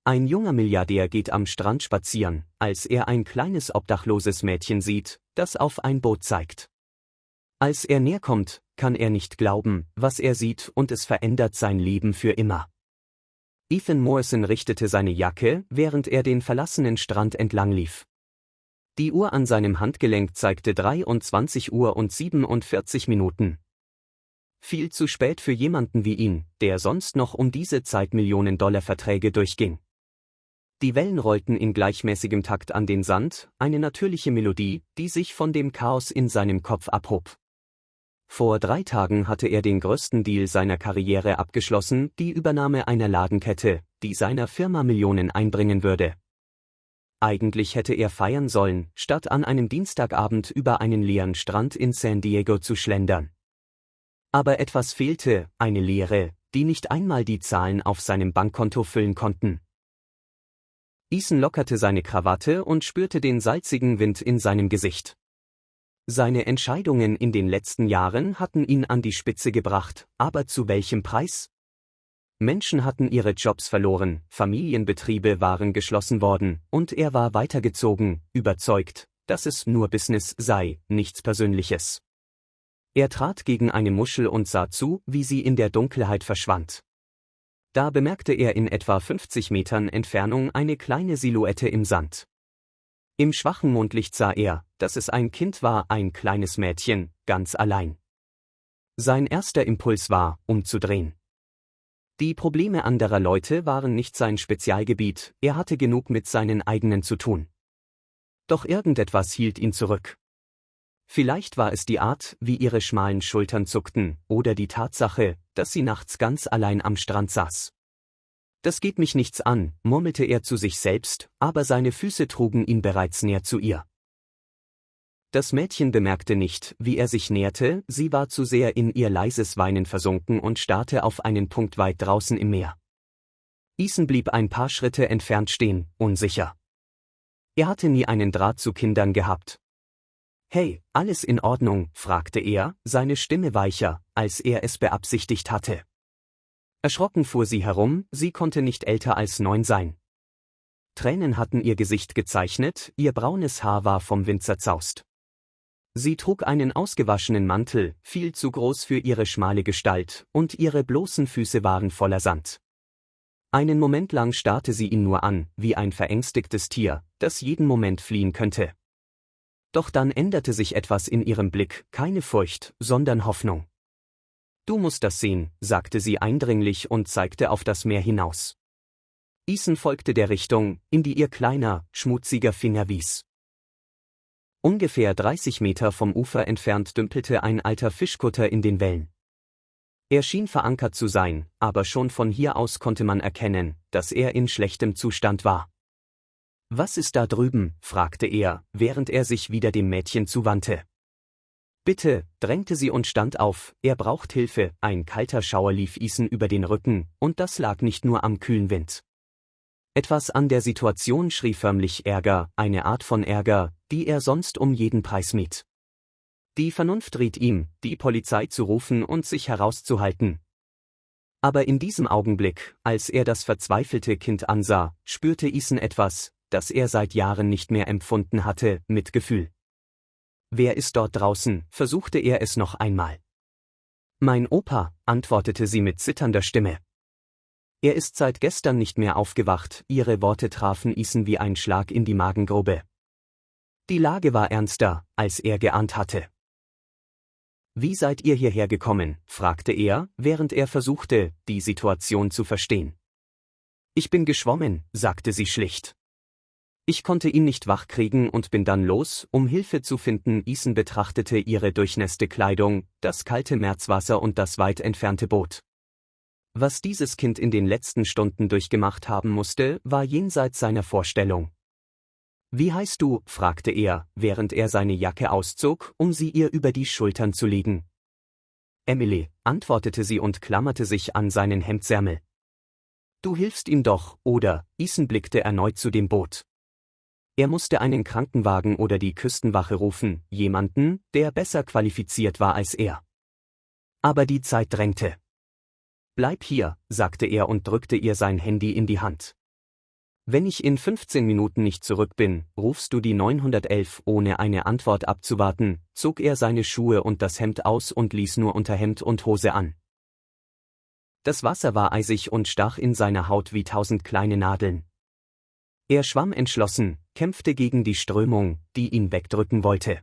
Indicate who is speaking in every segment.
Speaker 1: Ein junger Milliardär geht am Strand spazieren, als er ein kleines obdachloses Mädchen sieht, das auf ein Boot zeigt. Als er näherkommt, kann er nicht glauben, was er sieht, und es verändert sein Leben für immer. Ethan Morrison richtete seine Jacke, während er den verlassenen Strand entlang lief. Die Uhr an seinem Handgelenk zeigte 23 Uhr und 47 Minuten. Viel zu spät für jemanden wie ihn, der sonst noch um diese Zeit Millionen-Dollar-Verträge durchging. Die Wellen rollten in gleichmäßigem Takt an den Sand, eine natürliche Melodie, die sich von dem Chaos in seinem Kopf abhob. Vor 3 Tagen hatte er den größten Deal seiner Karriere abgeschlossen, die Übernahme einer Ladenkette, die seiner Firma Millionen einbringen würde. Eigentlich hätte er feiern sollen, statt an einem Dienstagabend über einen leeren Strand in San Diego zu schlendern. Aber etwas fehlte, eine Leere, die nicht einmal die Zahlen auf seinem Bankkonto füllen konnten. Ethan lockerte seine Krawatte und spürte den salzigen Wind in seinem Gesicht. Seine Entscheidungen in den letzten Jahren hatten ihn an die Spitze gebracht, aber zu welchem Preis? Menschen hatten ihre Jobs verloren, Familienbetriebe waren geschlossen worden, und er war weitergezogen, überzeugt, dass es nur Business sei, nichts Persönliches. Er trat gegen eine Muschel und sah zu, wie sie in der Dunkelheit verschwand. Da bemerkte er in etwa 50 Metern Entfernung eine kleine Silhouette im Sand. Im schwachen Mondlicht sah er, dass es ein Kind war, ein kleines Mädchen, ganz allein. Sein erster Impuls war, umzudrehen. Die Probleme anderer Leute waren nicht sein Spezialgebiet, er hatte genug mit seinen eigenen zu tun. Doch irgendetwas hielt ihn zurück. Vielleicht war es die Art, wie ihre schmalen Schultern zuckten, oder die Tatsache, dass sie nachts ganz allein am Strand saß. Das geht mich nichts an, murmelte er zu sich selbst, aber seine Füße trugen ihn bereits näher zu ihr. Das Mädchen bemerkte nicht, wie er sich näherte, sie war zu sehr in ihr leises Weinen versunken und starrte auf einen Punkt weit draußen im Meer. Ethan blieb ein paar Schritte entfernt stehen, unsicher. Er hatte nie einen Draht zu Kindern gehabt. »Hey, alles in Ordnung?« fragte er, seine Stimme weicher, als er es beabsichtigt hatte. Erschrocken fuhr sie herum, sie konnte nicht älter als 9 sein. Tränen hatten ihr Gesicht gezeichnet, ihr braunes Haar war vom Wind zerzaust. Sie trug einen ausgewaschenen Mantel, viel zu groß für ihre schmale Gestalt, und ihre bloßen Füße waren voller Sand. Einen Moment lang starrte sie ihn nur an, wie ein verängstigtes Tier, das jeden Moment fliehen könnte. Doch dann änderte sich etwas in ihrem Blick, keine Furcht, sondern Hoffnung. »Du musst das sehen«, sagte sie eindringlich und zeigte auf das Meer hinaus. Ethan folgte der Richtung, in die ihr kleiner, schmutziger Finger wies. Ungefähr 30 Meter vom Ufer entfernt dümpelte ein alter Fischkutter in den Wellen. Er schien verankert zu sein, aber schon von hier aus konnte man erkennen, dass er in schlechtem Zustand war. »Was ist da drüben?« fragte er, während er sich wieder dem Mädchen zuwandte. »Bitte«, drängte sie und stand auf, »er braucht Hilfe«, ein kalter Schauer lief Ethan über den Rücken, und das lag nicht nur am kühlen Wind. Etwas an der Situation schrie förmlich Ärger, eine Art von Ärger, die er sonst um jeden Preis mied. Die Vernunft riet ihm, die Polizei zu rufen und sich herauszuhalten. Aber in diesem Augenblick, als er das verzweifelte Kind ansah, spürte Ethan etwas, das er seit Jahren nicht mehr empfunden hatte, Mitgefühl. »Wer ist dort draußen?« versuchte er es noch einmal. »Mein Opa«, antwortete sie mit zitternder Stimme. »Er ist seit gestern nicht mehr aufgewacht«, ihre Worte trafen Ethan wie ein Schlag in die Magengrube. Die Lage war ernster, als er geahnt hatte. »Wie seid ihr hierher gekommen?« fragte er, während er versuchte, die Situation zu verstehen. »Ich bin geschwommen«, sagte sie schlicht. »Ich konnte ihn nicht wachkriegen und bin dann los, um Hilfe zu finden.« Ethan betrachtete ihre durchnässte Kleidung, das kalte Märzwasser und das weit entfernte Boot. Was dieses Kind in den letzten Stunden durchgemacht haben musste, war jenseits seiner Vorstellung. »Wie heißt du?« fragte er, während er seine Jacke auszog, um sie ihr über die Schultern zu legen. »Emily«, antwortete sie und klammerte sich an seinen Hemdsärmel. »Du hilfst ihm doch, oder?« Ethan blickte erneut zu dem Boot. Er musste einen Krankenwagen oder die Küstenwache rufen, jemanden, der besser qualifiziert war als er. Aber die Zeit drängte. »Bleib hier«, sagte er und drückte ihr sein Handy in die Hand. Wenn ich in 15 Minuten nicht zurück bin, rufst du die 911. Ohne eine Antwort abzuwarten, zog er seine Schuhe und das Hemd aus und ließ nur Unterhemd und Hose an. Das Wasser war eisig und stach in seiner Haut wie 1000 kleine Nadeln. Er schwamm entschlossen, kämpfte gegen die Strömung, die ihn wegdrücken wollte.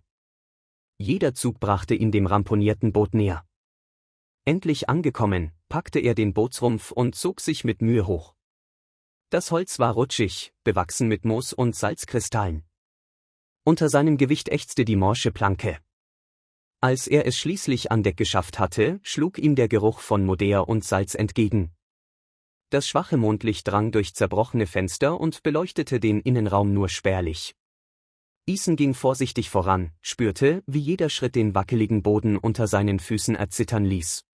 Speaker 1: Jeder Zug brachte ihn dem ramponierten Boot näher. Endlich angekommen, packte er den Bootsrumpf und zog sich mit Mühe hoch. Das Holz war rutschig, bewachsen mit Moos und Salzkristallen. Unter seinem Gewicht ächzte die morsche Planke. Als er es schließlich an Deck geschafft hatte, schlug ihm der Geruch von Moder und Salz entgegen. Das schwache Mondlicht drang durch zerbrochene Fenster und beleuchtete den Innenraum nur spärlich. Ethan ging vorsichtig voran, spürte, wie jeder Schritt den wackeligen Boden unter seinen Füßen erzittern ließ.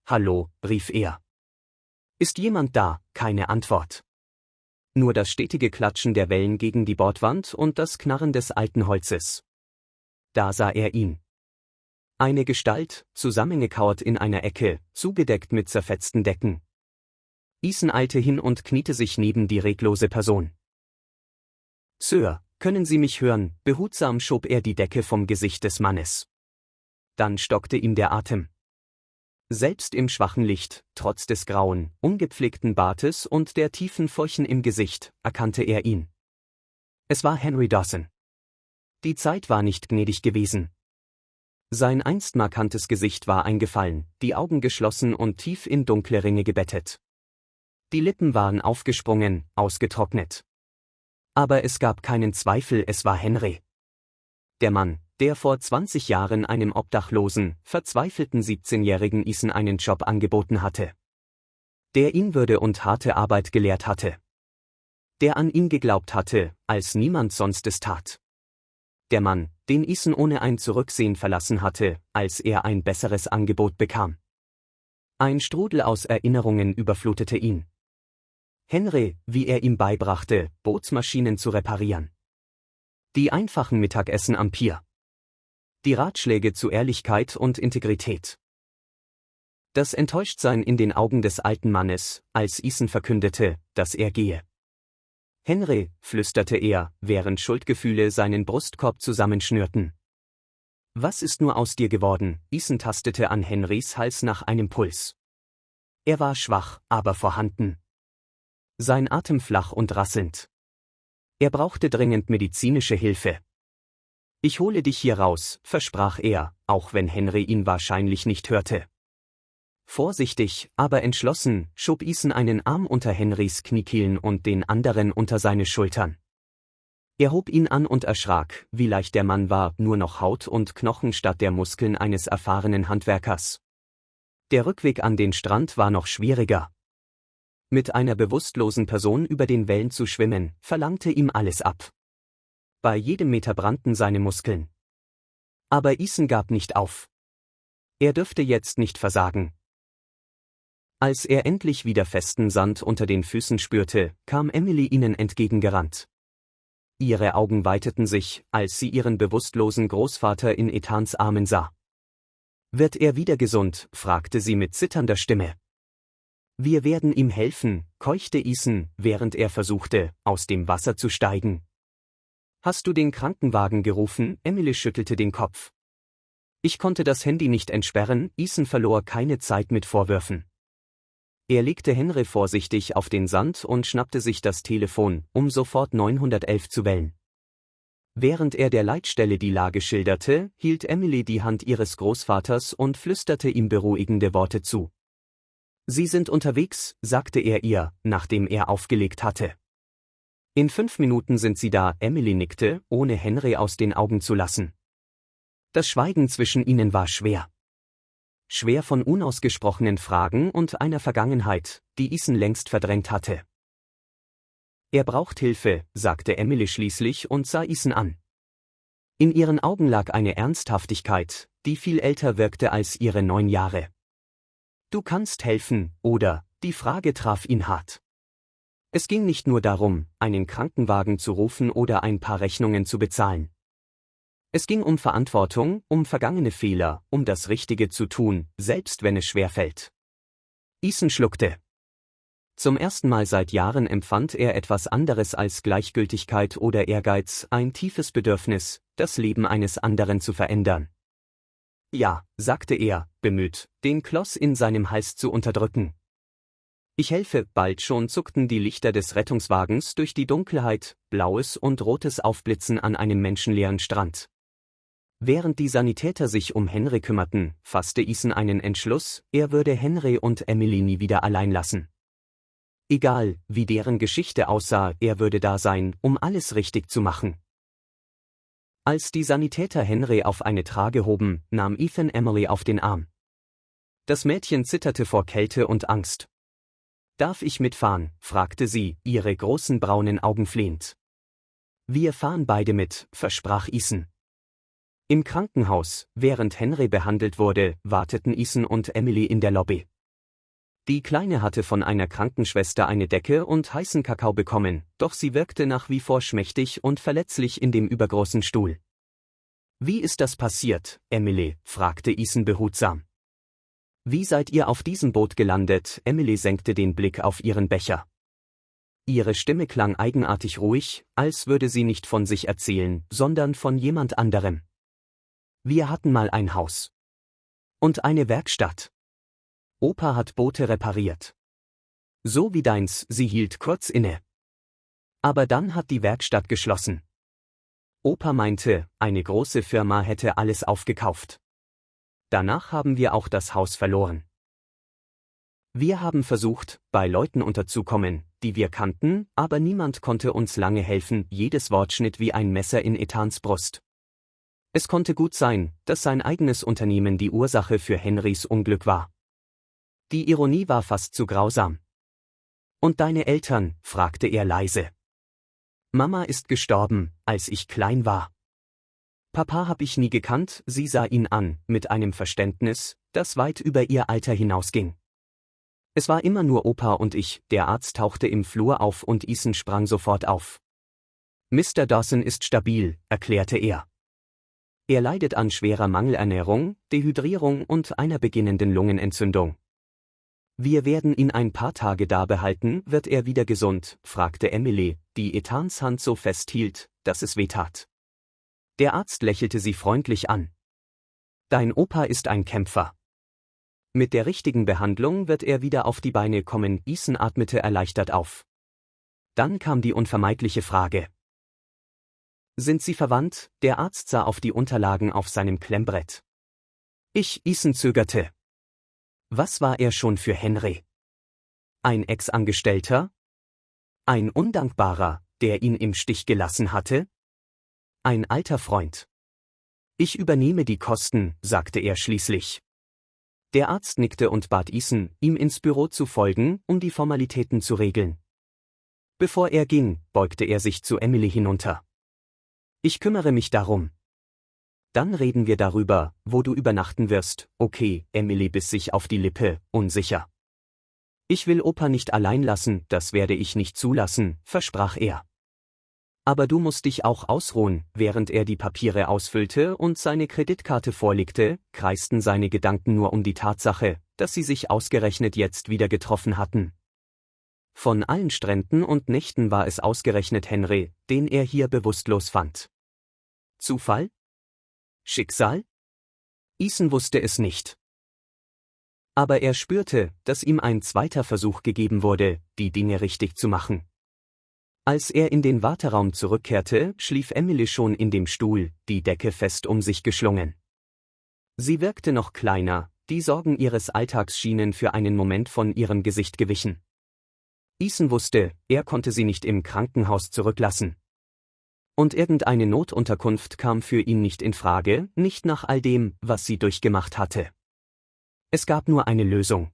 Speaker 1: »Hallo«, rief er. »Ist jemand da?« Keine Antwort. Nur das stetige Klatschen der Wellen gegen die Bordwand und das Knarren des alten Holzes. Da sah er ihn. Eine Gestalt, zusammengekauert in einer Ecke, zugedeckt mit zerfetzten Decken. Ethan eilte hin und kniete sich neben die reglose Person. »Sir, können Sie mich hören?« Behutsam schob er die Decke vom Gesicht des Mannes. Dann stockte ihm der Atem. Selbst im schwachen Licht, trotz des grauen, ungepflegten Bartes und der tiefen Furchen im Gesicht, erkannte er ihn. Es war Henry Dawson. Die Zeit war nicht gnädig gewesen. Sein einst markantes Gesicht war eingefallen, die Augen geschlossen und tief in dunkle Ringe gebettet. Die Lippen waren aufgesprungen, ausgetrocknet. Aber es gab keinen Zweifel, es war Henry. Der Mann, der vor 20 Jahren einem obdachlosen, verzweifelten 17-jährigen Ethan einen Job angeboten hatte. Der ihn Würde und harte Arbeit gelehrt hatte. Der an ihn geglaubt hatte, als niemand sonst es tat. Der Mann, den Ethan ohne ein Zurücksehen verlassen hatte, als er ein besseres Angebot bekam. Ein Strudel aus Erinnerungen überflutete ihn. Henry, wie er ihm beibrachte, Bootsmaschinen zu reparieren. Die einfachen Mittagessen am Pier. Die Ratschläge zu Ehrlichkeit und Integrität. Das Enttäuschtsein in den Augen des alten Mannes, als Ethan verkündete, dass er gehe. »Henry«, flüsterte er, während Schuldgefühle seinen Brustkorb zusammenschnürten. »Was ist nur aus dir geworden?« Ethan tastete an Henrys Hals nach einem Puls. Er war schwach, aber vorhanden. Sein Atem flach und rasselnd. Er brauchte dringend medizinische Hilfe. »Ich hole dich hier raus«, versprach er, auch wenn Henry ihn wahrscheinlich nicht hörte. Vorsichtig, aber entschlossen, schob Ethan einen Arm unter Henrys Kniekehlen und den anderen unter seine Schultern. Er hob ihn an und erschrak, wie leicht der Mann war, nur noch Haut und Knochen statt der Muskeln eines erfahrenen Handwerkers. Der Rückweg an den Strand war noch schwieriger. Mit einer bewusstlosen Person über den Wellen zu schwimmen, verlangte ihm alles ab. Bei jedem Meter brannten seine Muskeln. Aber Ethan gab nicht auf. Er dürfte jetzt nicht versagen. Als er endlich wieder festen Sand unter den Füßen spürte, kam Emily ihnen entgegengerannt. Ihre Augen weiteten sich, als sie ihren bewusstlosen Großvater in Ethans Armen sah. »Wird er wieder gesund?« fragte sie mit zitternder Stimme. »Wir werden ihm helfen«, keuchte Ethan, während er versuchte, aus dem Wasser zu steigen. »Hast du den Krankenwagen gerufen?« Emily schüttelte den Kopf. »Ich konnte das Handy nicht entsperren«, Ethan verlor keine Zeit mit Vorwürfen. Er legte Henry vorsichtig auf den Sand und schnappte sich das Telefon, um sofort 911 zu wählen. Während er der Leitstelle die Lage schilderte, hielt Emily die Hand ihres Großvaters und flüsterte ihm beruhigende Worte zu. »Sie sind unterwegs«, sagte er ihr, nachdem er aufgelegt hatte. »In 5 Minuten sind sie da«, Emily nickte, ohne Henry aus den Augen zu lassen. Das Schweigen zwischen ihnen war schwer. Schwer von unausgesprochenen Fragen und einer Vergangenheit, die Ethan längst verdrängt hatte. »Er braucht Hilfe«, sagte Emily schließlich und sah Ethan an. In ihren Augen lag eine Ernsthaftigkeit, die viel älter wirkte als ihre 9 Jahre. »Du kannst helfen, oder?« Die Frage traf ihn hart. Es ging nicht nur darum, einen Krankenwagen zu rufen oder ein paar Rechnungen zu bezahlen. Es ging um Verantwortung, um vergangene Fehler, um das Richtige zu tun, selbst wenn es schwerfällt. Ethan schluckte. Zum ersten Mal seit Jahren empfand er etwas anderes als Gleichgültigkeit oder Ehrgeiz, ein tiefes Bedürfnis, das Leben eines anderen zu verändern. Ja, sagte er, bemüht, den Kloß in seinem Hals zu unterdrücken. Ich helfe, bald schon zuckten die Lichter des Rettungswagens durch die Dunkelheit, blaues und rotes Aufblitzen an einem menschenleeren Strand. Während die Sanitäter sich um Henry kümmerten, fasste Ethan einen Entschluss, er würde Henry und Emily nie wieder allein lassen. Egal, wie deren Geschichte aussah, er würde da sein, um alles richtig zu machen. Als die Sanitäter Henry auf eine Trage hoben, nahm Ethan Emily auf den Arm. Das Mädchen zitterte vor Kälte und Angst. »Darf ich mitfahren?« fragte sie, ihre großen braunen Augen flehend. »Wir fahren beide mit«, versprach Ethan. Im Krankenhaus, während Henry behandelt wurde, warteten Ethan und Emily in der Lobby. Die Kleine hatte von einer Krankenschwester eine Decke und heißen Kakao bekommen, doch sie wirkte nach wie vor schmächtig und verletzlich in dem übergroßen Stuhl. »Wie ist das passiert, Emily?« fragte Ethan behutsam. »Wie seid ihr auf diesem Boot gelandet?« Emily senkte den Blick auf ihren Becher. Ihre Stimme klang eigenartig ruhig, als würde sie nicht von sich erzählen, sondern von jemand anderem. »Wir hatten mal ein Haus. Und eine Werkstatt. Opa hat Boote repariert. So wie deins«, sie hielt kurz inne. »Aber dann hat die Werkstatt geschlossen. Opa meinte, eine große Firma hätte alles aufgekauft. Danach haben wir auch das Haus verloren. Wir haben versucht, bei Leuten unterzukommen, die wir kannten, aber niemand konnte uns lange helfen«, jedes Wort schnitt wie ein Messer in Ethans Brust. Es konnte gut sein, dass sein eigenes Unternehmen die Ursache für Henrys Unglück war. Die Ironie war fast zu grausam. »Und deine Eltern?« fragte er leise. »Mama ist gestorben, als ich klein war. Papa hab ich nie gekannt«, sie sah ihn an, mit einem Verständnis, das weit über ihr Alter hinausging. Es war immer nur Opa und ich, der Arzt tauchte im Flur auf und Ethan sprang sofort auf. »Mr. Dawson ist stabil«, erklärte er. Er leidet an schwerer Mangelernährung, Dehydrierung und einer beginnenden Lungenentzündung. »Wir werden ihn ein paar Tage da behalten, wird er wieder gesund?« fragte Emily, die Ethans Hand so festhielt, dass es wehtat. Der Arzt lächelte sie freundlich an. »Dein Opa ist ein Kämpfer. Mit der richtigen Behandlung wird er wieder auf die Beine kommen«, Ethan atmete erleichtert auf. Dann kam die unvermeidliche Frage. »Sind Sie verwandt?« Der Arzt sah auf die Unterlagen auf seinem Klemmbrett. Ethan zögerte. Was war er schon für Henry? Ein Ex-Angestellter? Ein Undankbarer, der ihn im Stich gelassen hatte? Ein alter Freund. »Ich übernehme die Kosten«, sagte er schließlich. Der Arzt nickte und bat Ethan, ihm ins Büro zu folgen, um die Formalitäten zu regeln. Bevor er ging, beugte er sich zu Emily hinunter. »Ich kümmere mich darum. Dann reden wir darüber, wo du übernachten wirst.« »Okay«, Emily biss sich auf die Lippe, unsicher. »Ich will Opa nicht allein lassen, das werde ich nicht zulassen«, versprach er. »Aber du musst dich auch ausruhen«, während er die Papiere ausfüllte und seine Kreditkarte vorlegte, kreisten seine Gedanken nur um die Tatsache, dass sie sich ausgerechnet jetzt wieder getroffen hatten. Von allen Stränden und Nächten war es ausgerechnet Henry, den er hier bewusstlos fand. Zufall? Schicksal? Ethan wusste es nicht. Aber er spürte, dass ihm ein zweiter Versuch gegeben wurde, die Dinge richtig zu machen. Als er in den Warteraum zurückkehrte, schlief Emily schon in dem Stuhl, die Decke fest um sich geschlungen. Sie wirkte noch kleiner, die Sorgen ihres Alltags schienen für einen Moment von ihrem Gesicht gewichen. Ethan wusste, er konnte sie nicht im Krankenhaus zurücklassen. Und irgendeine Notunterkunft kam für ihn nicht in Frage, nicht nach all dem, was sie durchgemacht hatte. Es gab nur eine Lösung.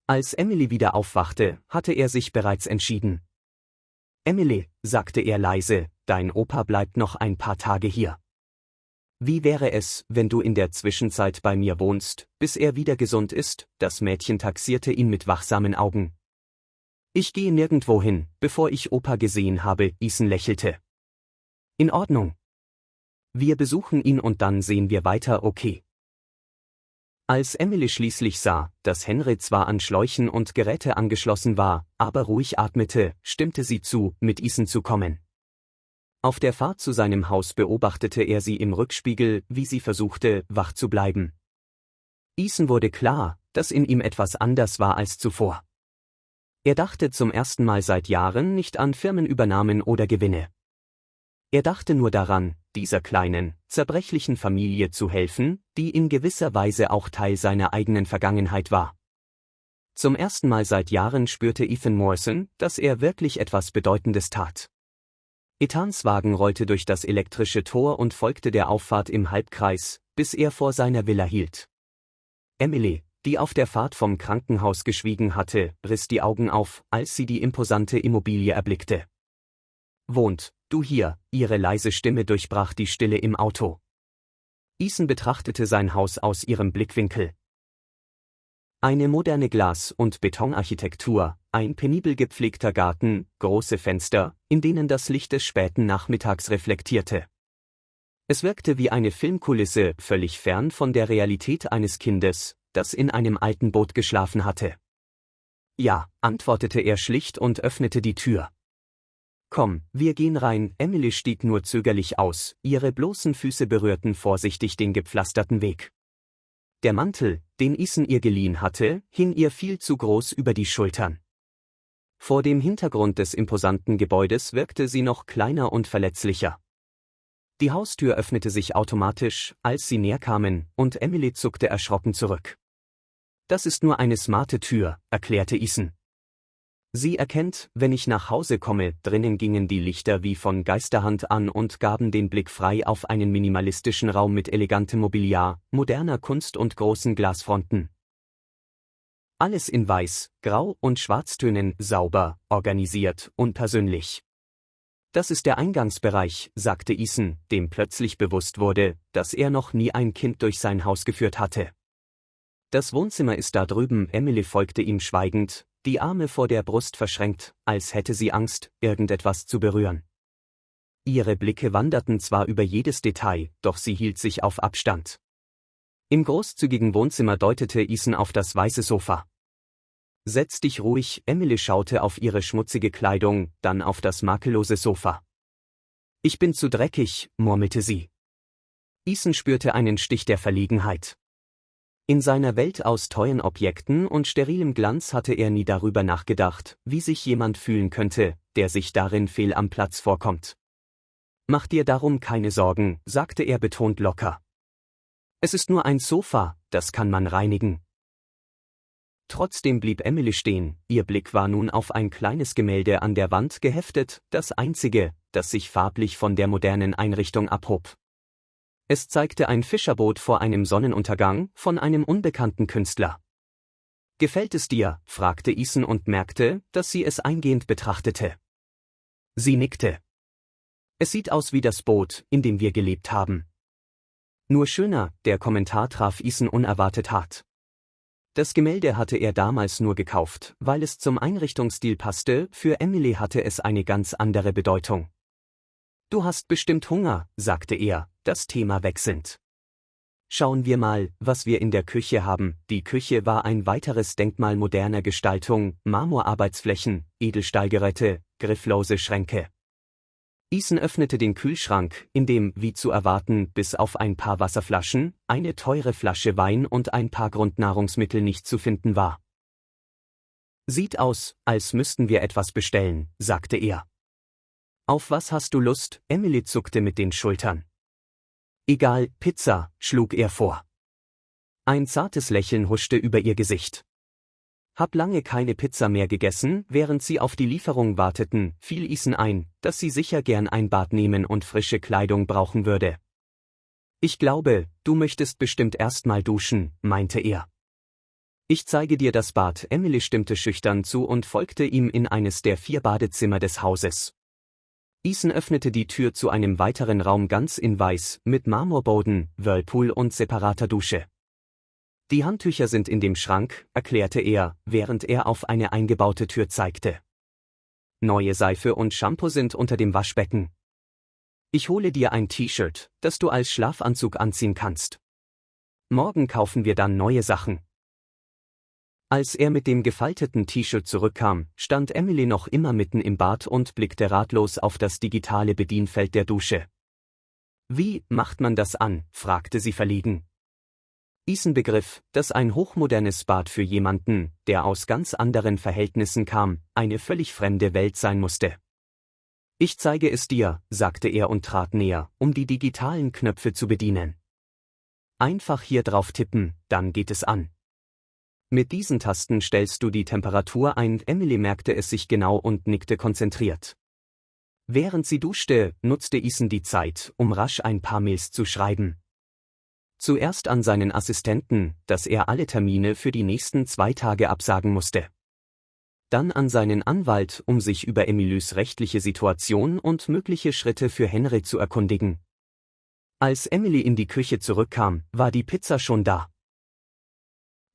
Speaker 1: Als Emily wieder aufwachte, hatte er sich bereits entschieden. »Emily«, sagte er leise, »dein Opa bleibt noch ein paar Tage hier. Wie wäre es, wenn du in der Zwischenzeit bei mir wohnst, bis er wieder gesund ist?« Das Mädchen taxierte ihn mit wachsamen Augen. »Ich gehe nirgendwo hin, bevor ich Opa gesehen habe«, Ethan lächelte. »In Ordnung. Wir besuchen ihn und dann sehen wir weiter, okay?« Als Emily schließlich sah, dass Henry zwar an Schläuchen und Geräte angeschlossen war, aber ruhig atmete, stimmte sie zu, mit Ethan zu kommen. Auf der Fahrt zu seinem Haus beobachtete er sie im Rückspiegel, wie sie versuchte, wach zu bleiben. Ethan wurde klar, dass in ihm etwas anders war als zuvor. Er dachte zum ersten Mal seit Jahren nicht an Firmenübernahmen oder Gewinne. Er dachte nur daran, dieser kleinen, zerbrechlichen Familie zu helfen, die in gewisser Weise auch Teil seiner eigenen Vergangenheit war. Zum ersten Mal seit Jahren spürte Ethan Morrison, dass er wirklich etwas Bedeutendes tat. Ethans Wagen rollte durch das elektrische Tor und folgte der Auffahrt im Halbkreis, bis er vor seiner Villa hielt. Emily, die auf der Fahrt vom Krankenhaus geschwiegen hatte, riss die Augen auf, als sie die imposante Immobilie erblickte. »Wohnt du hier?« Ihre leise Stimme durchbrach die Stille im Auto. Ethan betrachtete sein Haus aus ihrem Blickwinkel. Eine moderne Glas- und Betonarchitektur, ein penibel gepflegter Garten, große Fenster, in denen das Licht des späten Nachmittags reflektierte. Es wirkte wie eine Filmkulisse, völlig fern von der Realität eines Kindes, das in einem alten Boot geschlafen hatte. »Ja«, antwortete er schlicht und öffnete die Tür. »Komm, wir gehen rein.« Emily stieg nur zögerlich aus, ihre bloßen Füße berührten vorsichtig den gepflasterten Weg. Der Mantel, den Ethan ihr geliehen hatte, hing ihr viel zu groß über die Schultern. Vor dem Hintergrund des imposanten Gebäudes wirkte sie noch kleiner und verletzlicher. Die Haustür öffnete sich automatisch, als sie näher kamen, und Emily zuckte erschrocken zurück. »Das ist nur eine smarte Tür«, erklärte Ethan. »Sie erkennt, wenn ich nach Hause komme.« Drinnen gingen die Lichter wie von Geisterhand an und gaben den Blick frei auf einen minimalistischen Raum mit elegantem Mobiliar, moderner Kunst und großen Glasfronten. Alles in Weiß, Grau und Schwarztönen, sauber, organisiert, unpersönlich. »Das ist der Eingangsbereich«, sagte Ethan, dem plötzlich bewusst wurde, dass er noch nie ein Kind durch sein Haus geführt hatte. »Das Wohnzimmer ist da drüben.« Emily folgte ihm schweigend, die Arme vor der Brust verschränkt, als hätte sie Angst, irgendetwas zu berühren. Ihre Blicke wanderten zwar über jedes Detail, doch sie hielt sich auf Abstand. Im großzügigen Wohnzimmer deutete Ethan auf das weiße Sofa. »Setz dich ruhig«, Emily schaute auf ihre schmutzige Kleidung, dann auf das makellose Sofa. »Ich bin zu dreckig«, murmelte sie. Ethan spürte einen Stich der Verlegenheit. In seiner Welt aus teuren Objekten und sterilem Glanz hatte er nie darüber nachgedacht, wie sich jemand fühlen könnte, der sich darin fehl am Platz vorkommt. »Mach dir darum keine Sorgen«, sagte er betont locker. »Es ist nur ein Sofa, das kann man reinigen.« Trotzdem blieb Emily stehen, ihr Blick war nun auf ein kleines Gemälde an der Wand geheftet, das einzige, das sich farblich von der modernen Einrichtung abhob. Es zeigte ein Fischerboot vor einem Sonnenuntergang von einem unbekannten Künstler. »Gefällt es dir?« fragte Ethan und merkte, dass sie es eingehend betrachtete. Sie nickte. »Es sieht aus wie das Boot, in dem wir gelebt haben.« »Nur schöner«, der Kommentar traf Ethan unerwartet hart. Das Gemälde hatte er damals nur gekauft, weil es zum Einrichtungsstil passte, für Emily hatte es eine ganz andere Bedeutung. »Du hast bestimmt Hunger«, sagte er, das Thema wechselnd. »Schauen wir mal, was wir in der Küche haben.« Die Küche war ein weiteres Denkmal moderner Gestaltung, Marmorarbeitsflächen, Edelstahlgeräte, grifflose Schränke. Ethan öffnete den Kühlschrank, in dem, wie zu erwarten, bis auf ein paar Wasserflaschen, eine teure Flasche Wein und ein paar Grundnahrungsmittel nicht zu finden war. »Sieht aus, als müssten wir etwas bestellen«, sagte er. »Auf was hast du Lust?« Emily zuckte mit den Schultern. »Egal, Pizza«, schlug er vor. Ein zartes Lächeln huschte über ihr Gesicht. »Hab lange keine Pizza mehr gegessen«, während sie auf die Lieferung warteten, fiel Ethan ein, dass sie sicher gern ein Bad nehmen und frische Kleidung brauchen würde. »Ich glaube, du möchtest bestimmt erst mal duschen«, meinte er. »Ich zeige dir das Bad«, Emily stimmte schüchtern zu und folgte ihm in eines der 4 Badezimmer des Hauses. Ethan öffnete die Tür zu einem weiteren Raum ganz in Weiß, mit Marmorboden, Whirlpool und separater Dusche. »Die Handtücher sind in dem Schrank«, erklärte er, während er auf eine eingebaute Tür zeigte. »Neue Seife und Shampoo sind unter dem Waschbecken. Ich hole dir ein T-Shirt, das du als Schlafanzug anziehen kannst.« morgen kaufen wir dann neue Sachen. Als er mit dem gefalteten T-Shirt zurückkam, stand Emily noch immer mitten im Bad und blickte ratlos auf das digitale Bedienfeld der Dusche. Wie macht man das an? Fragte sie verlegen. Ethan begriff, dass ein hochmodernes Bad für jemanden, der aus ganz anderen Verhältnissen kam, eine völlig fremde Welt sein musste. Ich zeige es dir, sagte er und trat näher, um die digitalen Knöpfe zu bedienen. Einfach hier drauf tippen, dann geht es an. Mit diesen Tasten stellst du die Temperatur ein. Emily merkte es sich genau und nickte konzentriert. Während sie duschte, nutzte Ethan die Zeit, um rasch ein paar Mails zu schreiben. Zuerst an seinen Assistenten, dass er alle Termine für die nächsten 2 Tage absagen musste. Dann an seinen Anwalt, um sich über Emilys rechtliche Situation und mögliche Schritte für Henry zu erkundigen. Als Emily in die Küche zurückkam, war die Pizza schon da.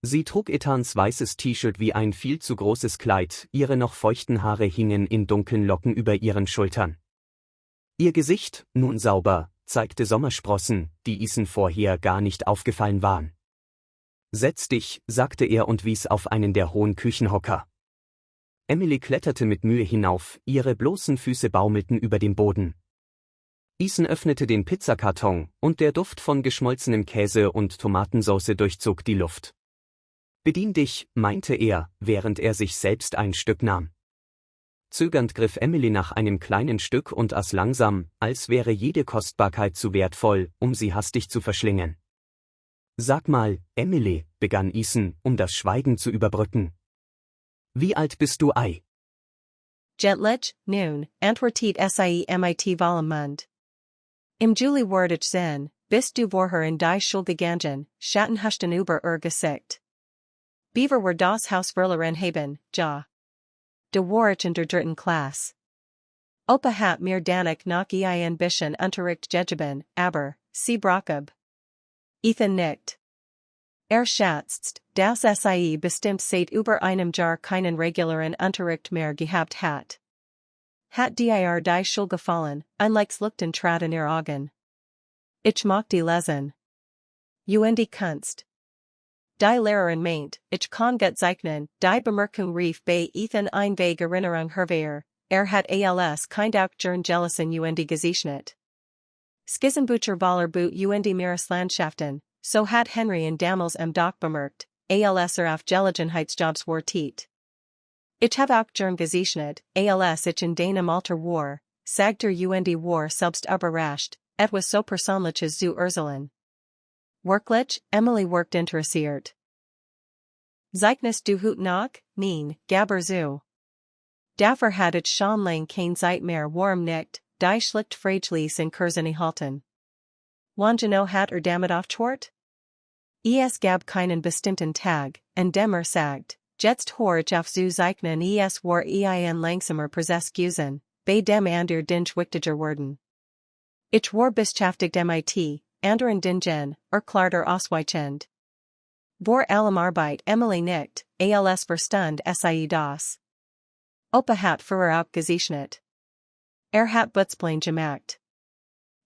Speaker 1: Sie trug Ethans weißes T-Shirt wie ein viel zu großes Kleid, ihre noch feuchten Haare hingen in dunklen Locken über ihren Schultern. Ihr Gesicht, nun sauber, zeigte Sommersprossen, die Ethan vorher gar nicht aufgefallen waren. Setz dich, sagte er und wies auf einen der hohen Küchenhocker. Emily kletterte mit Mühe hinauf, ihre bloßen Füße baumelten über dem Boden. Ethan öffnete den Pizzakarton, und der Duft von geschmolzenem Käse und Tomatensauce durchzog die Luft. Bedien dich, meinte er, während er sich selbst ein Stück nahm. Zögernd griff Emily nach einem kleinen Stück und aß langsam, als wäre jede Kostbarkeit zu wertvoll, um sie hastig zu verschlingen. Sag mal, Emily, begann Ethan, um das Schweigen zu überbrücken. Wie alt bist du, Ei?
Speaker 2: Jetlich, nun, antwortet sie mit Vollemund. Im Juli wordich zen, bist du vorher in die Schule gegangen, Schattenhusten über Gesicht. Beaver war das Haus verloren haben, ja. De Warich in der dritten Klasse. Opa hat mir danach nach ein bisschen Unterricht gegeben, aber, sie brachab. Ethan nickt. Schätzt, dass sie bestimmt seit über einem Jahr keinen regulären Unterricht mehr gehabt hat. Hat dir die Schule gefallen, Einleichsluchten trat in ihr Augen. Ich mag die lesen. Die Kunst. Die Lehrerin meint, ich kann gut zeichnen, die Bemerkung rief bei Ethan ein vague Erinnerung hervor, hat als kind auch Journalisten gezeichnet. Skizzenbucher Baller Boot Meereslandschaften, so hat Henry in Damals Doch bemerkt, als auf Gelegenheitsjobs wartet. Ich habe auch gezeichnet, als ich in deinem Alter war, sagter war selbst überrascht, etwas so persönliches zu erzählen. Wirklich, Emily worked interessiert. Zeichnes du hut nach, nein, Gaber zu. Dafür hat ich schon lang kein Zeit mehr warm nicht, die schlicht fraglich in Kurseni halten. Wangeno hat damit aufgehört? Es gab keinen bestimmten Tag, an dem sagt, jetzt hör ich auf zu zeichnen war ein langsamer Prozess gewesen, bei dem ander dinge wichtiger werden. Ich war beschäftigt mit, anderen Dingen, klarter ausweichend. Vor allem Arbeit Emily nickt, als verstand sie das. Opa hat früher auch gezeichnet. Hat Butzplan gemacht.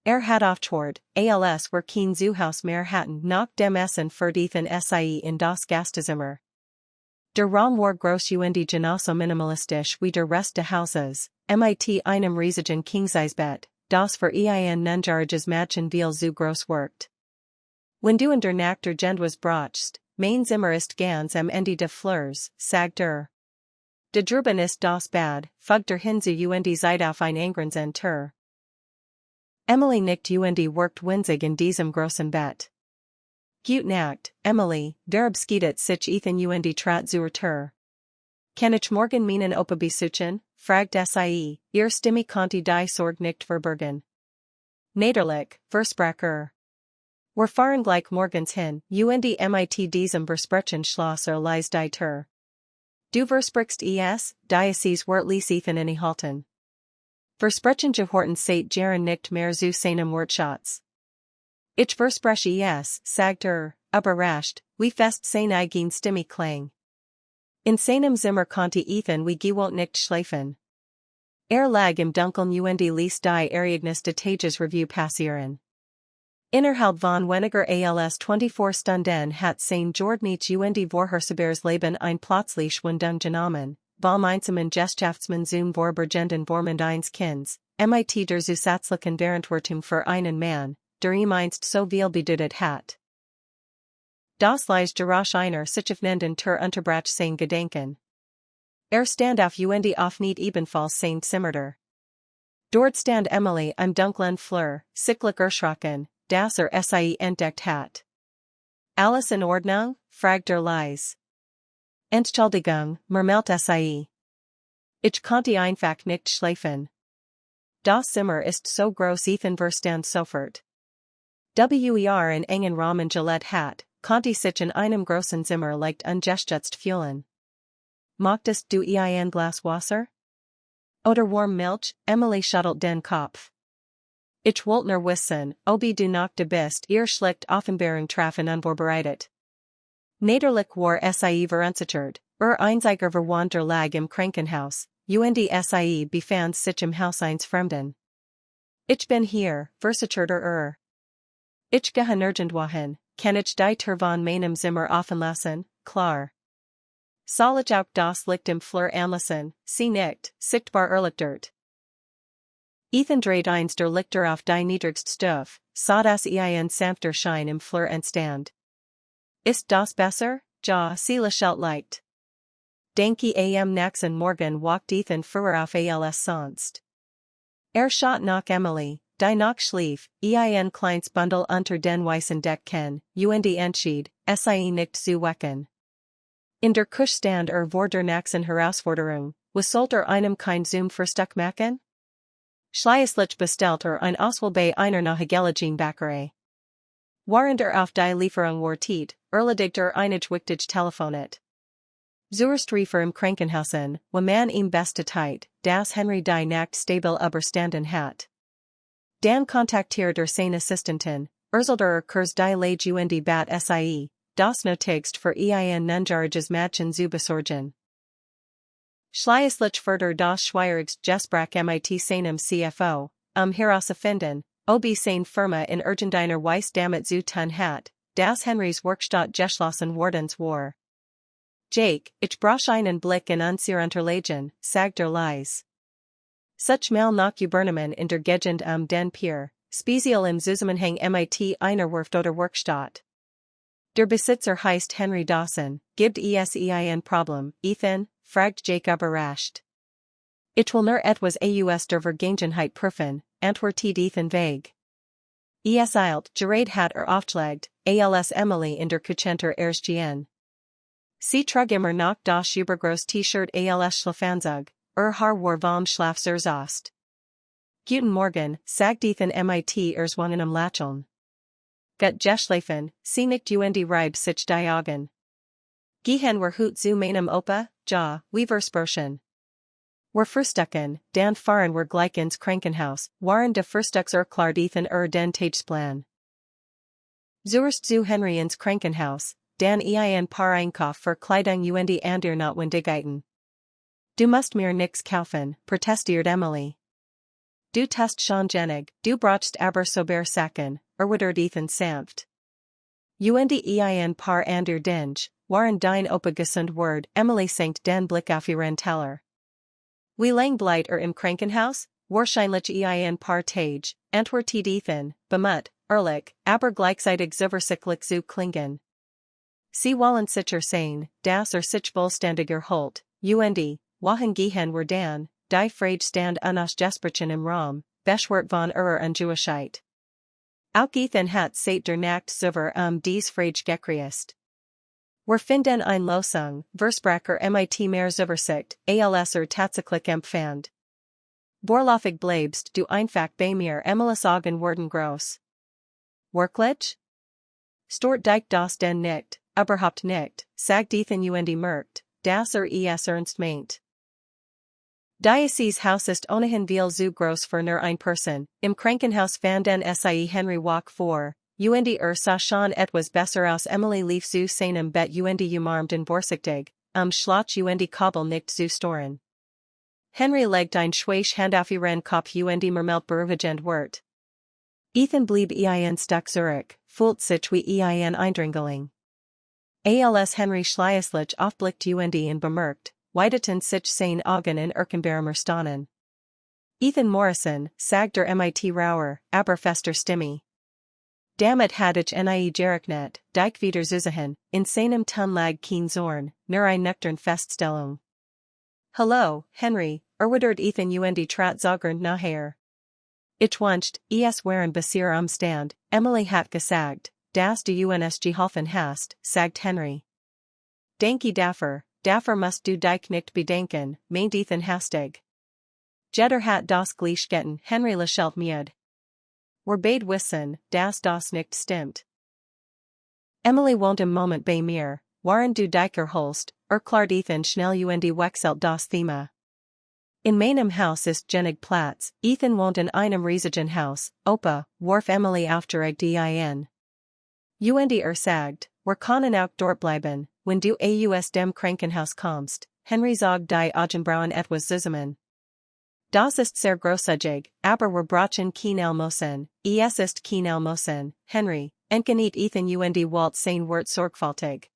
Speaker 2: Hat aufgehört, als wir kein Zuhaus mehr hatten nach dem Essen verdienten sie in das Gastezimmer. Der Raum war groß genauso minimalistisch wie der Rest des Hauses, mit einem riesigen King-Size-Bett, das für ein nunjariges Mädchen viel zu groß wirkt. Wenn du in der Nacht der Gendwas brauchst, mein Zimmer ist ganz am Ende de Fleurs, sagt De Drüben ist das Bad, folgt hinzu Zeit auf ein Angrenzen Tür. Emily nickt worked winzig in diesem großen Bett. Gut Nacht, Emily, derb skiedet sich Ethan trat zur Tür. Kann ich morgen meinen Opa besuchen? Fragt sie, ihr Stimme konnte die Sorg nicht verbergen. Naderlich, Verspracher. Wir fahren gleich morgens hin, mit diesem Versprechen schloss leise die Tür. Du versprichst Diocese wörtlich Ethan innehalten. Versprechen gehorten seit Jaren nicht mehr zu seinem Wortschatz. Ich verspreche sagt überrascht, wie fest sein eigen Stimme klang. In seinem Zimmer konnte Ethan wie gewohnt nicht schlafen. Lag im Dunkeln ließ die Ariadnes de Tages Review passieren. Innerhalb von weniger als 24 Stunden hat sein Jord nicht und Vorherrsebers Leben ein plötzlich Wundung genommen, vom einsamen Gesellschaftsmann zum vorbergenden Vormund eines Kinds, mit der zusätzlichen Verantwortung für einen Mann, der ihm einst so viel bedeutet hat. Das lies Geräusch einer Sichefnenden ter Unterbrach sein Gedenken. Stand auf und auf nicht ebenfalls sein Zimmerter. Dort stand Emily im dunklen Flur, sichtlich erschrocken, dass sie entdeckt hat. Alles in Ordnung? Fragt leise. Entschuldigung, murmelt sie. Ich konnte einfach nicht schlafen. Das Zimmer ist so groß verstand sofort. Wer in engen Rahmen gelebt hat, konnte sich in einem großen Zimmer leicht ungestützt fühlen. Möchtest du ein Glas Wasser? Oder warm Milch? Emily schüttelt den Kopf. Ich wollte nur wissen, ob du noch du bist, ihr schlicht Offenbarung trafen unvorbereitet. Naderlich war sie verunsichert, einziger Verwandter lag im Krankenhaus, und sie befand sich im Haus eines Fremden. Ich bin hier, versicherte Ich gehe nirgendwo hin, kann ich die Tür von meinem Zimmer offen lassen, klar. Soll ich auch das Licht im Flur anlassen, sie nickt, sichtbar erleichtert. Ethan dreht eins der Lichter auf die niedrigste Stufe, sah das ein sanfter Schein im Flur entstand. Ist das besser? Ja, sie lächelt leicht. Denke am nächsten Morgen walkt Ethan früher auf als sonst. Schaut nach Emily, die noch schlief, ein kleines Bundel unter den weißen Decken, und entschied, sie nicht zu wecken. In der Küche stand vor der nächsten Herausforderung, was sollte einem kein Zoom Frühstück machen? Schließlich bestellt ein Auswahl bei einer nachgelegenen Bäckerei. Während auf die Lieferung wartet, erledigt einig wichtig Telefonet. Zuerst rief im Krankenhaus an, wo man ihm bestätigt, dass Henry die Nacht stabil überstanden hat. Dann kontaktiert seine Assistentin, sollte Kurs die Lage und bat sie, das Notigst für ein nunjähriges Mädchen zu besorgen. Schließlich further das schwieriges Gespräch mit seinem CFO, herausfinden, ob seine Firma in irgendeiner Weise damit zu tun hat, dass Henrys Werkstatt geschlossen worden war. Jake, ich brauche einen Blick in unsere Unterlagen, sagt leise. Such mal nach Übernahmen in der Gegend den Pier, speziell im Zusammenhang mit einer Werft oder Werkstatt. Der Besitzer heißt Henry Dawson, gibt es ein Problem, Ethan? Fragt Jake überrascht. Ich will nur etwas aus der Vergangenheit prüfen, antwortet Ethan vague. Es eilt, gerade hat aufgelegt, als Emily in der Küche erschien. Sie trug immer noch das übergroße T-Shirt als Schlafanzug, Haar war vom Schlafzimmer. Guten Morgen, sagt Ethan mit Zwangenem Lächeln. Gut geschlafen, sie nickt und reibt sich die Augen. Gehen wir heute zu meinem Opa? Ja, wir versprechen. Wir frühstücken, dann fahren wir gleich ins Krankenhaus, waren de Frühstücks klar Ethan den Tagesplan. Zuerst zu Henry ins Krankenhaus, dann ein paar Einkauf für Kleidung und andere Notwendigkeiten. Du musst mir nix kaufen, protestiert Emily. Du tust schon genig, du brauchst aber sober Sachen, erwidert Ethan sanft. Und ein paar andere Dinge, waren dein Opa gesund Word, Emily senkt den Blick auf ihren Teller. Wie lang bleibt im Krankenhaus? Wahrscheinlich ein paar Tage, antwortet Ethan, bemüht, ehrlich, aber gleichzeitig zuversichtlich zu klingen. Sie wollen sicher sein, dass sich vollständiger holt, und, wohin gehen wir dann, die Frage stand unausgesprochen im Raum, beschwert von Unjuischheit. Auch Ethan hat seit der Nacht zuvor dies Frage gekriegt. Wir finden ein Lösung, Verspracher mit mehr Zuversicht, als tatsächlich empfand. Vorläufig bleibst du einfach bei mir, Emilys Augen wurden groß. Wirklich? Stort dich das denn nicht, überhaupt nicht, sagt Ethan und merkt, dass es ernst meint. Dieses Haus ist ohnehin viel zu groß für nur ein Person, im Krankenhaus fanden sie Henry Walk vor, und sah schon etwas besser aus Emily lief zu seinem Bett und umarmten vorsichtig, Schlach und Kabel nicht zu storen. Henry legt ein schwache Hand auf ihren Kopf und murmelt beruhigend Wort. Ethan blieb ein Stuck Zurich, fühlt sich wie ein Eindringling. Als Henry Schleierlich aufblickt und bemerkt, weideten sich seine Augen in Erkenbarimer Staunen. Ethan Morrison, sagt der MIT Rauer, aber fester Stimme. Damit had ich nie gerechnet, dich wieder zu sehen, in seinem Ton lag kein Zorn, nur eine nüchtern Feststellung. Hallo, Henry, erwidert Ethan und trat zögernd nachher. Ich wünscht, es waren Basier am Stand, Emily hat gesagt, dass du uns geholfen hast, sagt Henry. Danke dafür musst du dich nicht bedanken, meint Ethan hastig. Jeder hat das Gleichgetten, Henry lächelt müde. Wir beide wissen, dass das nicht stimmt. Emily wohnt im Moment bei mir, waren du dich erholst, erklärt Ethan schnell und wechselt das Thema. In meinem Haus ist genug Platz, Ethan wohnt in einem riesigen Haus, Opa, warf Emily aufgeregt ein. Und sagt, wir können auch dort bleiben, wenn du aus dem Krankenhaus kommst, Henry sagt die Augenbrauen etwas zusammen. Das ist sehr großzügig, aber wir brauchen kein Almosen, es ist kein Almosen, Henry, entgeniet Ethan und Walt sein Wort sorgfältig.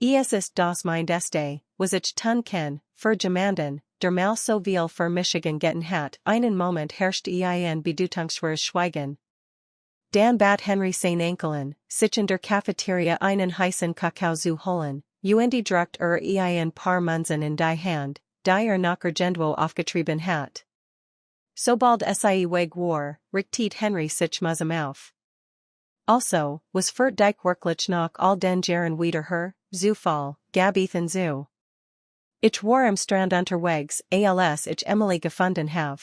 Speaker 2: Es ist das mein Deste, was ich tun kann, für jemanden, der mal so viel für Michigan getan hat, einen Moment herrscht ein bedeutungsschweres Schweigen. Dann bat Henry sein Enkelin, sich in der Cafeteria einen heißen Kakao zu holen, und druckt ein paar Münzen in die Hand, die nachher Gendwo aufgetrieben hat. Sobald sie weg war, richtet Henry sich mühsam auf. Also, was für dich wirklich noch all den Jahren wieder her, Zufall, gab Ethan zu. Ich war am Strand unterwegs, als ich Emily gefunden habe.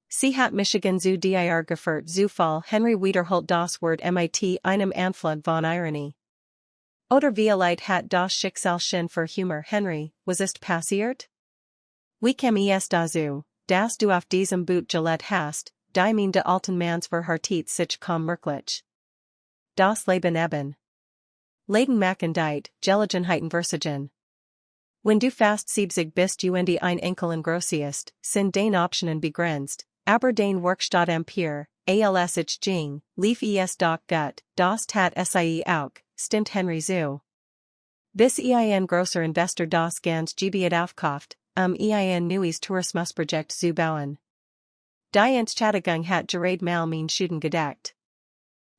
Speaker 2: Sie hat Michigan zu dir geführt, Zufall, Henry wiederholt das Wort mit einem Anflug von Ironie. Oder vielleicht hat das Schicksalchen für Humor, Henry, was ist passiert? Wie kam es dazu, dass du auf diesem Boot gelebt hast, die mein de alten Mans verhartet sich kaum merklich. Das Leben eben. Leden machen dit, Gelegenheiten versigen. Wenn du fast 70 bist und ein Enkelin grossiest, sind deine Optionen begrenzt, aber dein Werkstatt Ampere, als ich ging, lief es doch gut, das tat sie auch, stimmt Henry zu. Bis ein grosser Investor das ganz Gebiet aufkauft, ein neues Tourismusprojekt zu bauen. Die Entschädigung hat gerade mal mein Schuden gedeckt.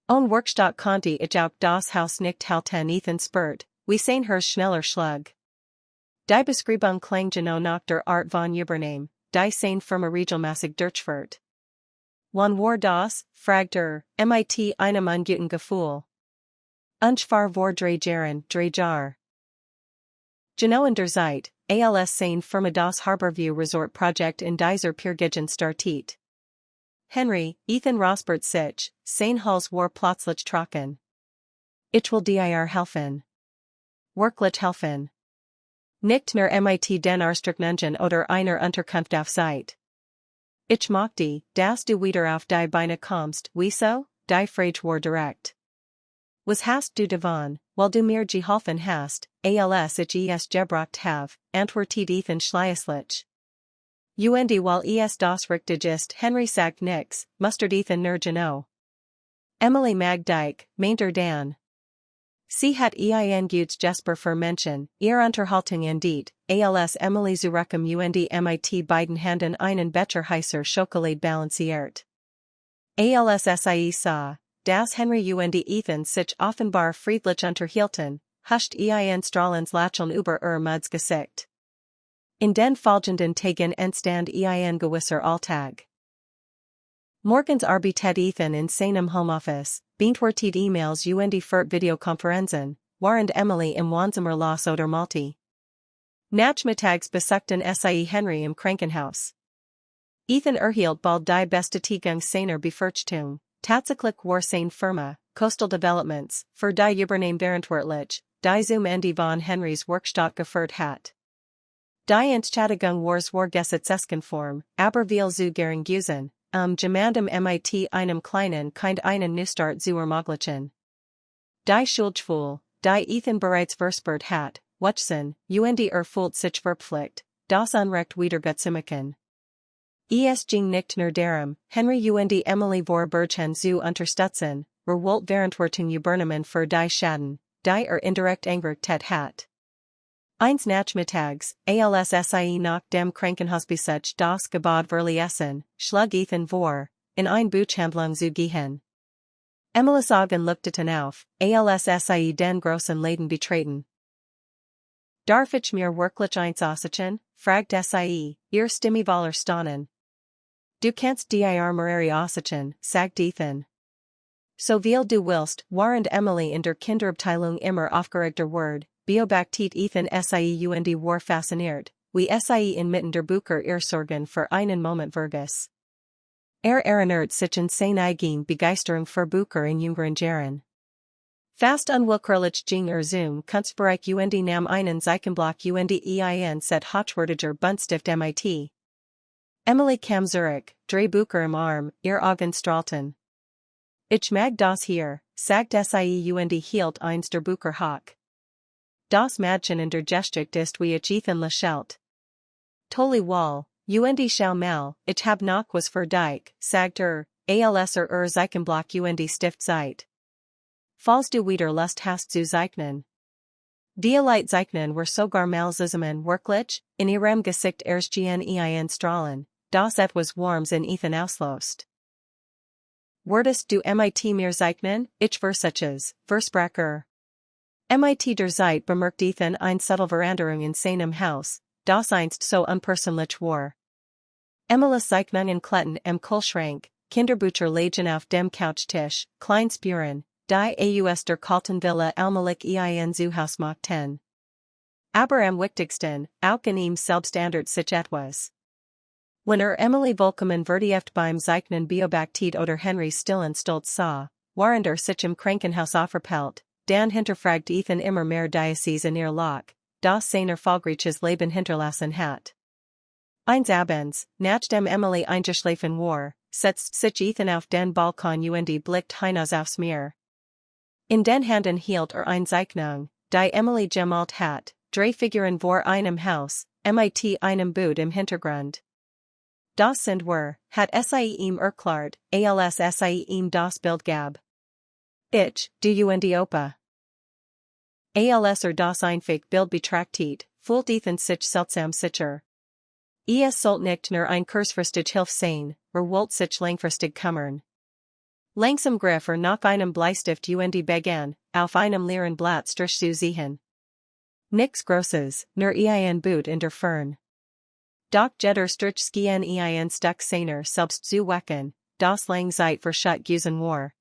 Speaker 2: On Werkstatt konnte ich auch das Haus nicht halten, Ethan spurt, wie sein Herr schneller schlug. Die Beschreibung klang genau nach der Art von Übernahme, die sein Firma regelmäßig durchführt. Wann war das, fragt mit einem unguten Gefühl. War vor 3 Jahren, 3 Jahre. Genau in der Zeit, als sein Firma das Harborview Resort Projekt in dieser Pirgegen startet. Henry, Ethan Rosbert sich, sein Hals war plötzlich trocken. Ich will dir helfen. Wirklich helfen. Nicht mehr mit den Arstriknungen oder einer Unterkunft auf Zeit. Ich mochte, dass du wieder auf die Beine kommst, wieso? Die Frage war direkt. Was hast du davon, weil du mir geholfen hast, als ich es gebracht habe, antwortet Ethan Schleierlich. Und weil es das richtig ist, Henry sagt nix, mustert Ethan nur genau. Emily mag dich, meint dann. Sie hat ein gutes Jesper für Menschen, ihr Unterhaltung indeed, als Emily Zurekum und mit beiden Händen einen Becher heißer Schokolade balanciert. Als sie sah, dass Henry und Ethan sich offenbar friedlich unterhielten, huscht ein strahlens Lächeln über Muds Gesicht. In den folgenden Tagen entstand ein gewisser Alltag. Morgens arbeitet Ethan in seinem Homeoffice, beantwortet E-Mails und führt Videokonferenzen, während Emily im Wohnzimmer las oder malte. Nachmittags besuchten sie Henry im Krankenhaus. Ethan erhielt bald die Bestätigung seiner Befürchtung, tatsächlich war seine Firma, Coastal Developments, für die Übernahme verantwortlich, die zum Ende von Henrys Werkstatt geführt hat. Die Entschädigung war zwar gesetzeskonform, aber viel zu gering gewesen, gemandem mit einem kleinen Kind einen Neustart zu ermöglichen. Die Schuldgefühl, die Ethan bereits verspürt hat, wuchsen, und fühlt sich verpflichtet, das Unrecht wieder gut zu machen. Ging nicht nur darum, Henry und Emily Vorbergen zu unterstützen, wollt Verantwortung übernehmen für die Schaden, die indirekt angerichtet hat. Eins Nachmittags, sie nach dem Krankenhausbesuch das Gebäude verließen, schlug Ethan vor, in ein Buchhandlung zu gehen. Emily's Augen lookten auf, sie den großen Laden betreten. Darf ich mir wirklich eins aussuchen? Fragt sie, ihr Stimme voller Staunen. Du kannst dir mehrere aussuchen, sagt Ethan. So viel du willst, warnt Emily in der Kinderabteilung immer aufgeregter Word, beobachtet Ethan sie und war fasziniert, wie sie inmitten der Bücher ihr Sorgen für einen Moment vergaß. Erinnert sich an seine eigene Begeisterung für Bücher in jüngeren Jahren. Fast unwillkürlich ging zum Kunstbereich und nahm einen Zeichenblock und ein set hochwertiger Buntstift mit. Emily kam zurück, drei Bücher im Arm, ihr Augen strahlten. Ich mag das hier, sagt sie und hielt eins der Bücher hoch. Das Mädchen in der Geschichte ist wie ich Ethan lächelt. Tolle Wall, und schau mal, ich hab noch was für dich, sagt als Zeichenblock und Stift seit. Falls du wieder Lust hast zu zeichnen. Die Zeichnen were sogar mal zusammen wirklich, in ihrem Gesicht erschien strahlen, das etwas Warmes in Ethan auslost. Würdest du mit mir zeichnen, ich versuches, verspracher. Mit der Zeit bemerkt Ethan eine subtle Veränderung in seinem Haus, das einst so unpersönlich war. Emily's Zeichnungen kletten im Kühlschrank, Kinderbücher lagen auf dem Couchtisch, Kleinspüren, die aus der kalten Villa allmählich zu Haus machten. Aber am wichtigsten, auch in ihm selbst ändert sich etwas. Wenn Emily vollkommen vertieft beim Zeichnen beobachtet oder Henry stillen Stolz sah, waren sich im Krankenhaus aufgepellt, dann hinterfragt Ethan immer mehr Diocese in ihr Loch, das seiner folgreiches Leben hinterlassen hat. Eins Abends, nachdem Emily eingeschlafen war, setzt sich Ethan auf den Balkon und blickt hinaus aufs Meer. In den Händen hielt eine Zeichnung, die Emily gemalt hat, drei Figuren vor einem Haus, mit einem Boot im Hintergrund. Das sind hat sie ihm erklärt, als sie ihm das Bild gab. Ich, du und Opa. Als das einfach Bild betrachtet, fühlt Ethan sich seltsam sicher. Sollt nicht nur ein kurzfristig Hilfe sein, wollt sich langfristig kümmern. Langsam griff nach einem Bleistift und begann, auf einem leeren Blatt Strich zu ziehen. Nix Grosses, nur ein Boot in der Fern. Doch jeder Strich skien stuck seiner selbst zu wecken, das lang Zeit verschut gewesen war.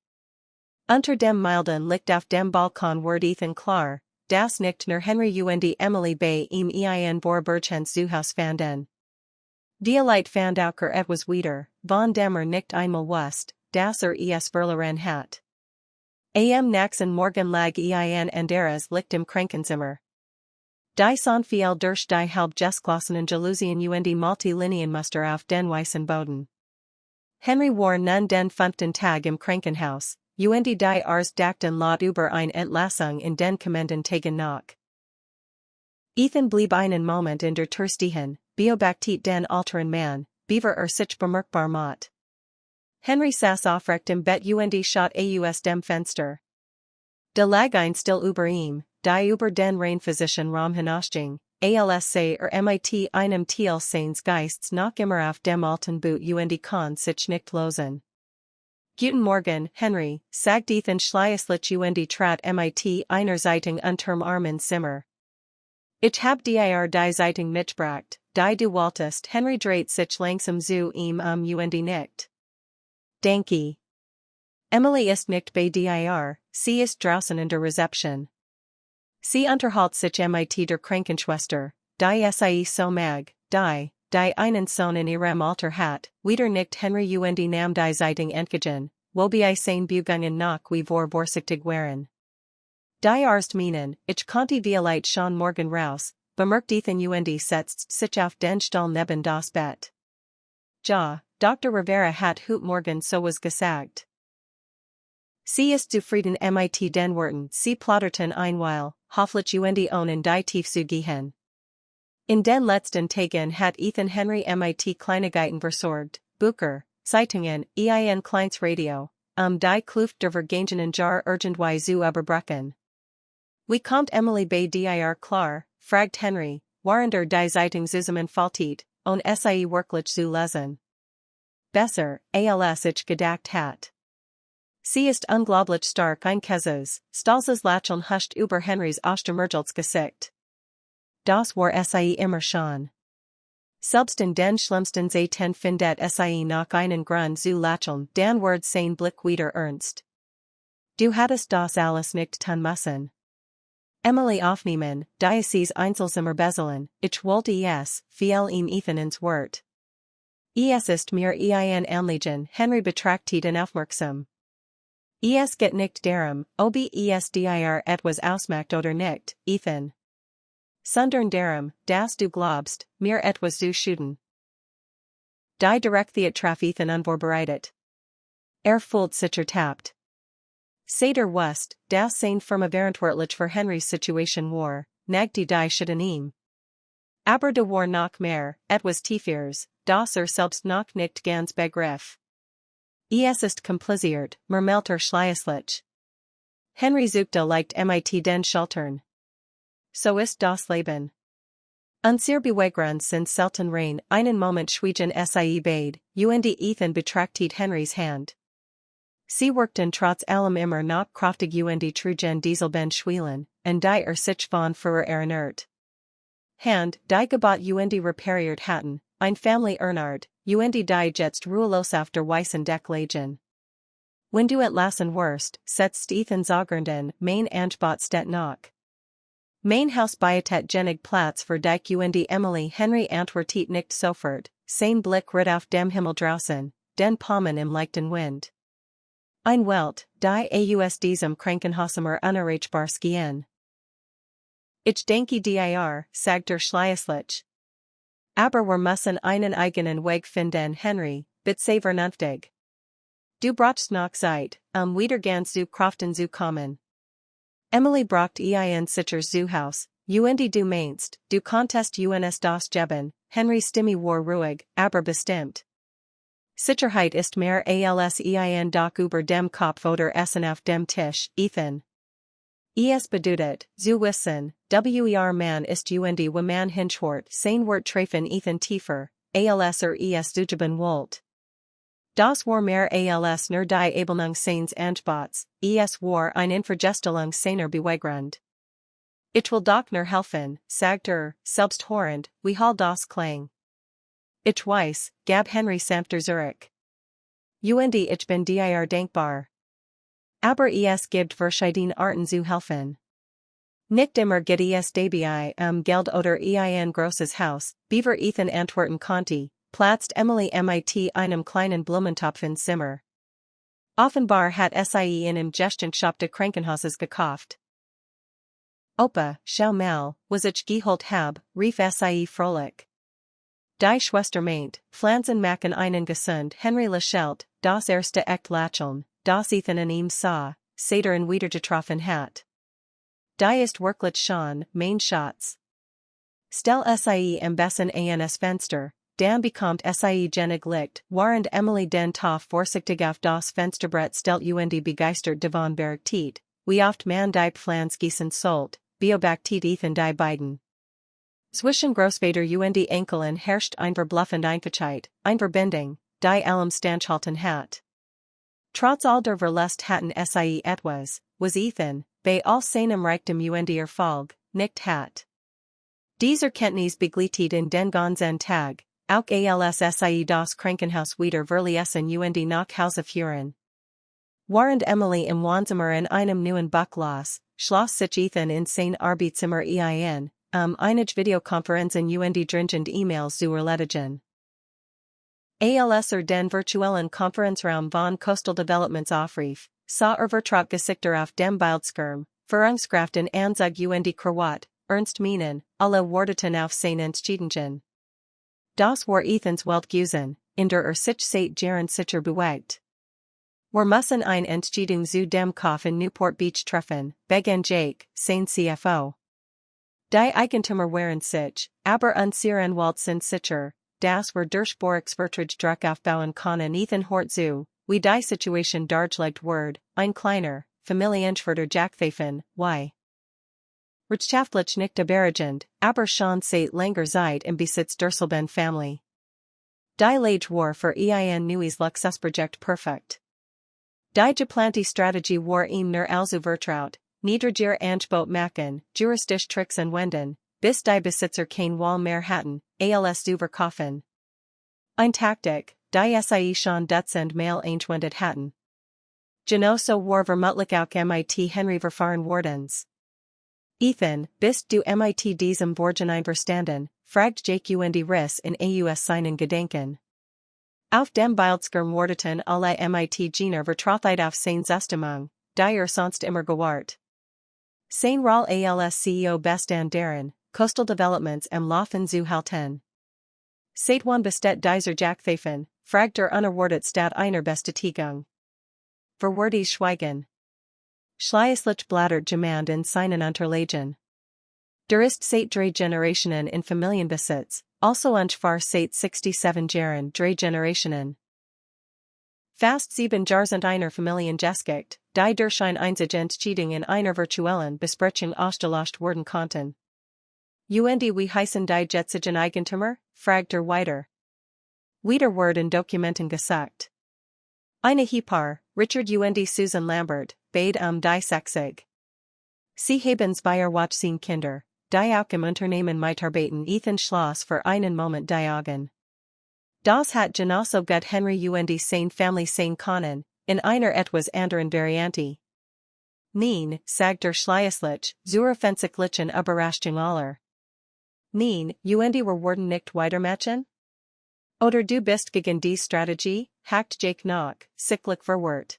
Speaker 2: Unter dem milden Licht auf dem Balkon wurde Ethan klar, das nicht nur Henry und Emily bei ihm Vorbergen zu Haus fanden. Die Light fand auch etwas wieder, von dem nicht einmal wusst, das es verloren hat. Am nächsten Morgen lag anderes Licht im Krankenzimmer. Die son viel durch die halb gesglossenen Jalousien und Multilinienmuster auf den weißen Boden. Henry war nun den 5. Tag im Krankenhaus, und die dachten laut über eine Entlassung in den kommenden Tagen nach. Ethan blieb einen Moment in der Tür stehen, beobachtet den älteren Mann, beaver sich bemerkbar macht. Henry saß aufrecht im Bett und schaut aus dem Fenster. De lag ein still über ihm, die über den Reinphysician Rom hinausging, als mit einem Teil seines Geists noch immer auf dem alten Boot und kann sich nicht losen. Guten Morgen, Henry, sagt Ethan schließlich und trat mit einer Zeitung unterm Arm ins Zimmer. Ich hab dir die Zeitung mitgebracht, die du wolltest. Henry dreht sich langsam zu ihm und nickt. Danke. Emily ist nicht bei dir, sie ist draußen in der Rezeption. Sie unterhält sich mit der Krankenschwester, die sie so mag, die einen Sohn in ihrem Alter hat, wieder nicht Henry und nahm die Zeitung entgegen, wobei sein Bugungen nach wie vor vorsichtig waren. Die erst meinen, ich konnte vielleicht schon morgen raus, bemerkt Ethan und setzt sich auf den Stuhl neben das Bett. Ja, Dr. Rivera hat heute Morgen sowas gesagt. Sie ist zufrieden mit den Worten, sie plauderten ein Weil, hoffentlich und ohne die tief zu gehen. In den letzten Tagen hat Ethan Henry mit Kleinigkeiten versorgt, Bücher, Zeitungen, ein kleines Radio, die Kluft der Vergangenen Jahr irgendwie zu überbrücken. Wie kommt Emily bei dir klar, fragt Henry, während die Zeitung zusammenfaltet, und sie wirklich zu lesen. Besser, als ich gedacht hat. Sie ist unglaublich stark eingesetzt, Stalzes Lächeln huscht über Henrys Ostermergels Gesicht. Das war sie immer schon. Selbst in den schlimmsten Zeiten findet sie noch einen Grund zu lächeln, dann wird sein Blick wieder ernst. Du hattest das alles nicht tun müssen. Emily aufnehmen, Diocese Einzelzimmer beseln, ich wollte es, fiel ihm Ethan ins Wort. Es ist mir ein Anliegen, Henry betrachtet ihn aufmerksam. Es geht nicht darum, ob es dir etwas ausmacht oder nicht, Ethan. Sondern darum, dass du glaubst, mir etwas zu schulden. Die Direktheit traf Ethan unvorbereitet. Fühlt sich ertappt. Seder wusste, dass sein verantwortlich für Henrys Situation war, nagte die schulden ihm. Aber de war noch mehr, etwas tiefers, das selbst noch nicht ganz begriff. Es ist kompliziert, murmelte schließlich. Henry suchte leicht mit den Schultern. So ist das Leben. Unser Beweggrund sind selten rein, einen Moment schwiegen sie beide, und Ethan betrachtet Henrys Hand. Sie workten trotz allem immer noch kraftig und trugen Dieselben schwielen, und die sich von früher erinnert. Hand, die Gebot und repariert hatten, ein Family Ernard, und die jetzt ruhelos auf der weißen Deck lagen. Wenn du entlassen wirst, setzt Ethan Zaugernden, mein Angebot steht noch. Mein Haus bietet genig Platz für dich und Emily Henry antwortet nicht sofort, sein Blick ritt auf dem Himmel draußen, den Palmen im leichten Wind. Ein Welt, die aus diesem Krankenhauszimmer unerreichbar gehen. Ich denke dir, sagt schließlich. Aber wir müssen einen eigenen Weg finden, Henry, bitte vernünftig. Du brauchst noch Zeit, wieder ganz zu Crofton zu kommen. Emily braucht ein sichers Zuhaus, und du meinst, du konntest uns das geben, Henrys Stimme war ruhig, aber bestimmt. Sicherheit ist mehr als ein Dach über dem Kopf oder Essen auf dem Tisch, Ethan. Es bedeutet, zu wissen, man ist und wo man hinschaut, sein Wort treffen Ethan tiefer, als es zugeben wollt. Das war mehr als nur die Abelnung seines Angebots, es war ein Infragestellung seiner Beweggrund. Ich will doch nur helfen, sagt selbst horrend, wie hall das klang. Ich weiß, gab Henry sanfter zurück. Und ich bin dir dankbar. Aber es gibt verschiedene Arten zu helfen. Nicht immer geht es dabei Geld oder ein großes Haus, Beaver Ethan antworten konnte, platzt Emily mit einem kleinen Blumentopf ins Zimmer. Offenbar hat sie in im Gestensshop des Krankenhauses gekauft. Opa, schau mal, was ich geholt hab, rief sie fröhlich. Die Schwester meint, Pflanzen machen einen gesund, Henry lächelt, das erste echt lächeln, das Ethan an ihm sah, seit wieder getroffen hat. Die ist wirklich schon, mein Schatz. Stell sie am besten ans Fenster, dann bekommt sie genig Licht, während Emily den Topf vorsichtig auf das Fensterbrett stellt und begeistert davon berichtet, wie oft man die Pflanze gießen sollt, beobachtet Ethan die beiden. Zwischen Großvater und Enkelin herrscht ein verbluffend Einigkeit, ein Verbindung, die allem standhalten hat. Trotz all der Verlust hatten sie etwas, was Ethan, bei all seinem Reichtum und Erfolg, nicht hat. Dieser Kenntnis begleitet in den ganzen Tag, auch als sie das Krankenhaus wieder verließen und nach Hause fuhren. Während Emily im Wohnzimmer in einem neuen Buch las, schloss sich Ethan in sein Arbeitszimmer ein, einige Videokonferenzen und dringend E-Mails zu erledigen. Als den virtuellen Konferenzraum von Coastal Developments aufrief, sah vertraut Gesichter auf dem Bildschirm, Führungskraften Anzug und Krawatte, ernst Mienen, alle warteten auf sein Entscheidungen. Das war Ethans Weltgeusen, in der sich seit Jahren sicher bewegt. Wir müssen ein Entscheidung zu dem Kauf in Newport Beach treffen, begann Jake, sein CFO. Die Eigentümer waren sich, aber unseren Wald sind sicher, das wir durch Borixvertrag druck aufbauen können Ethan Hort zu, wie die Situation dargelegt wird, ein kleiner, familienentwerder Jackpfeifen, y. Wirtschaftlich nicht überragend, aber schon seit langer Zeit im Besitz derselben Family. Die Lage war für ein neues Luxusprojekt perfekt. Die geplante Strategie war ihm nur also vertraut, niedriger Angebot machen, juristisch Tricks anwenden, bis die Besitzer kein Wahl mehr hatten, als zu verkaufen. Ein Taktik, die sie schon Dutzend Mal angewendet hatten. Genoso war vermutlich auch mit Henry verfahren wardens. Ethan, bist du mit diesem Borgen einverstanden, fragt Jake und Riss in aus seinen Gedenken. Auf dem Bildschirm warteten alle mit Jener vertrautheit auf sein Zustimmung, die sonst immer gewahrt. Sein Roll als CEO bestand darin, Coastal Developments am Laufen zu halten. Seit wann besteht dieser Jackpfeifen, fragt unerwartet statt einer Bestätigung. Verwortes Schweigen. Schließlich blättert jemand in seinen Unterlagen. Ist seit 3 Generationen in Familienbesitz, also ungefähr seit 67 Jahren 3 Generationen. Fast 7 Jahre sind einer Familien geskickt, die durch ein Cheating in einer virtuellen Besprechung ausgelöscht werden konnten. Und wie heißen die jetzigen Eigentümer, fragt weiter. Wieder werden Dokumenten gesagt. Eine Paar, Richard und Susan Lambert, beide die 60. Sie haben 2 erwachsene Kinder, die auch im Unternehmen mitarbeiten Ethan Schloss für einen Moment die Augen. Das hat genauso gut Henry und seine Family sein können, in einer etwas anderen Variante. Nein, sagt schließlich, zur offensichtlichen Überraschung aller. Nein, und werden nicht weitermachen? Oder du bist gegen die Strategie, hakt Jake noch, sichtlich verwirrt.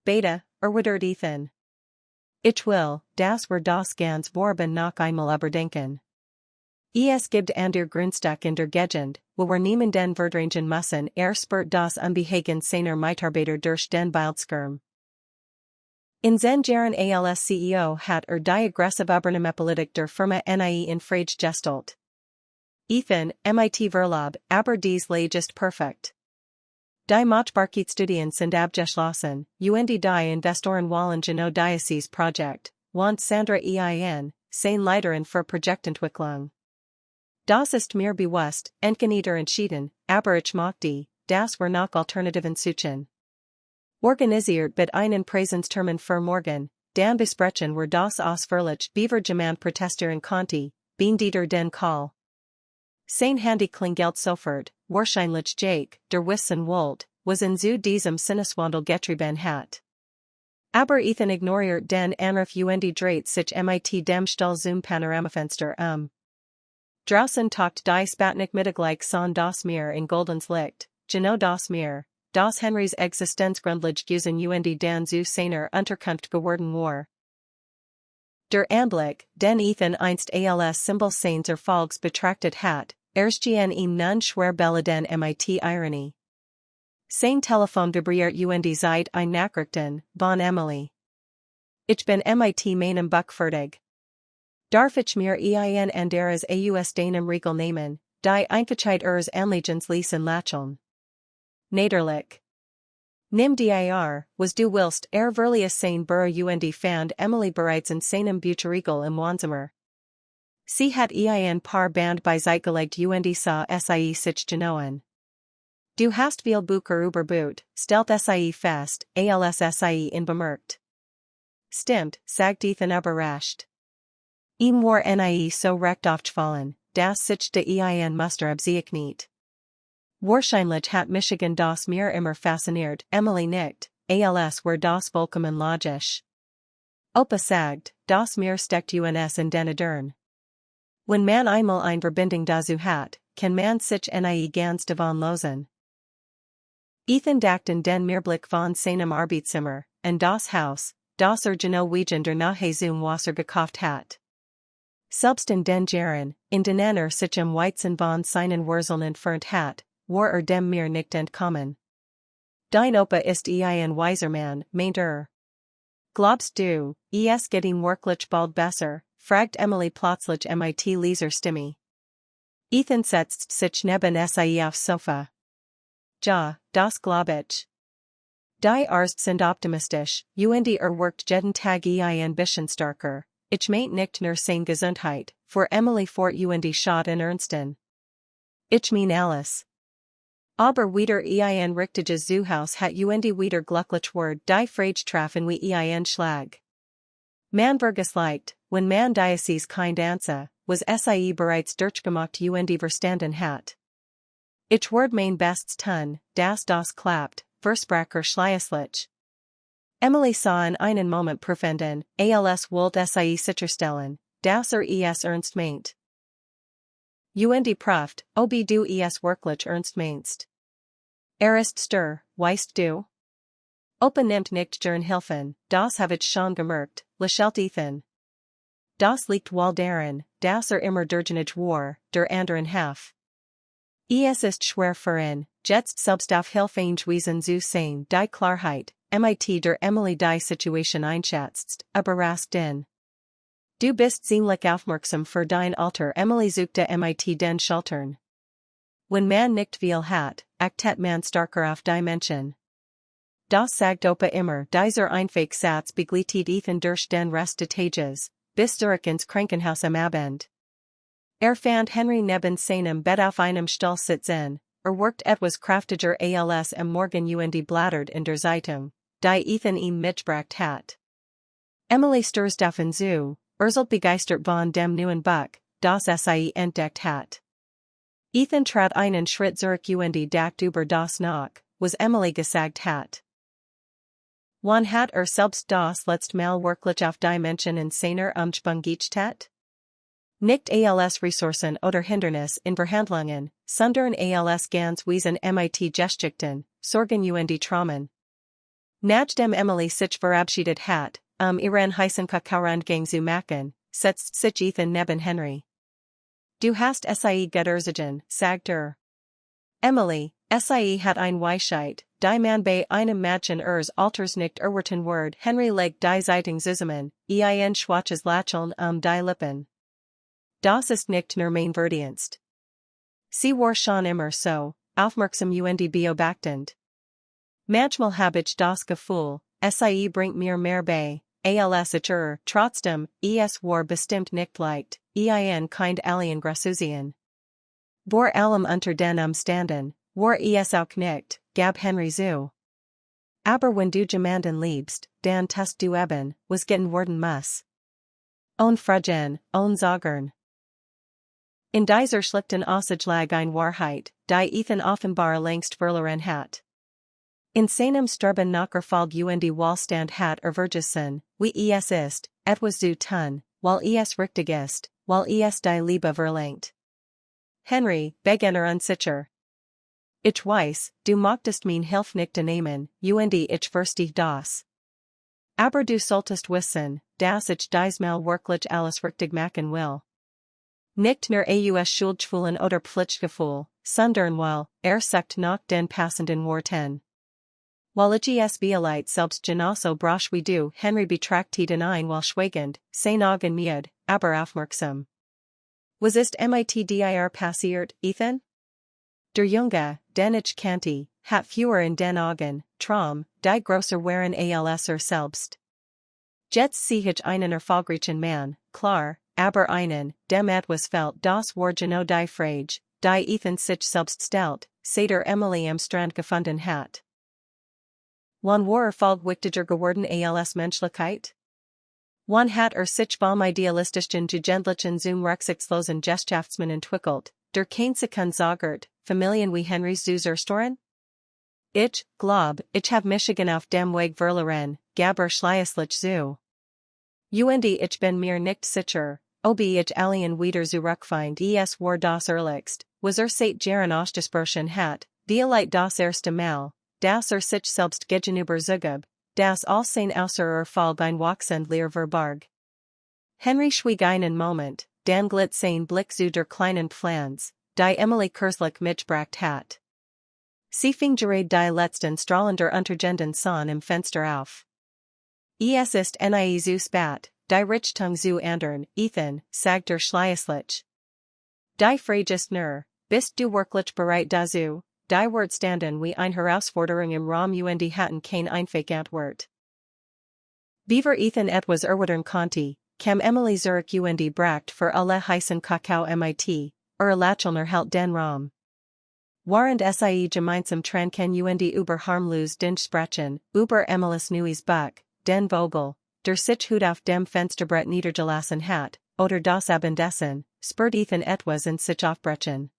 Speaker 2: Beta, erwidert Ethan. Ich will, das wir das ganz Vorben noch einmal überdenken. Es gibt andere Grundstück in der Gegend, wo wir niemanden verdrängen müssen spürt das Unbehagen seiner Mitarbeiter durch den Bildschirm. In den Jahren als CEO hat die aggressive Übernahmepolitik der Firma nie in Frage gestellt. Ethan, mit Verlob, aber dies Lage ist perfekt. Die Machbarkeitsstudien sind abgeschlossen, und die Investoren wollen genau dieses Projekt, want Sandra sein Leiterin für Projektentwicklung. Das ist mir bewusst, entgenieder entschieden, aber ich möchte, dass wir noch Alternativen suchen. Organisiert mit einen Präsenztermin für morgen, dann besprechen wir das ausführlich beaver jemand protestieren konnte, bin dieter den Call. Sein Handy klingelt sofort, wahrscheinlich Jake, der wissen wollt, was in zu diesem Sinneswandel getrieben hat. Aber Ethan ignoriert den Anruf und dreht sich mit dem Stall zum Panoramafenster Draußen taucht die Spatnik mittaglich son das Meer in goldens Licht, genau das Meer, das Henrys Existenzgrundlage gewesen und dann zu seiner Unterkunft geworden war. Der Anblick, den Ethan einst als Symbol seines Erfolgs betrachtet hat, erschien ihm nun schwer den mit Ironie. Sein Telefon vibriert und seit ein Nachrichten, von Emily. Ich bin mit meinem Buch fertig. Darf ich mir ein anderes aus deinem Regal nehmen, die Einigkeit Anlegens lesen lacheln. Naderlich. Nimm dir, was du willst verlies sein Burr und fand Emily bereits in seinem Bücherregal im Wohnzimmer. Sie hat ein paar Band beiseitgelegt und sah sich genoen. Du hast viel Bücher überbaut, stellt fest, als unbemerkt. Stimmt, sagt Ethan überrascht. Ihm war so recht aufgefallen, dass sich ein Muster abzeichnet. Wahrscheinlich hat Michigan das mir immer fasziniert, Emily nicht, als war das vollkommen logisch. Opa sagt, das mir steckt uns in den Adern. Wenn man einmal ein Verbindung dazu hat, kann man sich ganz davon losen. Ethan dachten den Mehrblick von seinem Arbeitszimmer, und das Haus, das genau wegen der Nahe zum Wasser gekauft hat. Selbst in den Jahren, in denen sich Weizen von seinen Wurzeln entfernt hat, war dem mir nicht entkommen. Dein Opa ist ein weiser Mann, meint Glaubst du, es geht ihm wirklich bald besser, fragt Emily plötzlich mit leiser Stimme. Ethan setzt sich neben sie aufs Sofa. Ja, das glaub ich. Die Arzt sind optimistisch, und workt jeden Tag ein bisschen starker. Ich meint nicht nur seine Gesundheit, für Emily fort und schaut in Ernsten. Ich mein alles. Aber wieder ein richtiges Zuhaus hat und wieder glücklich word die Frage trafen wie ein Schlag. Man vergesleicht, wenn man dieses Kind ansa, was sie bereits durchgemacht und verstanden hat. Ich word mein bestes tun, das klappt, verspracher schließlich. Emily sah in einen Moment profunden, als wollte sie sicherstellen, dass es ernst meint. Und Praft, ob du es wirklich ernst meinst. Ist stur, weißt du? Open nimmt nicht gern Hilfen, das habe ich schon gemerkt, lächelt Ethan. Das liegt wohl daran, dass immer durchgenig war, der anderen Half. Es ist schwer für ihn, jetzt selbst auf Hilfe eingewiesen zu sein, die Klarheit, mit der Emily die Situation einschätzt, überrascht ihn. Du bist ziemlich aufmerksam für dein Alter. Emily suchte mit den Schultern. Wenn man nicht viel hat, achtet man starker auf die Menschen. Das sagt Opa immer, dieser einfach Satz begleitet Ethan durch den Rest des Tages, bis zurück ins Krankenhaus am Abend. Fand Henry neben seinem Bett auf einem Stuhl sitzen, workt etwas kraftiger als am Morgen und blattert in der Zeitung, die Ethan ihm mitgebracht hat. Emily stürzt auf ihn zu, begeistert von dem neuen Buch, das sie entdeckt hat. Ethan trat einen Schritt zurück und dacht über das nach, was Emily gesagt hat. Wann hat selbst das letzte Mal wirklich auf die Menschen in seiner Umgebung geachtet? Nicht als Ressourcen oder Hindernis in Verhandlungen, sondern als ganz Wesen mit Geschichten, Sorgen und Traumen. Nachdem Emily sich verabschiedet hat, ihren heißen Kakaorangang zu machen, setzt sich Ethan neben Henry. Du hast sie gedurzigen, sagt Emily, sie hat ein Weisheit, die man bei einem Mädchen Alters nicht erwarten wird. Henry legt die Zeitung zusammen, ein schwaches Lächeln die Lippen. Das ist nicht nur mein Verdienst. Sie war schon immer so, aufmerksam und beobachtend. Manchmal hab ich das Gefühl, sie bringt mir mehr bei, als ich trotzdem, es war bestimmt nicht leicht, ein kind alien Grasusian. Vor allem unter den Umständen, war es auch nicht, gab Henry zu. Aber wenn du jemanden liebst, dann tust du eben, was getan worden muss. Ohne Fragen, ohne Sorgen. In dieser schlichten Aussage lag ein Wahrheit, die Ethan offenbar längst verloren hat. In seinem Streben nachgerfolgt und Wohlstand hat vergessen, wie es ist, etwas zu tun, weil es richtig ist, weil es die Liebe verlangt. Henry, begann unsicher. Ich weiß, du möchtest mein Hilfe nicht annehmen, und ich verstehe das. Aber du solltest wissen, dass ich diesmal wirklich alles richtig machen will. Nicht nur aus Schuldgefühlen oder Pflichtgefühl, sondern weil, sucht nach den passenden Worten. Weil ich es vielleicht selbst genauso brasch wie du, Henry betrachtete ihn while schweigend, sein Augen müde, aber aufmerksam. Was ist mit dir passiert, Ethan? Der Junge, den ich kannte, hat Feuer in den Augen, Traum, die größer waren als selbst. Jetzt sehe ich einen erfolgreichen Mann, klar, aber einen, dem etwas fehlt, das war genau die Frage, die Ethan sich selbst stellt, seit Emily am Strand gefunden hat. Wann war Erfolg wichtiger geworden als Menschlichkeit? Wann hat sich vom idealistischen zu gentlichen zum rücksichtslosen Gesellschaftsmann entwickelt, der keine Sekunde zögert, Familien wie Henrys zu zerstören? Ich glaub, ich hab Michigan auf dem Weg verloren, gab schließlich zu. Und ich bin mir nicht sicher, ob ich allen wieder zurückfind. Es war das ehrlichst, was seit Jahren ausgesprochen hat, vielleicht das erste Mal, dass sich selbst gegenüber zugab, dass all sein außer Erfolg ein wachsender verbarg. Henry schwieg einen Moment, dann glitt sein Blick zu der kleinen Pflanze, die Emily kürzlich mitgebracht hat. Sie fing gerade die letzten strahlender Untergenden Sonne im Fenster auf. Es ist nie zu spät, die Richtung zu andern, Ethan, sagt der Schleislich. Die Fragest nur, bist du wirklich bereit dazu, die Wort standen wie ein Herausforderung im Raum und hatten kein einfach Antwort. Beaver Ethan etwas erwidern konnte, kam Emily Zurich und bracht für alle heißen Kakao mit, Lachelner hält den Raum. Warend sie gemeinsam tranken und über harmlos den Sprachen, über Emilis neues Buch, den Vogel, der sich Hut auf dem Fensterbrett niedergelassen hat, oder das Abendessen, spürt Ethan etwas in sich aufbrechen.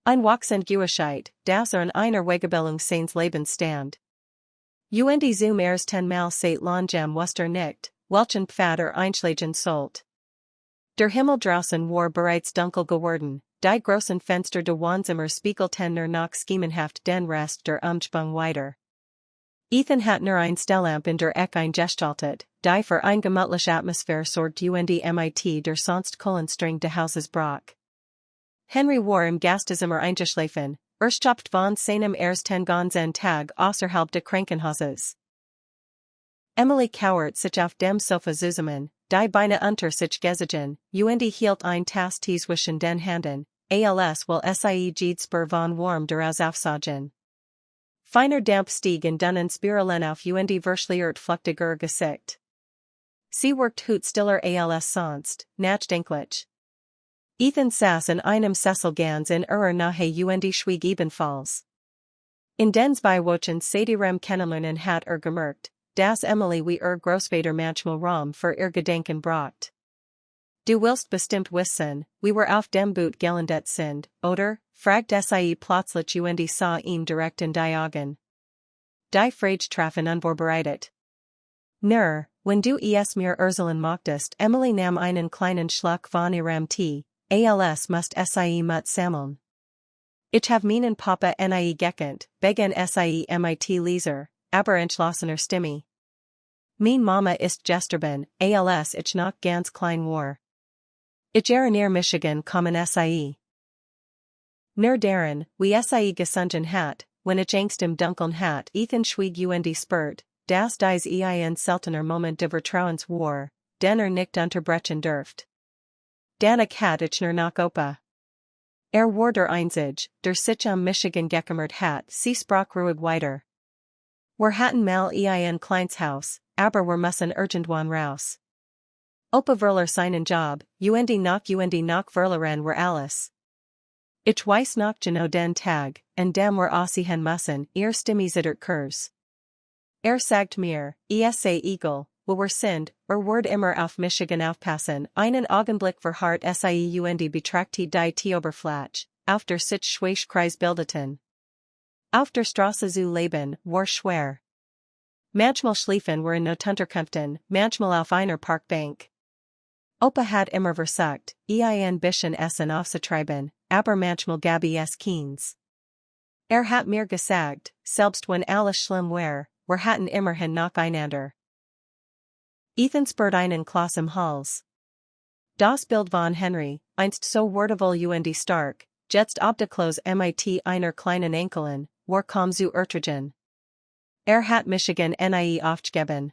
Speaker 2: Ein Wachsend Gewissheit, das einer Wegebelung seines Lebens stand. Und zum ersten Mal seit langem Wuster nicht, welchen Pfad einschlagen sollt. Der Himmel draußen war bereits dunkel geworden, die großen Fenster de Wohnzimmer spiegelten nur noch schemenhaft den Rest der Umspung weiter. Ethan hat nur ein Stellamp in der Ecke eingestaltet, die für ein gemütliche Atmosphäre sorgt und mit der sonst kohlenstreng de Hauses brach. Henry war im Gastzimmer eingeschlafen, erschöpft von seinem ersten ganzen Tag außerhalb de Krankenhauses. Emily kauert sich auf dem Sofa zusammen, die Beine unter sich gezogen, und hielt ein Tass Tee zwischen den Händen, als will sie Spur von warm daraus aufsaugen. Feiner Damp stieg in dünnen Spiralen auf und verschleiert flüchtiger Gesicht. Sie workt hut stiller als sonst, nachdenklich. Ethan saß in einem Sessel ganz in ihrer Nähe und schwieg ebenfalls. In den 2 Wochen seit ihrem Kennenlernen hat gemerkt, dass Emily wie Großvater manchmal Raum für ihr Gedenken braucht. Du willst bestimmt wissen, wie wir auf dem Boot gelandet sind, oder? Fragt sie plötzlich und sah ihm direkt in die Augen. Die Frage trafen unvorbereitet. Nur, wenn du es mir erzählen möchtest, Emily nahm einen kleinen Schluck von ihrem Tee, als must sie mit sammeln. Ich hab meinen Papa nie gekannt, begen sie mit Leser, aber entschlossener Stimme. Mein Mama ist gestorben, als ich noch ganz klein war. Ich near Michigan kommen sie. Nur darin, wie sie gesungen hat, wenn ich Angst im Dunkeln hat, Ethan schwieg und spürt, dass dies ein seltener Moment de Vertrauens war, den nicht unterbrechen dürft. Danak hat ich nur noch opa. War der Einzige, der sich Michigan gekümmert hat, sie sprach ruhig weiter. Wir hatten mal ein kleines Haus, aber wir müssen irgendwann raus. Opa verler seinen Job, und noch verleren wir alles. Ich weiß noch genau den Tag, an dem wir aussehen müssen, Stimme zittert Kurs. Sagt mir, Eagle, wo wir sind, wird immer auf Michigan aufpassen, einen Augenblick verharrt sie und betrachtete die Tioberfläche, auf der sich Schweißkreis bildeten. Auf der Straße zu leben, war schwer. Manchmal schliefen wir in Notunterkünften, manchmal auf einer Parkbank. Opa hat immer versucht, ein bisschen Essen aufzutreiben, aber manchmal gab es keins. Hat mir gesagt, selbst wenn alles schlimm war, wir hatten immerhin noch einander. Ethan spürt einen Kloß im Hals. Das Bild von Henry, einst so würdevoll und stark, jetzt obdachlos mit einer kleinen Enkelin, war kaum zu ertragen. Hat Michigan nie aufgegeben.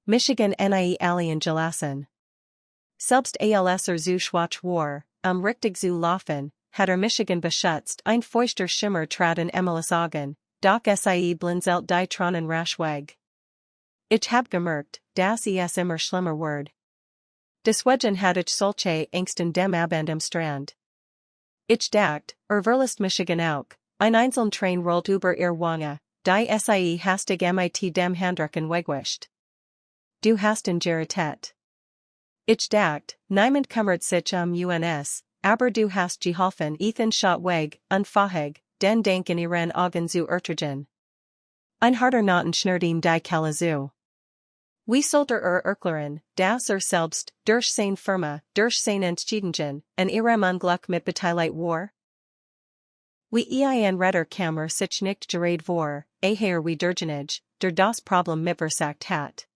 Speaker 2: Michigan nie alien gelassen. Selbst als zu schwach war, richtig zu laufen, hat Michigan beschützt, ein feuchter Schimmer trat in Emilis Augen, doch sie blinzelt die Tronen rasch weg. Ich hab gemerkt, dass es immer schlimmer ward. Deswegen hat ich solche Ängsten dem Abend am Strand. Ich dacht, verlässt Michigan auch, ein einzeln Train rollt über ihr Wange, die sie hastig mit dem Handrücken wegwischt. Du hast in Geritet. Ich dacht, niemand kümmert sich uns, aber du hast geholfen Ethan schot weg, unfähig, den Dank in ihren Augen zu ertragen. Ein harter Noten schnürt ihm die Kehle zu. Wie sollte erklären, dass selbst, durch seine Firma, durch seine Entscheidungen, an ihrem Unglück mit beteiligt war? Wie ein Retter Kammer sich nicht gerät war, wie derjenige, der das Problem mitversucht hat.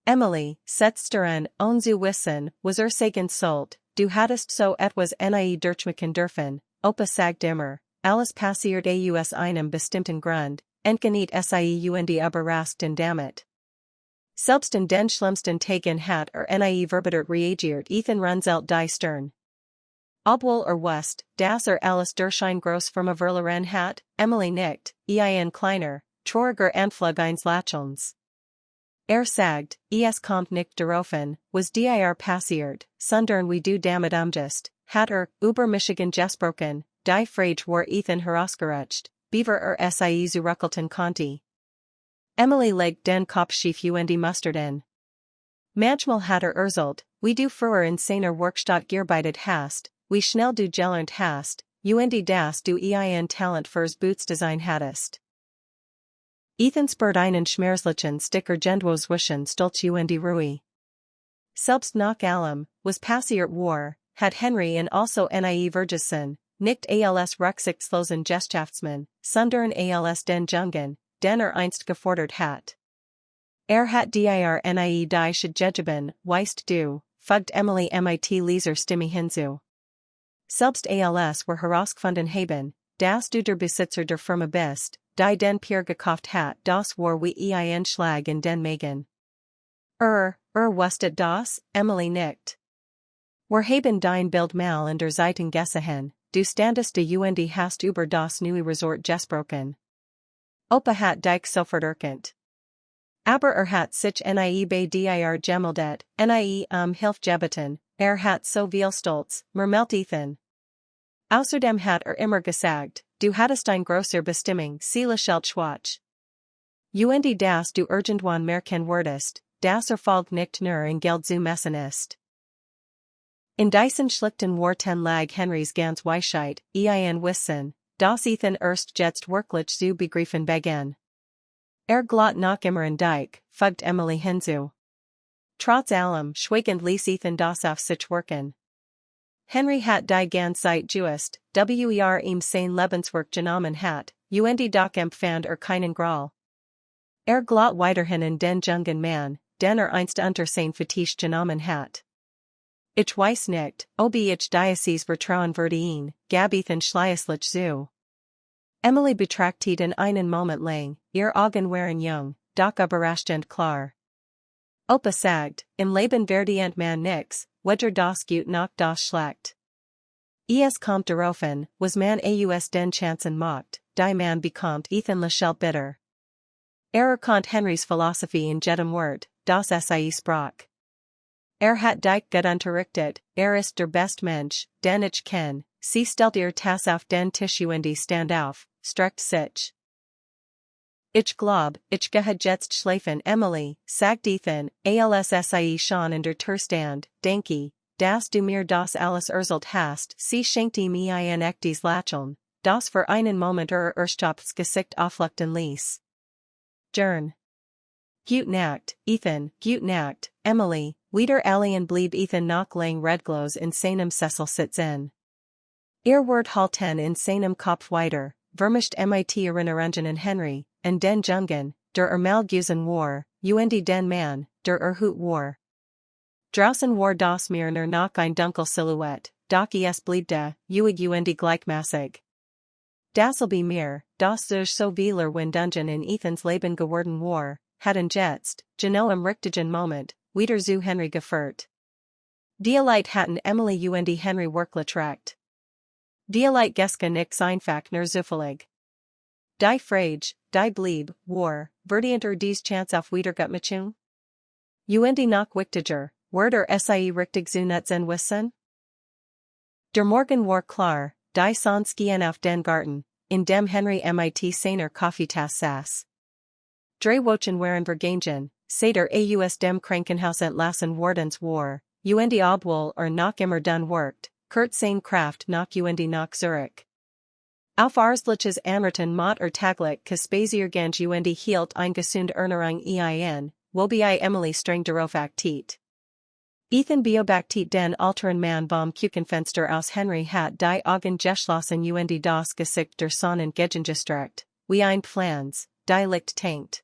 Speaker 2: Emily, setzt daran, zu wissen, was sagen sollt, du hattest so etwas nie durchmachen dürfen, Opa sagt immer, alles passiert aus einem bestimmten Grund, entgeniet sie und überrascht und damit. Selbst in den schlimmsten Tagen hat nie verbitert reagiert Ethan Runzelt die Stern. Obwohl West, das alles Durchschein groß vom Verloren hat, Emily nickt, ein kleiner, trauriger Anflug eines Lächelns. Sagt, es kommt nicht daraufhin, was dir passiert, sondern wie du damit umgehst, hat über Michigan gesprochen, die Frage war Ethan herausgerutscht, beaver sie zurückhalten konnte. Emily legt den Kopf schief und mustert in. Manchmal hat erzählt, wie du früher in seiner Werkstatt gearbeitet hast, wie schnell du gelernt hast, und dass du ein Talent fürs Bootsdesign hattest. Ethan spürt einen schmerzlichen Sticker Gendwos wischen Stolz und Ruhe. Selbst nach allem, was passiert war, hat Henry und also nie Vergessen, nicht als rücksichtslosen Geschäftsmann, sondern als den Jungen, den einst gefordert hat. Hat dir nie die Schadgegeben, weißt du, fügt Emily mit Leser Stimme hinzu. Selbst als war herausgefunden haben, dass du der Besitzer der Firma bist, die den Pierre gekauft hat, das war wie ein Schlag in den Magen. Wusstet das, Emily nickt. Wir haben dein Bild mal in der Zeitung gesehen, du standest und hast über das neue Resort gesprochen. Opa hat dich sofort erkannt. Aber hat sich nie bei dir gemeldet, nie Hilfe gebeten, hat so viel Stolz, murmelt Ethan. Außerdem hat immer gesagt, du hattest ein grosser Bestimmung, seelisches Schwach. Und dass du irgendwann merken würdest, das Erfolg nicht nur in Geld zu messen ist. In diesen schlichten Worten lag Henrys ganz Weisheit, ein Wissen, das Ethan erst jetzt wirklich zu begreifen begann. Glott noch immer in dich, fügt Emily hinzu. Trotz allem, schweigend ließ Ethan das auf sich wirken. Henry hat die ganze Zeit gewusst, ihm sein Lebenswerk genommen hat, und doch empfand keinen Groll. Glott weiterhin in den jungen Mann, den einst unter sein Fetisch genommen hat. Ich weiß nicht, ob ich dieses Vertrauen würde ihn, gab Ethan schließlich zu. Emily betrachtet in einen Moment lang, ihr Augen waren jung, doch überraschend klar. Opa sagt, im Leben verdient man nix, weder das Gut noch das Schlecht. Es kommt daraufhin, was man aus den Chancen macht, die man bekommt Ethan lächelt bitter. Erkannt Henrys Philosophie in jedem Wort, das sprach. Hat dich gut unterrichtet, ist der best Mensch, den ich kenn, sie stellt ihr Tass auf den Tisch und stand auf, streckt sich. Ich glaub, ich gehe jetzt schlafen Emily, sagt Ethan, als schon in der Tür stand, denke, dass du mir das alles erzählt hast, sie schenkte mir ein echtes Lächeln, das für einen Moment Erstopfs Gesicht aufleuchten ließ. Jern. Gut Nacht, Ethan, gut Nacht, Emily, wieder allen blieb Ethan noch lang redglos in seinem Sessel sitzen. Wort halten in seinem Kopf weiter, vermischt mit Erinnerungen an Henry, und den Jungen, der mal gewesen war, und den Mann, der Hut war. Draußen war das Meer nur noch ein dunkel Silhouette, doch es bliebte, ruhig und gleichmäßig. Dasselbe Meer, das durch so vieler Windungen in Ethans Leben geworden war, hatten jetzt, genau im richtigen Moment, wieder zu Henry geführt. Die Leute hatten Emily und Henry wirklich recht. Die Leute geske nix einfach nur zufällig. Die Frage, die blieb, war, verdient dies Chance auf Wiedergutmachung? Und noch wichtiger, wird sie richtig zu nutzen wissen? Der Morgen war klar, die Sonne schien auf den Garten, in dem Henry mit seiner Kaffeetasse saß. Drei Wochen waren vergangen, seit aus dem Krankenhaus entlassen worden war, und obwohl noch immer done worked, kurt seine Kraft noch und nach Zurich. Auf Arsliches Anraten mot taglich Kaspazierganj und hielt ein gesund Ernährung ein, wobei Emily streng darauf achtet. Ethan beobachtet den alteren Mann vom Küchenfenster aus Henry hat die Augen geschlossen und das Gesicht der Sonnen gegengestrickt, wie ein Pflanz, die Licht tankt.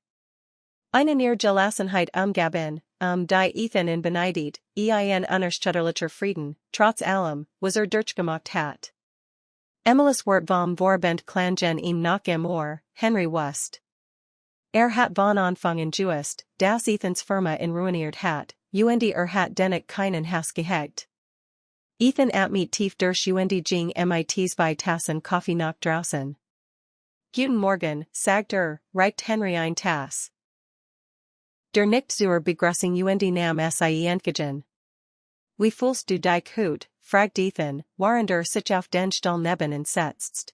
Speaker 2: Eine Gelassenheit umgaben, die Ethan in beneidet, ein unerschütterlicher Frieden, trotz allem, was durchgemacht hat. Emilys Wort vom Vorbent Klangen ihm nach im Ohr, Henry wusste. Hat von Anfang in Juist, das Ethens Firma in ruiniert hat, und hat dennoch keinen Hass gehegt. Ethan mit tief durch Ging mit zwei Tassen Kaffee nach draußen. Guten Morgen, sagt reicht Henry ein Tass. Der nicht zur Begrüßung nam sie entgegen. Wie fühlst du dich heute, fragt Ethan, während sich auf den Stuhl neben setzt.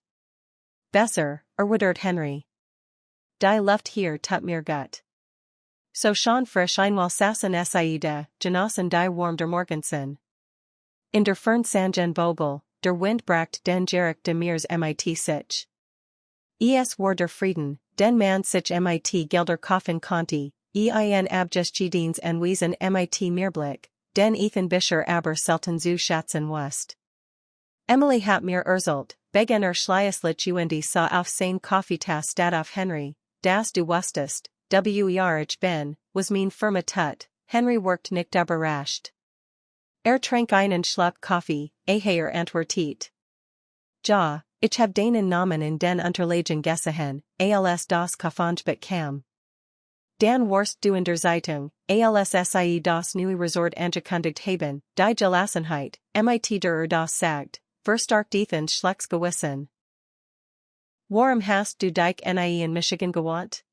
Speaker 2: Besser, erwidert Henry. Die Luft hier tut mir gut. So schon frisch einmal sassen sie da, genossen die Warm der Morgensen. In der Fern Sangen Vogel, der Wind bracht den Geruch de Meers mit sich. War der Frieden, den man sich mit Gelder kaufen konnte, abgeschiedens en Wiesen mit Meerblick, den Ethan Bischer aber selten zu schätzen wusste. Emily hat mir erzählt, beginner Schleißlich und sah auf sein Kaffeetass statt auf Henry, das du wusstest, ich bin, was mein Firma tut, Henry worked nicht überrascht. Trank einen Schluck Kaffee, antwortet. Ja, ich hab deinen Namen in den Unterlagen gesehen, als das Kaffeangebot kam. Dan warst du in der Zeitung, als sie das neue Resort angekündigt haben, die Gelassenheit, mit der das sagt, verstärkt Ethans Schlecks Gewissen. Warum hast du dich in Michigan gewohnt?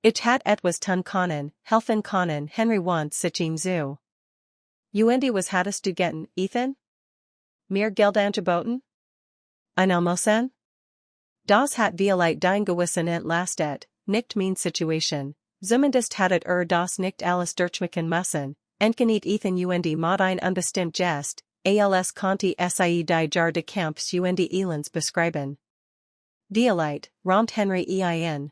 Speaker 2: Ich hat etwas tun können, helfen können, Henry want sich ihm zu. Und was hattest du getan, Ethan? Mehr Geld angeboten? Ein Almosen? Das hat vielleicht dein Gewissen entlastet, nicht mein Situation. Zumindest hattet das nicht alles durchmachen müssen, entgeniet Ethan und mod ein unbestimmt Jest, als konnte sie die Jar de Camps und Elends beschreiben. Dialite, rahmt Henry ein.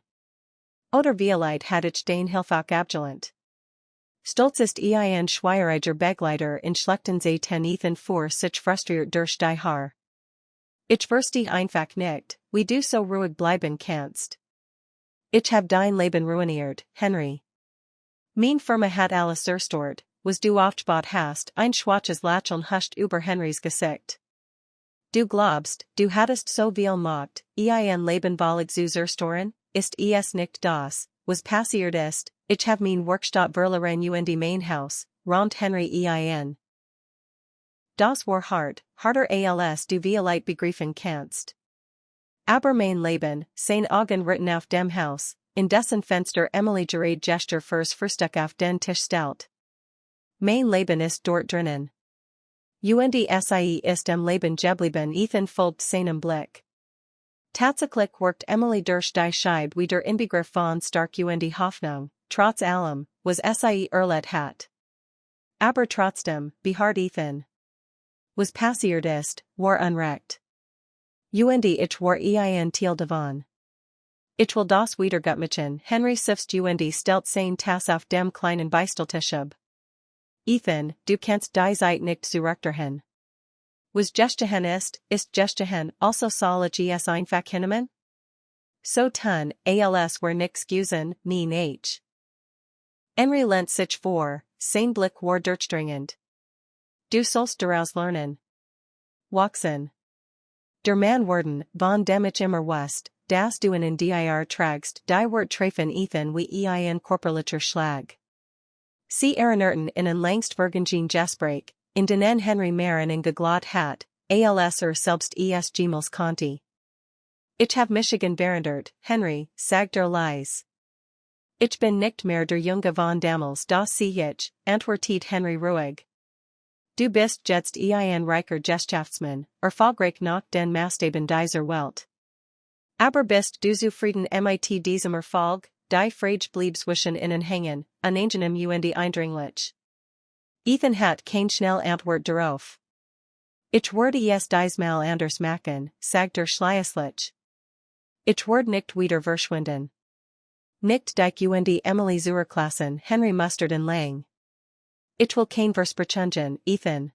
Speaker 2: Oder vielleicht hat ich den Hilfach abgelehnt. Stolz ist ein schwieriger Begleiter in schlechten Zeiten Ethan vor sich frustriert durch die Haar. Ich verstehe einfach nicht, wie du so ruhig bleiben kannst. Ich hab dein Leben ruiniert, Henry. Mein Firma hat alles zerstört, was du aufgebaut hast, ein schwaches Lächeln huscht über Henrys Gesicht. Du glaubst, du hattest so viel Macht, ein Leben völlig zu zerstören, ist es nicht das, was passiert ist, ich hab mein Workstatt verloren und mein Haus, rahmt Henry ein. Das war hart, harder als du vielleicht begreifen kannst. Aber mein Leben, sein Augen written auf dem Haus, in dessen Fenster Emily gerade Gesture fürs Frühstück auf den Tisch stellt. Mein Leben ist dort drinnen. Und sie ist im Leben geblieben, Ethan folgt seinem Blick. Tatsächlich worked Emily durch die Scheibe wie der Inbegriff von stark und Hoffnung, trotz allem, was sie erlebt hat. Aber trotzdem, beharrt Ethan. Was passiert ist, war unrecht. Und ich war ein Teil davon. Ich will das wiedergutmachen, Henry sifst und stellt sein Tass auf dem kleinen Beisteltischab. Ethan, du kannst die Zeit nicht zurückdrehen. Was gestehen ist gestehen, also soll ich es einfach hinnehmen? So tun, als war nix gewesen, mein H. Henry lehnt sich vor, sein Blick war durchdringend. Du sollst daraus lernen. Wachsen. Der Mann worden, von dem ich immer wusste, dass du in dir tragst, die Wort treffen Ethan wie ein korporlicher Schlag. Sie erinnerten in ein längst vergangenen Gespräch, in denen Henry mehr in geglaubt hat, als selbst jemals konnte. Ich hab Michigan verandert, Henry, sagt leise. Ich bin nicht mehr der Junge von damals, das sehe ich, antwortet Henry ruhig. Du bist jetzt ein reicher Geschäftsmann, erfolgreich nach den Maßstäben dieser Welt. Aber bist du zufrieden mit diesem Erfolg, die Frage blieb zwischen ihnen hängen, unangenehm und eindringlich. Ethan hat kein schnell Antwort darauf. Ich werde es diesmal anders machen, sagt schleißlich. Ich werde nicht wieder verschwinden. Nicht dich und Emily zurücklassen, Henry musterten lang. Ich will kein Versprechen, Ethan.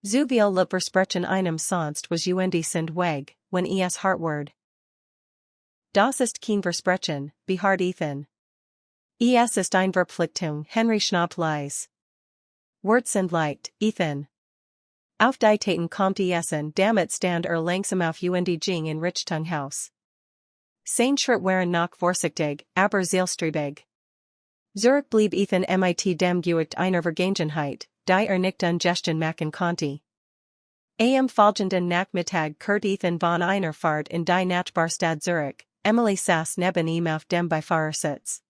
Speaker 2: Zu viel le Versprechen einem sonst was und sind weg, wenn es hart wird. Das ist kein Versprechen, beharrt Ethan. Es ist ein Verpflichtung, Henry schnaubt leise. Wort sind leicht, Ethan. Auf die Taten kommt es an, damit stand langsam auf und ging in Richtunghaus. Sein Schritt waren nach vorsichtig, aber zielstrebig. Zurück blieb Ethan mit dem Gewicht einer Vergangenheit, die nicht ungesten machen konnte. Am folgenden Nachmittag kehrt Ethan von einer Fahrt in die Nachbarstadt Zurück, Emily saß neben ihm auf dem Beifahrersitz.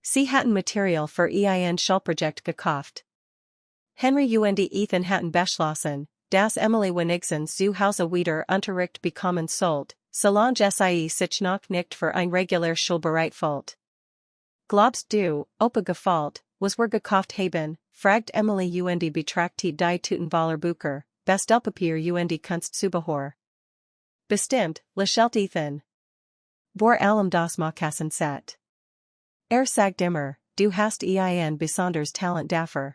Speaker 2: Sie hatten Material für ein Schulprojekt gekauft. Henry und Ethan hatten beschlossen, dass Emily wenigstens zu Hause wieder Unterricht bekommen sollte, solange sich noch nicht für ein regulär Schulbereit fühlt. Glaubst du, Opa gefällt, was wir gekauft haben, fragt Emily und betrachtet die Tutenballer Bücher, Bestelpapier und Kunstzubehör. Bestimmt, lächelt Ethan. Vor allem das Maukassen set. Sagt immer, du hast ein besonders Talent dafür.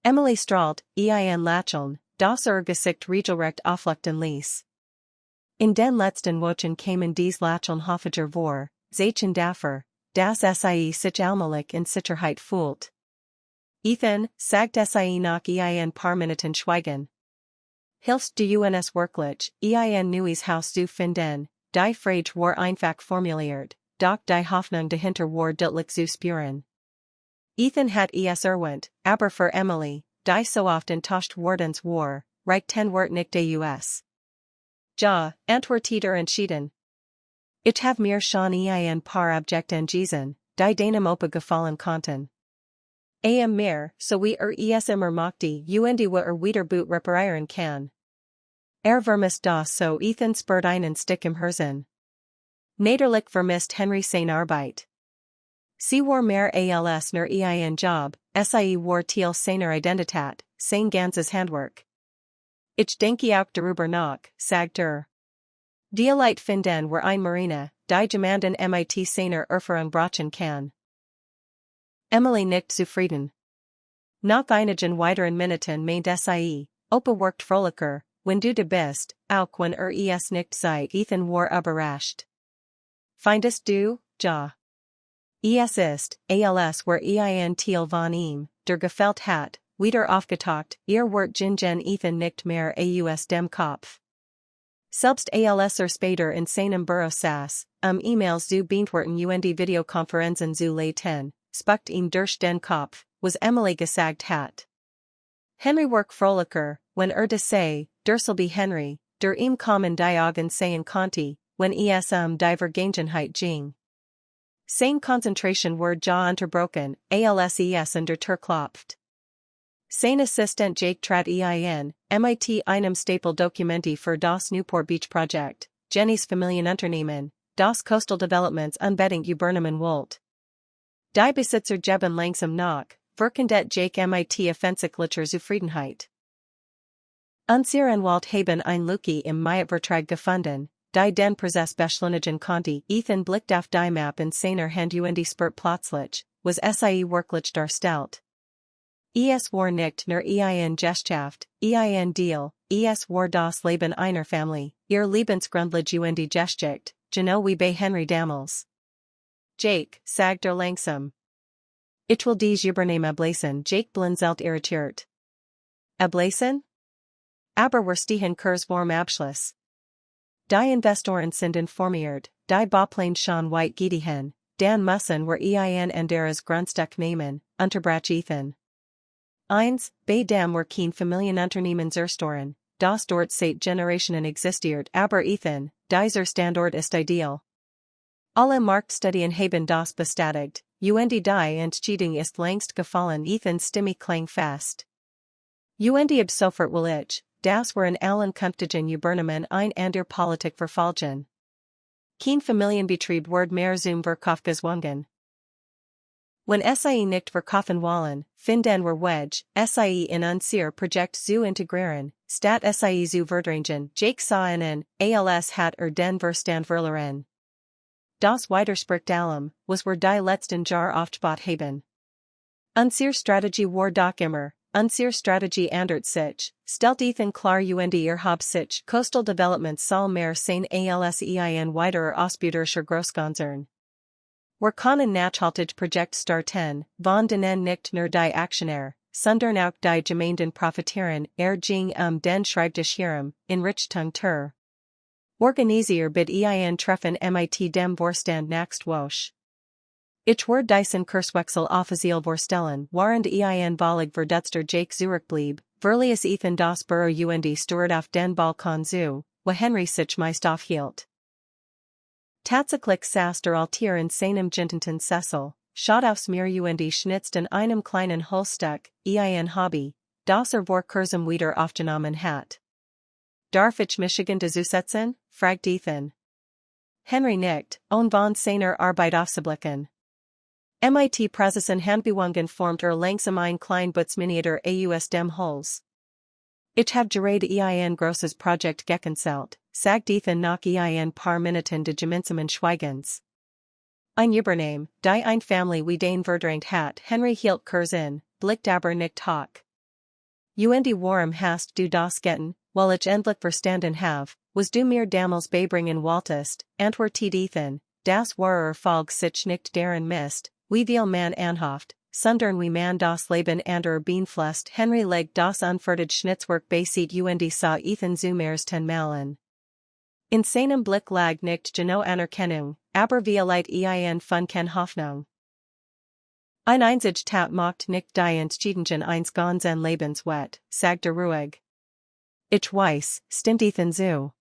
Speaker 2: Emily strahlt, ein Lächeln, das Gesicht regelrecht aufleuchten ließ. In den letzten Wochen kamen dies Lächeln häufiger vor, Zeichen dafür, dass sich allmählich in Sicherheit fühlt. Ethan, sagt nach ein paar Minuten Schweigen. Hilfst du uns wirklich, ein neues Haus zu finden, die Frage war einfach formuliert, doch die Hoffnung dahinter war deutlich zu spüren. Ethan hat es erwähnt, aber für Emily, die so oft enttäuscht wordens war, reicht ten Wort nicht aus. Ja, antwortet entschieden. Ich habe mir schon ein paar Objekten gesehen, die deinem Opa gefallen konnten. Am mehr, so wie es immer mochte und wie wieder boot reparieren kann. Vermisst das so Ethan spürt einen Stick im Herzen. Naderlich vermisst Henry seine Arbeit. Sie war mehr als nur ein Job, war Teil seiner Identität, sein ganzes Handwerk. Ich denke auch darüber nach, sagt Die Leute finden war ein Marina, die jemanden mit seiner Erfahrung brauchen kann. Emily nickt zufrieden. Nach einigen weiteren Minuten meint Opa workt fröhlicher, wenn du bist, auch wenn es nicht sei. Ethan war überrascht. Findest du, ja? Es ist, als war ein Teil von ihm, der gefällt hat, wieder aufgetaucht, wird Jingen Ethan nicht mehr aus dem Kopf. Selbst als später in seinem Büro saß, E-Mails zu beantworten und Videokonferenzen zu leiten, spuckt ihm durch den Kopf, was Emily gesagt hat. Henry war fröhlicher, wenn das sei, derselbe Henry, der ihm kommen die Augen sehen konnte, wenn es die Vergangenheit ging. Seine Konzentration war ja unterbrochen, als der Tür klopft. Sein Assistent Jake trat mit einem Stapel Dokumenti für das Newport Beach Projekt, Jennys Familienunternehmen, das Coastal Developments unbedingt übernehmen wollt. Die Besitzer geben langsam nach, verkendet Jake mit offensichtlicher Zufriedenheit. Unser Anwalt haben ein Lücke im Mietvertrag gefunden, die den Prozess beschleunigen konnte. Ethan blickt auf die Map in seiner Hand und spürt plötzlich, was wirklich darstellt. Es war nicht nur ein Gesellschaft, ein Deal, es war das Leben einer Familie, ihr Lebensgrundlage und Geschichte, genau wie bei Henry damals. Jake, sagt langsam. Ich will dies übernehmen ablesen. Jake blinzelt irritiert. Ablesen? Aber wir stehen kurz vorm Abschluss. Die Investoren sind informiert, die Baupläne schon weit gediehen, dann müssen wir ein anderes Grundstück nehmen, unterbrach Ethan. Bei dem wir kein Familienunternehmen zerstören, das dort seit Generationen existiert, aber Ethan, dieser Standort ist ideal. Alle Marktstudien haben das bestätigt, und die Entscheidung ist längst gefallen. Ethans Stimme klang fest. Und ab sofort will ich, dass wir in allen künftigen übernehmen ein ander Politik verfolgen. Kein Familienbetrieb wird mehr zum Verkauf gezwungen. Wenn nicht verkaufen wollen, finden wir Wedge, in unser Projekt zu integrieren, statt zu verdrängen. Jake sah ihnen, als hat den Verstand verloren. Das widerspricht allem, was wir die letzten Jahr aufgebaut haben. Unsere Strategie war doch immer, unsere Strategie ändert sich, stellt Ethan klar und ihr Haupt sich, Coastal Development soll mehr sein als ein weiterer ausbüterischer Großkonzern. Wir können nachhaltig Projekt starten, von denen nicht nur die Aktionäre, sondern auch die Gemeinden profitieren, ging den Schreibtisch in Richtung Tour. Organisier bid ein treffen mit dem Vorstand nächst Woche. Ich werde diesen Kurswechsel offiziell vorstellen, während ein Vollig verdutster Jake Zurich blieb, verlies Ethan das Büro und steuert auf den Balkon zu, wo Henry sich meist aufhielt. Tatsächlich saß der Altier in seinem Gententen Sessel, schaut aufs Meer und schnitzt in einem kleinen Holzstück, ein Hobby, das vor kurzem wieder aufgenommen hat. Darf ich Michigan dazusetzen? Fragt Ethan. Henry nickt, und von seiner Arbeit aufzublicken. MIT Präsesen Handbewegungen formt langsam ein klein Butzminiatur aus dem Holz. Ich hab gerade ein großes Projekt gecancelt, sagt Ethan nach ein paar Minuten de gemeinsamen Schweigens. Ein Übernehm, die ein Family wie den verdrängt hat, Henry hielt kurz in, blickt aber nicht hoch. Und warum hast du das getan, weil ich endlich verstanden have, was du mir damals beibringen wolltest, antwortet Ethan, das war Folge sich nicht deren Mist, wie viel man anhofft, sondern wie man das Leben anderer beeinflusst. Henry legt das unfertig Schnitzwerk beiseite und sah Ethan zum ersten Mal an. In seinem Blick lag nicht genau Anerkennung, aber vielleicht ein Fun von Hoffnung. Ein einzig Tat macht nicht die Entscheidungen eines ganzen Lebens wett, sagt ruhig. Ich weiß, stimmt Ethan zu.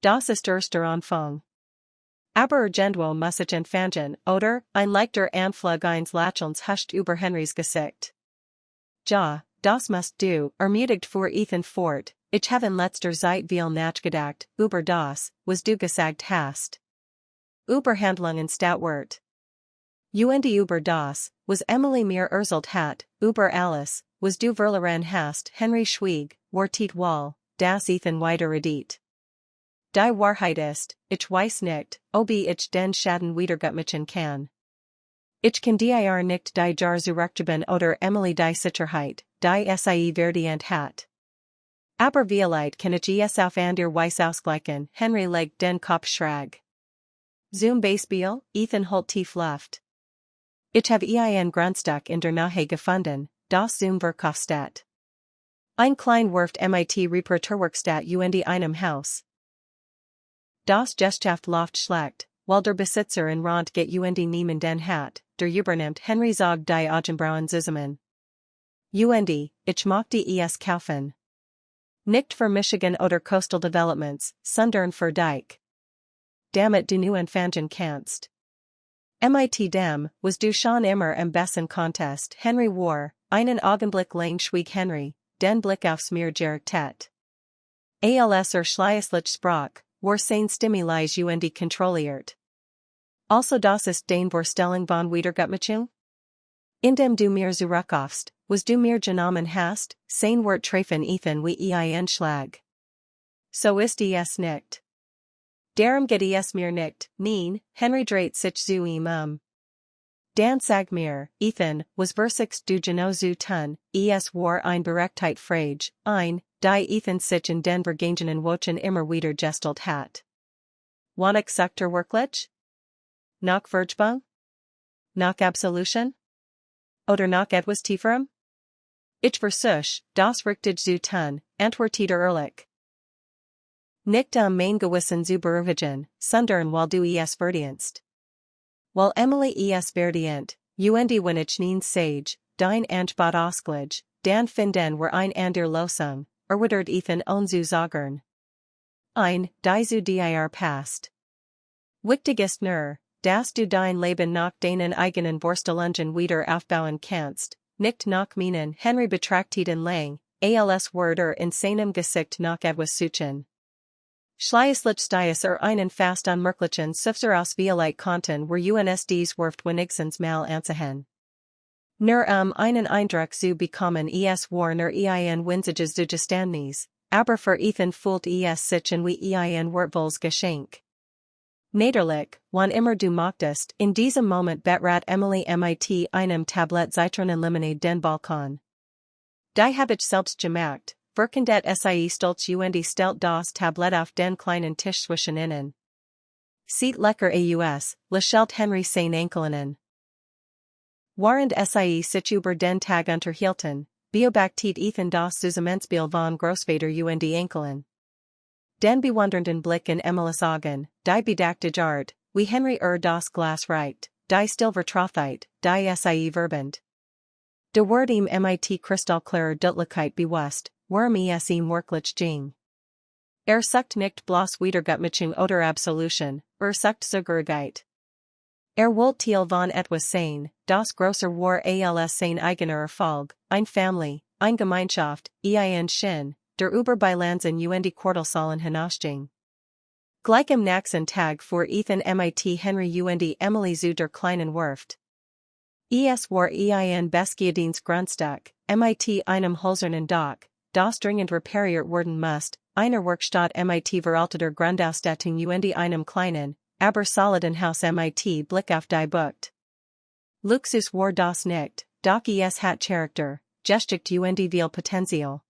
Speaker 2: Das ist erst der Anfang. Aber irgendwo muss ich anfangen, oder? Ein leichter Anflug eines Lächelns huscht über Henrys Gesicht. Ja, das musst du, ermutigt fuhr Ethan fort, ich habe in letzter Zeit viel nachgedacht, über das, was du gesagt hast. Über Handlungen Stoutwort. Und über das, was Emily mir erzählt hat, über alles, was du verloren hast. Henry schwieg, wartet wall, das Ethan weiter redet. Die Wahrheit ist, ich weiß nicht, ob ich den Schaden wiedergutmachen kann. Ich kann dir nicht die Jar zurückgeben oder Emily die Sicherheit, die sie verdient hat. Aber vielleicht kann ich es auf andere Weise ausgleichen. Henry legt den Kopf schräg. Zum Beispiel, Ethan holt tief Luft. Ich habe ein Grundstück in der Nähe gefunden, das zum Verkauf steht. Ein klein Werft mit Reparaturwerkstatt und einem Haus. Das Geschaft läuft schlecht, weil der Besitzer in Rand geht und niemanden hat, der übernimmt. Henry sagt die Augenbrauen zusammen. Und, ich möchte es kaufen. Nicht für Michigan oder Coastal Developments, sondern für dich. Damit du nu anfangen kannst. Mit dem, was du schon immer am besten Contest. Henry war, einen Augenblick lang schwieg Henry, den Blick aufs Meer gerichtet. Als schließlich sprach, war sein Stimuli und kontrolliert. Also das ist den Vorstellung von Wiedergutmachung? Indem du mir zurückkaufst, was du mir genommen hast, sein Wort treffen Ethan wie ein Schlag. So ist es nicht. Darum geht es mir nicht, nein, Henry dreht sich zu ihm. Dan sag mir, Ethan, was versichst du genau zu tun, es war ein Berechtigt Frage, ein, die Ethan sich in den vergangenen Wochen immer wieder gestellt hat. Wann sagt wirklich? Nach Vergebung? Nach Absolution? Oder nach etwas tieferem? Ich versuch, das richtig zu tun, antwortet ehrlich. Nicht mein Gewissen zu beruhigen, sondern weil du es verdienst. Weil Emily es verdient, und wenn ich nicht sage, dein Angebot ausgleich, dann finden wir ein ander Lösung, erwidert Ethan zu sagen. Ein, die zu dir passt. Wichtig ist nur, dass du dein Leben nach deinen eigenen Vorstellungen wieder aufbauen kannst, nicht nach meinen. Henry betrachtet ihn lang, als Wörter in seinem Gesicht nach etwas suchen. Schließlich dies einen fast unmöglichen Sifter aus vielleicht konnten wir uns Werft wenigstens mal ansehen. Nur einen Eindruck zu bekommen es war nur ein winziges Zugeständnis, aber für Ethan fühlt es sich wie ein wertvolles Geschenk. Natürlich, wann immer du möchtest, in diesem Moment betrat Emily mit einem Tablett Zitronenlimonade den Balkon. Die hab ich selbst gemacht. Verkendet sie stolz und stellt das Tablett auf den kleinen Tisch zwischen ihnen. Sieht lecker aus, lächelt Henry seine Enkelin. Während sie sich über den Tag unterhielten, beobachtet Ethan das Zusammenspiel von Großvater und Enkelin. Den bewundernden Blick in Emilis Augen, die bedachtige Art, wie Henry das Glas reicht, die still vertrauheit, die sie verbend. De Wort ihm mit kristallklarer Deutlichkeit bewusst, warum es ihm wirklich ging. Sucht nicht bloß Wiedergutmachung oder Absolution, sucht Zugehörigkeit. Wollte Thiel von etwas sein, das grosser war als sein eigener Erfolg, ein Family, ein Gemeinschaft, ein Sinn, der über Bilanzen und Quartalzahlen hinausging. Gleich am nächsten Tag fuhr Ethan mit Henry und Emily zu der kleinen Werft. Es war ein beskiedens Grundstück, mit einem hölzernen Dach, das dringend repariert werden musste, einer Werkstatt mit veralteter Grundausstattung und einem kleinen, aber soliden Haus mit Blick auf die Bucht. Luxus war das nicht, doch es hat Charakter, Geschichte und viel Potenzial.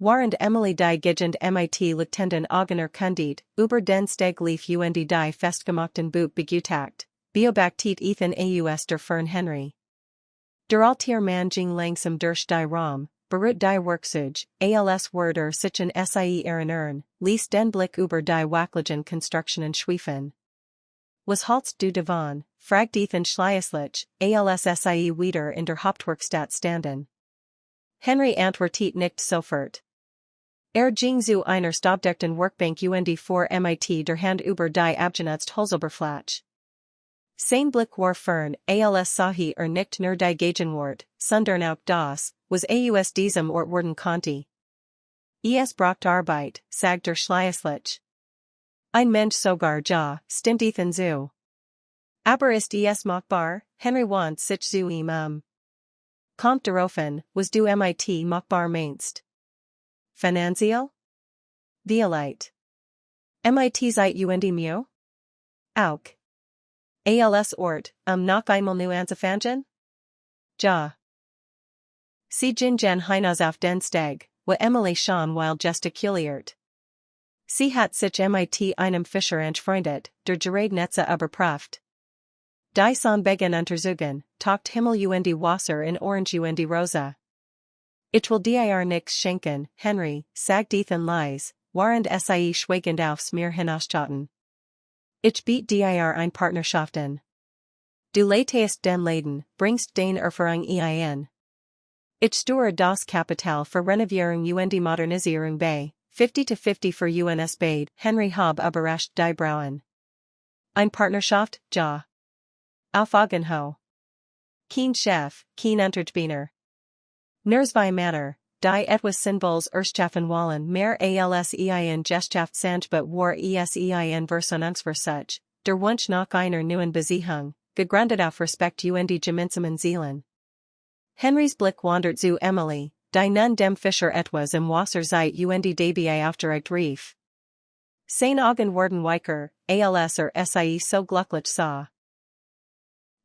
Speaker 2: Während Emily die Gegend mit Lichtenden Augen erkundigt, über den Steg lief und die festgemachten Boot begutakt, beobachtet Ethan aus der Fern Henry. Der alter Mann ging langsam durch die Raum, beruht die Werkzeuge, als Wörter sich sie erinnern, ließ den Blick über die wackeligen Konstruktionen schweifen. Was haltst du davon, fragt Ethan schließlich, als sie wieder in der Hauptwerkstatt standen. Henry antwortet nicht sofort. Ging zu einer stabdeckten Workbank und vor mit der Hand über die abgenutzt Holzoberfläche. Sein Blick war fern, als sahi nicht nur die Gegenwart, sondern auch das, was aus diesem Ort worden konnte. Es braucht Arbeit, sagt schließlich. Ein Mensch sogar ja, stimmt Ethan zu. Aber ist es machbar, Henry want sich zu ihm kommt daraufhin, was du mit machbar meinst. Finanziell? Violite. Mit zeit und mu? Auch. Als Ort, noch einmal nu anzufangen? Ja. Sie gingen hinaus auf den Steg, wo Emily schon wild gestikuliert. Sie hat sich mit einem Fischer entfreundet, der gerade Netze überprüft. Die son begen untersuchen, taucht Himmel und Wasser in Orange und Rosa. Ich will dir nix schenken, Henry, sagt Ethan leise, während sie schweigend aufs Meer hinausschauten. Ich biet dir ein Partnerschaften. Du leitest den Laden, bringst den Erfahrung ein. Ich störe das Kapital für Renovierung und Modernisierung bei, 50-50 für uns beid, Henry hab überrascht die Brauen. Ein Partnerschaft, ja. Auf Augenho. Kein Chef, kein Untergebiener. Nur zwei Männer, die etwas Sinnvolles erschaffen wollen, mehr als ein Geschaft sind, but war es ein Versuch, der Wunsch nach einer neuen Beziehung, gegründet auf Respekt und gemeinsamen Zielen. Henrys Blick wandert zu Emily, die nun dem Fischer etwas im Wasser seit und dabei aufgeregt rief. Sein Augen wurden weicher, als sie so glücklich sah.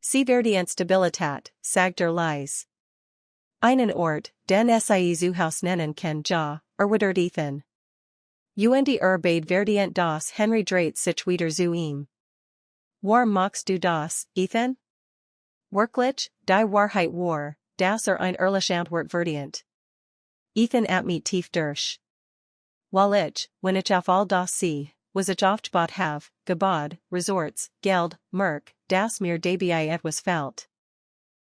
Speaker 2: Sie verdient Stabilität, sagt leise. Einen Ort, den sie zu Haus nennen kann ja, erwidert Ethan. Und beid verdient das Henry dreht sich wieder zu ihm. War machst du das, Ethan? Wirklich, die Wahrheit war, dass ein ehrlich Antwort verdient. Ethan atmet tief durch. Weil wenn ich auf all das sie, was ich oft bot have, gebod, resorts, Geld, Merk, das mir dabei etwas fällt.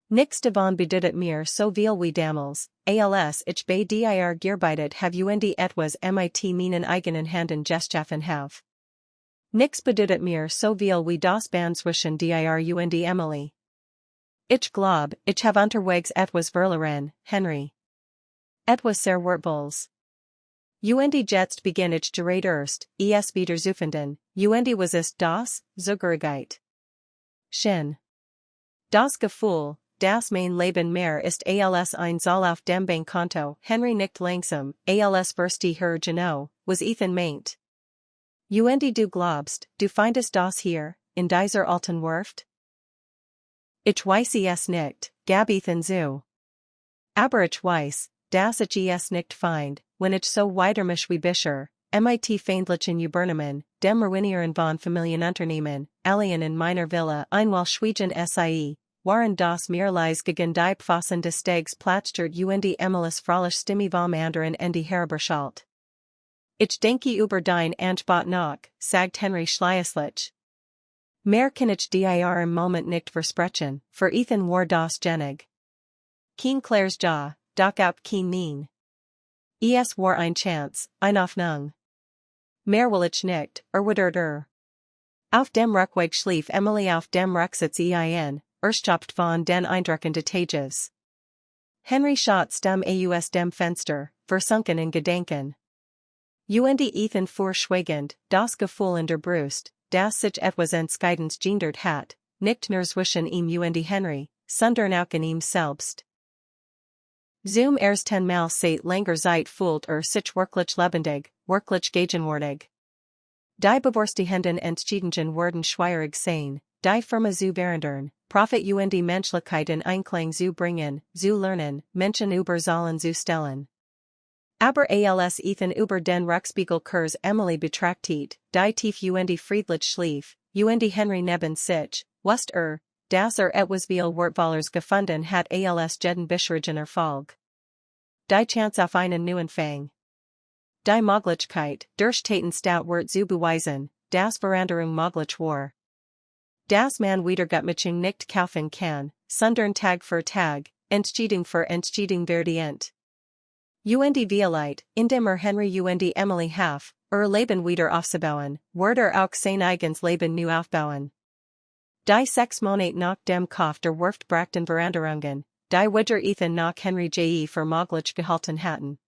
Speaker 2: Nix davon bedeutet mir so viel wie damals, als ich bei dir gearbeitet have und etwas mit meinen eigenen Händen geschaffen have. Nix bedeutet mir so viel wie das Band zwischen dir und Emily. Ich glaub, ich have unterwegs etwas verloren, Henry. Etwas sehr wertvolles. Und jetzt beginn ich gerät erst, es wieder zu finden, und was ist das, Zugehörigkeit. Schön. Das Gefühl, das mein Leben mehr ist als ein Zahl auf dem Bankkonto, Henry nickt langsam, als verste her genau, was Ethan meint. Und du glaubst, du findest das hier, in dieser alten Werft? Ich weiß es nicht, gab Ethan zu. Aber ich weiß, dass ich es nicht find, wenn ich so weiter mich wie bisher, mit feindlichen Übernahmen, dem ruinieren von Familienunternehmen, alien in meiner Villa einmal schwiegen sie, waren das mehrleis gegen die Pfassen des Stegs platstert und Emilis fröhlich Stimme vom anderen Ende herüberschallt. Ich denke über dein Angebot nach, sagt Henry schließlich. Mehr kann ich dir im Moment nicht versprechen, für Ethan war das Genig. Kein Claire's Jaw, doch auch kein Nein. Es war ein Chance, eine Hoffnung. Mehr will ich nicht, wieder. Auf dem Rückweg schlief Emily auf dem Rücksitz ein, erschöpft von den Eindrücken des Tages. Henry schaut aus dem Fenster, versunken in Gedanken. Und Ethan fuhr schweigend, das Gefühl in der Brust, das sich etwas entscheidend geändert hat, nicht nur zwischen ihm und Henry, sondern auch in ihm selbst. Zum ersten Mal seit langer Zeit fühlt sich wirklich lebendig, wirklich gegenwärtig. Die Bevorstehenden entschiedenen werden schwierig sein, die Firma zu verändern, Profit und Menschlichkeit in Einklang zu bringen, zu lernen, Menschen über Zahlen zu stellen. Aber als Ethan über den Rückspiegel Kurs Emily betrachtet, die tief und friedlich schlief, und Henry neben sich, wusste dass etwas viel Wortvollers gefunden hat als jeden bisherigen Erfolg. Die Chance auf einen neuen Fang. Die Möglichkeit, durch Taten Stoutwort zu beweisen, dass Veränderung möglich war. Dass man Wiedergutmachung nicht kaufen kann, sondern Tag für Tag, Entscheidung für Entscheidung verdient. Und Violite, indem Henry und Emily Haff, Leben wieder aufzubauen, wird auch sein eigenes Leben neu aufbauen. Die 6 Monate nach dem Kauf der Werft brachten Veränderungen, die Widger Ethan nach Henry für möglich gehalten hatten.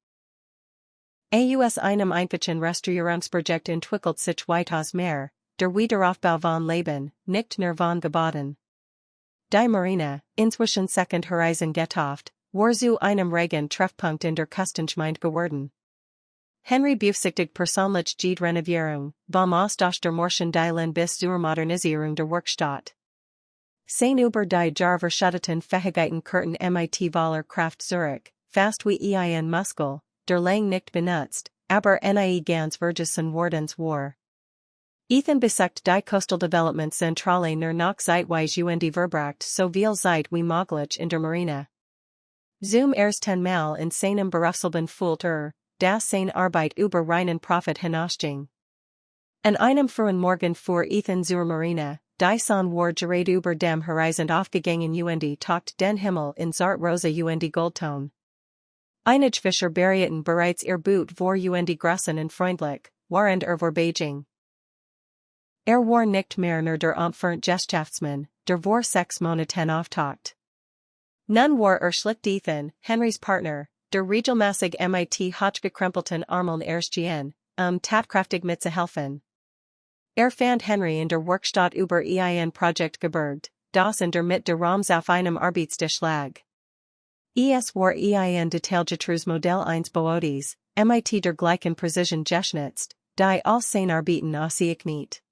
Speaker 2: Aus einem einfachen Restaurierungsprojekt entwickelt sich weitaus mehr, der Wiederaufbau von Leben, nicht nur von Gebäuden. Die Marina, inzwischen Second Horizon getauft, war zu einem regen Treffpunkt in der Küstengemeinde geworden. Henry beaufsichtigt persönlich die Renovierung, vom Austausch der Morschen bis zur Modernisierung der Werkstatt. Sein über die Jarverschutteten Fähigkeiten Kurten mit Waller Kraft Zurich, fast wie ein Muskel, der lang nicht benutzt, aber nie ganz vergessen wordens war. Ethan besucht die Coastal Development Zentrale nur noch zeitweise und verbracht so viel Zeit wie möglich in der Marina. Zum ersten Mal in seinem Berufsleben fühlt dass seine Arbeit über reinen Profit hinausging. An einem frühen Morgen fuhr Ethan zur Marina, die Sonne war gerade über dem Horizont aufgegangen und taucht den Himmel in Zartrosa und Goldton. Einige Fischer berührten bereits ihr Boot vor und großen und freundlich, während war Beijing. War nicht mehr nur der entfernt Geschäftsmann, der vor 6 Monaten auftaucht. Nun war schlicht Ethan, Henrys Partner, der regelmäßig mit hochgekrempelten Armeln erschien, tatkräftig mitzuhelfen. Fand Henry in der Werkstatt über ein Projekt gebergt, das in der Mitte der Rams auf einem Arbeitstisch lag. Es war ein detailgetreues Modell 1 Bootes, mit der gleichen Präzision geschnitzt, die all seine Arbeiten ausgeübt.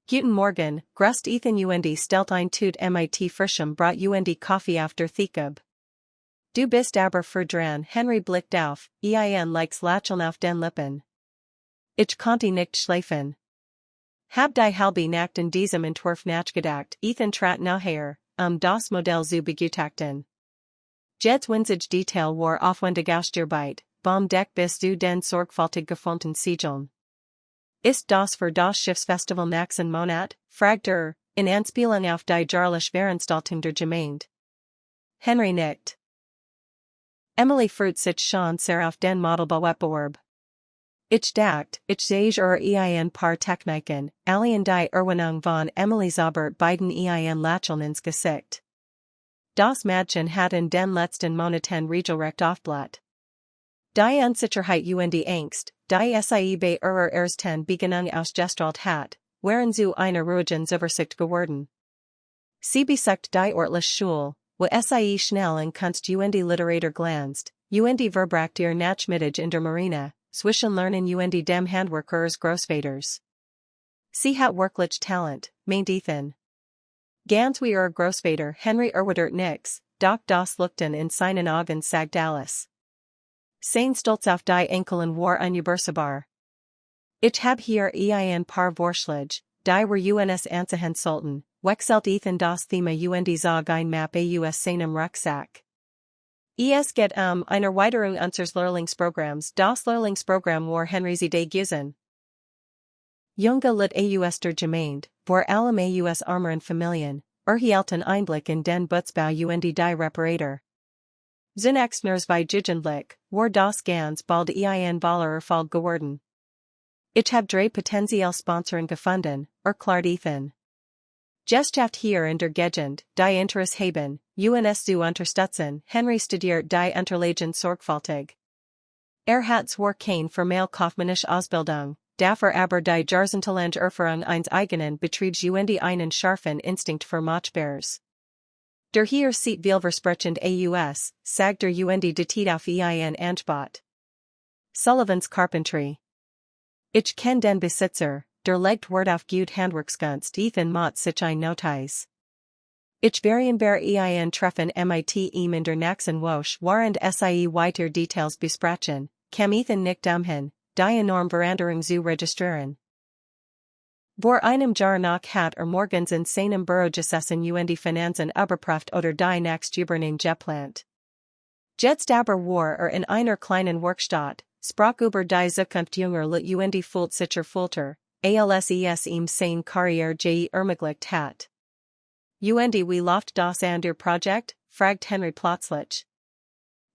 Speaker 2: Guten Morgen, grüßt Ethan und stellt ein Tut mit frischem Brot und Kaffee auf der Theke. Du bist aber verdran, Henry blickt auf, likes Lächeln auf den Lippen. Ich konnte nicht schlafen. Hab die halbe Nacht in diesem Entwurf nachgedacht, Ethan trat nachher, das Modell zu begutachten. Jeds winzig Detail war aufwendig ausgearbeitet, vom Deck bis zu den sorgfältig geformten Siegeln. Ist das für das Schiffsfestival nächsten Monat, fragt in Anspielung auf die jährliche Veranstaltung der Gemeinde. Henry nickt. Emily freut sich schon sehr auf den Modelbauwettbewerb. Ich dacht, ich sehe ein paar Techniken, allen die Erwähnung von Emily's Arbeit beiden ein Lächeln ins Gesicht. Das Mädchen hat in den letzten Monaten regelrecht aufbläht. Die Unsicherheit und Angst, die sie bei ersten Beginnung ausgestrahlt hat, waren zu einer ruhigen Übersicht geworden. Sie besucht die örtliche Schule, wo sie schnell in Kunst und Literatur glänzt, und verbracht ihr Nachmittag in der Marina, zwischen Lernen und dem Handwerk ihres Großvaters. Sie hat wirklich Talent, meint Ethan. Ganz wie ihr Großvater Henry erwidert nix, doch das Leuchten in seinen Augen sagt alles. Sein Stolz auf die Enkelin war unübersebar. Ich hab hier ein paar Vorschläge, die wir uns ansehen sollten, wechselt Ethan das Thema und zog ein Map aus seinem Rucksack. Es geht einer Weiterung unseres Lehrlingsprogramms. Das Lehrlingsprogramm war Henry's Idee gewesen. Junger lit aus der Gemeinde, vor allem aus armeren Familien, erhielten Einblick in den Butzbau und die Reparator. Zunächst nur zwei Jugendlich, war das ganz bald ein Baller Erfolg geworden. Ich hab drei potenziell Sponsoren gefunden, erklärt Ethan. Geschaft hier in der Gegend, die Interesse haben, uns zu unterstützen. Henry studiert die Unterlagen sorgfältig. Hat zwar keine formelle kaufmännische Ausbildung, dafür aber die jahrzehntelange Erfahrung eines eigenen Betriebs und einen scharfen Instinkt für Machbars. Der hier sieht vielversprechend aus, sagt der die Tit auf ein Angebot. Sullivan's Carpentry. Ich kenn den Besitzer, der legt Wert auf gut Handwerkskunst. Ethan macht sich ein Notiz. Ich bereitbar ein Treffen mit ihm in der nächsten Woche während weiter Details besprechen, kam Ethan nicht umhin, die enorme Veränderung zu registrieren. Vor einem Jahr nach hat morgens in seinem Büro gesessen und die Finanzen überprüft oder die nächstübernehmung geplant. Jetzt aber war in einer kleinen Werkstatt, sprach über die Zukunft junger Leute und fühlt sich erfüllter, als ihm seine Karriere ermöglicht hat. Und wie läuft das an der Projekt? Fragt Henry plötzlich.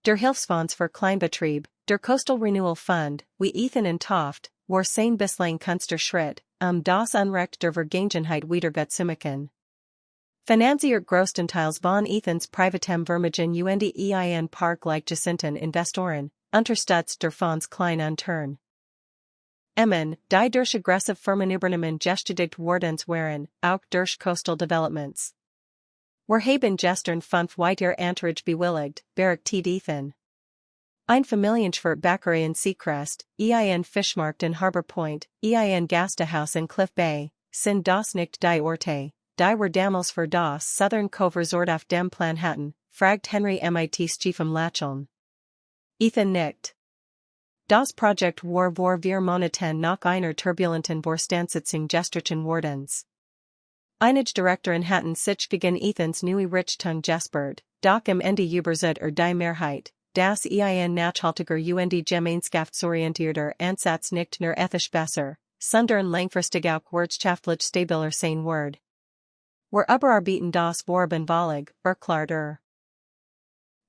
Speaker 2: Der Hilfsfonds für Kleinbetrieb, der Coastal Renewal Fund, wie Ethan entofft, war sein bislang kunster Schritt, das Unrecht der Vergangenheit wiedergut zu machen. Finanziert größtenteils von Ethans privatem Vermögen und ein paar gleichgesinnten Investoren, unterstützt der Fonds klein Turn. Die durch aggressive Firmen übernommen gestätigt werdens waren, auch durch Coastal Developments. Wir haben gestern 5 weitere Anträge bewilligt, berichtet Ethan. Ein Familienschwertbäckerei in Seacrest, ein Fischmarkt in Harbor Point, ein Gästehaus in Cliff Bay, sind das nicht die Orte, die wir damals für das Southern Cove Resort auf dem Plan hatten, fragt Henry mit's Chiefem Lacheln. Ethan nickt. Das Projekt war vor wir Monaten nach einer turbulenten Vorstandssitzung gestrichen werdens. Einige Direktoren hatten sich gegen Ethans neue Richtung gespürt, doch am Ende übersieht die Mehrheit, das ein nachhaltiger und gemeinschaftsorientierter Ansatz nicht nur ethisch besser, sondern langfristig auch wirtschaftlich stabiler sein wird. Wir überarbeiten das Vorbenvalig, erklärt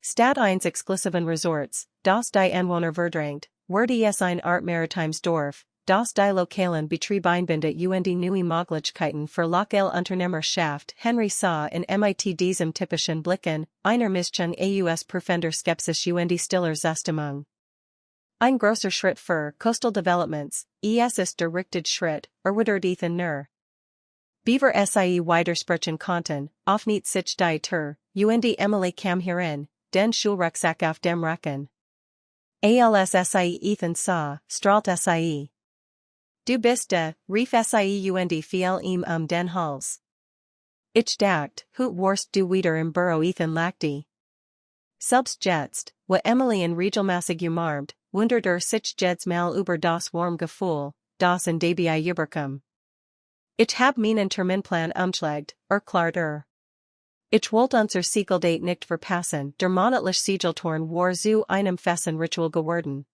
Speaker 2: Statt eines exklusiven Resorts, das die Anwohner verdrängt, wurde es ein Art maritimes Dorf, das die lokalen Betriebe einbindet und neue Möglichkeiten für lokale Unternehmerschaft. Henry sah in diesem typischen Blicken, einer Mischung aus profunder Skepsis und stiller Zustimmung. Ein großer Schritt für Coastal Developments, ist der richtige Schritt, erwidert Ethan nur. Beaver widersprechen konnten, auf nicht sich die Tür, und Emily kam hierin, den Schulrucksack auf dem Rücken. Als Ethan sah, strahlt Du bist rief und fiel ihm den Hals. Ich dacht, hut warst du wieder im Büro Ethan lachte. Selbst jetzt, wo Emily in regelmäßig umarmt, wundert sich jedes Mal über das warm Gefühl, das in dabei überkam. Ich hab meinen Terminplan umgelegt, erklärt Ich wollte unser Siegeldate nicht verpassen, der monatliche Siegeltorn war zu einem festen Ritual geworden.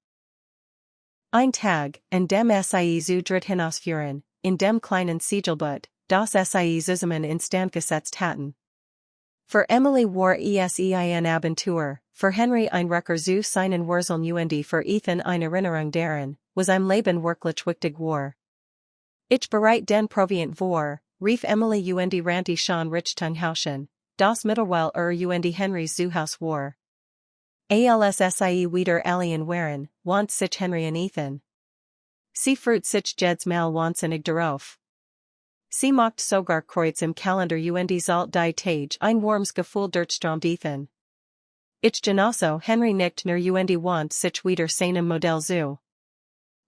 Speaker 2: Ein Tag, in dem zu dritt hinausführen, in dem kleinen Siegelboot, das zusammen in Stand gesetzt hatten. Für Emily war es ein Abenteuer, für Henry ein Rücker zu seinen Wurzeln und für Ethan eine Erinnerung daran, was im Leben wirklich wichtig war. Ich bereit den Proviant vor, rief Emily und rannte schon Richtung Hauschen, das mittlerweile und Henrys Zuhaus war. Als wieder alien waren, want sich Henry und Ethan. Sie fruit sich jedes Mal wahnsinnig darauf. Sie macht sogar Kreuz im Kalender und zahlt die Tage ein warmes Gefühl durchströmt Ethan. Ich genosse Henry nicht nur und want sich wieder seinem Modell zu.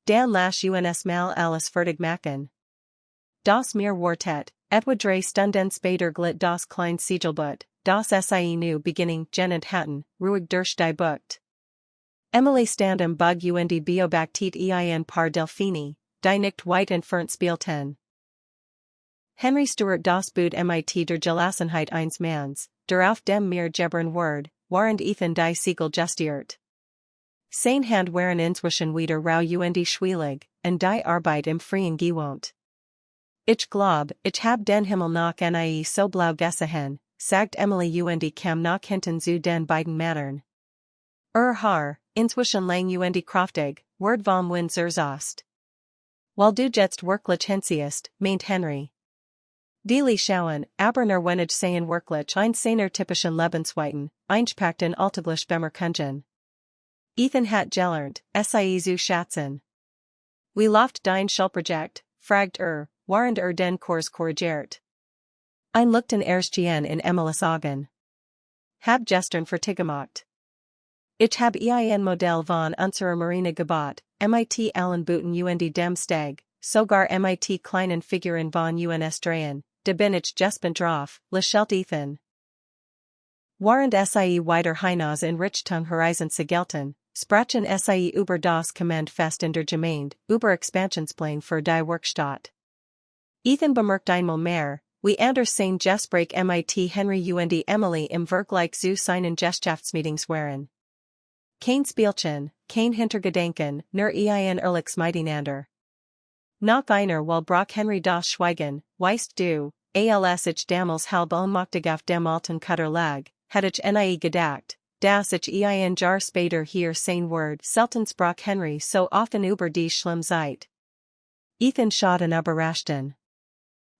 Speaker 2: Dan lash uns mal alles fertig machen. Das mir wartet, etwa 3 Stunden später glitt das klein Siegelboot, das nu beginning genannt hatten, ruhig durch die Bucht. Emily stand im Bug und beobachtet ein paar Delfini, die nicht weit entfernt spielten. Henry Stewart das Boot mit der Gelassenheit eines Manns, der auf dem mir gebern Word, warend Ethan die Siegel justiert. Sein Hand waren inzwischen wieder rau und schwielig, und die Arbeit im Freien gewohnt. Ich glaub, ich hab den Himmel noch nie so blau gesehen, sagt Emily und kam noch hinten zu den beiden Männern. Haar, inzwischen lang und kraftig, word vom Wind zerzost. Weil du jetzt wirklich hinziehst, meint Henry. Die schauen, aber nur wenn ich seien wirklich ein seiner typischen Lebensweiten, einspackt in alltäglich Bemerkungen. Ethan hat gelernt, sie zu schätzen. Wie läuft dein Schulprojekt, fragt warend den Kurs korrigiert. Ein Luchten erstien in Emily's Augen. Hab gestern fertig Ich hab ein Modell von unserer Marine gebaut, mit allen Booten und dem Steg, sogar mit kleinen Figuren von uns drehen, da bin ich gespannt drauf, lächelt Ethan. Warend sie weiter hinaus in Richtung Horizon zu gelten, sprachen sie über das Kommand fest in der Gemeinde, über Expansionsplan für die Werkstatt. Ethan bemerkt einmal mehr, wie anders sein Gespräch mit Henry und Emily im Vergleich zu seinen Gesellschaftsmeetings waren. Kein Spielchen, kein Hintergedanken, nur ein ehrliches Miteinander. Noch einer weil brach Henry das Schweigen, weißt du, als ich damals halb ohnmächtig auf dem alten Kutter lag, hätt ich nie gedacht, dass ich ein Jahr später hier sein Wort selten sprach Henry so offen über die schlimme Zeit. Ethan schauten überraschten.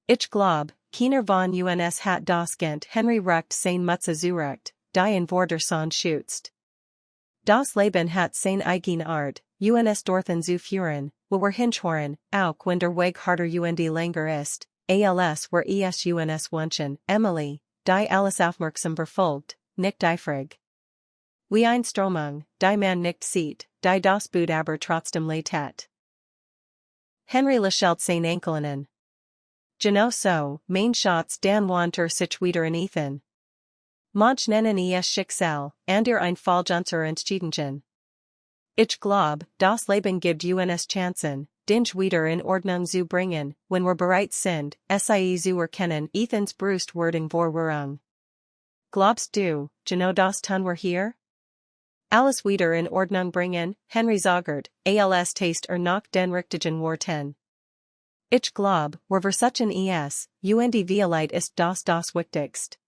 Speaker 2: Ich glaub, keiner von uns hat das Gent Henry recht sein Mutze zurecht, die in Vorderson schützt. Das Leben hat sein eigen Art, uns dorthin zu führen, wo wir hinschwören, auch wenn der Weg harter und länger ist, als wir es uns wünschen, Emily, die alles aufmerksam verfolgt, nickt eifrig. Wie ein Stromung, die man nicht sieht, die das Boot aber trotzdem leitet. Henry lächelt sein Enkelinnen. Genau so, mein Schatz dan want sich wieder in Ethan. Manch nennen es Schicksal, ein Fall unser Entschieden. Ich glaub, das Leben gibt uns Chancen, dich wieder in Ordnung zu bringen, wenn wir bereit sind, sie zu erkennen, Ethans Brustwerdung Vorwürung. Glaubst du, genau das tun wir hier? Alles wieder in Ordnung bringen, Henry sagert, als taste noch den richtigen Worten. Ich glaub, wir versuchen es, und Violeit ist das Wichtigst.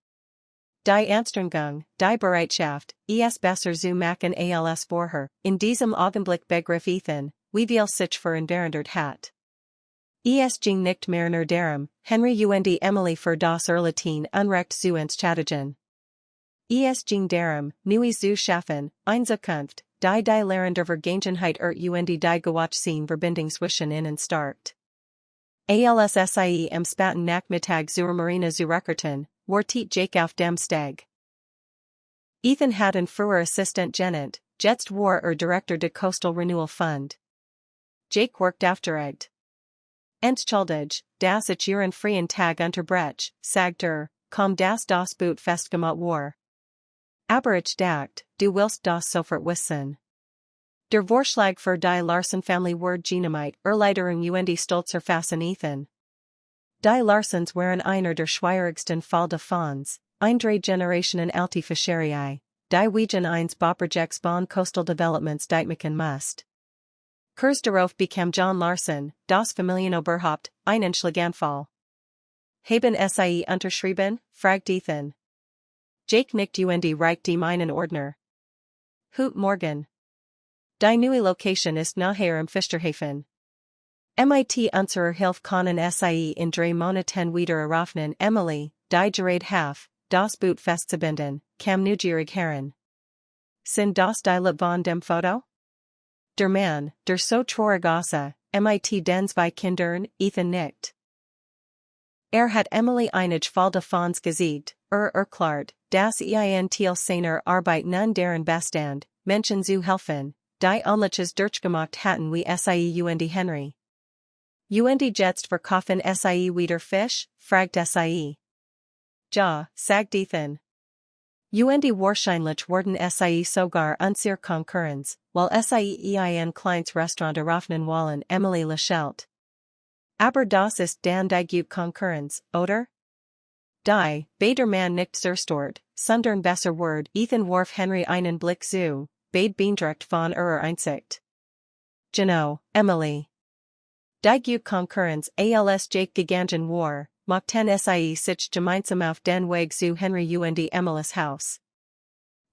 Speaker 2: Die Anstrengung, die Bereitschaft, es besser zu machen als vorher, in diesem Augenblick begriff Ethan, wie viel sich verändert hat. Es ging nicht mehr nur darum, Henry und Emily für das Erlatin unrecht zu entschädigen. Es ging darum, Neues zu schaffen, eine Zukunft, die Lehrender Vergangenheit und die Gewachsene Verbindung zwischen ihnen stärkt. Sie am späten Nachmittag zur Marine zu Reckerton, wartet Jake auf dem Steg. Ethan hatten früher Assistent genannt, jetzt war Director de Coastal Renewal Fund. Jake worked aufgeregt. Entschuldig, dass ich ihren freien Tag unterbrech, sagt kaum das Boot festgemacht war. Aber ich dacht, du willst das sofort wissen. Der Vorschlag für die Larsen-Family Word Dynamite Erleiderung und Stolzer Fassen Ethan. Die Larsens waren einer der schwierigsten Fall de Fonds, drei Generationen alte Fischerie, die wegen eines Bauprojekts von Coastal Developments ditmachen must. Kurz darauf bekam John Larsen, das Familienoberhaupt, einen Schlaganfall. Haben sie unterschrieben, fragt Ethan. Jake nickt und reicht ihm einen Ordner. Hut morgen. Die neue Location ist nachher im Fischterhafen. Mit unserer Hilfe können sie in 3 Monaten wieder eröffnen. Emily, die gerade half, das Boot festzubinden, kam neugierig heran. Sind das die Lippen von dem Foto? Der Mann, der so traurig aussah, mit den 2 Kindern, Ethan nickt. Hat Emily einige Fall davon gesiegt, erklärt, dass ein Teil seiner Arbeit nun deren Bestand, Menschen zu helfen, die Unliches durchgemacht hatten wie sie und Henry. Und jetzt verkaufen sie wieder Fisch, fragt sie. Ja, sagt Ethan. Und wahrscheinlich werden sie sogar unser Konkurrenz, weil sie ein kleines Restaurant eröffnen wollen, Emily lächelt. Aber das ist dann die gute Konkurrenz, oder? Die, Bader man nicht zerstört, sondern besser Word, Ethan warf Henry einen Blick zu, Bade beeindruckt von Einsicht. Genau, Emily. Die gut Konkurrenz als Jake Giganten war, machten sie sich gemeinsam auf den Weg zu Henry und Emilys Haus.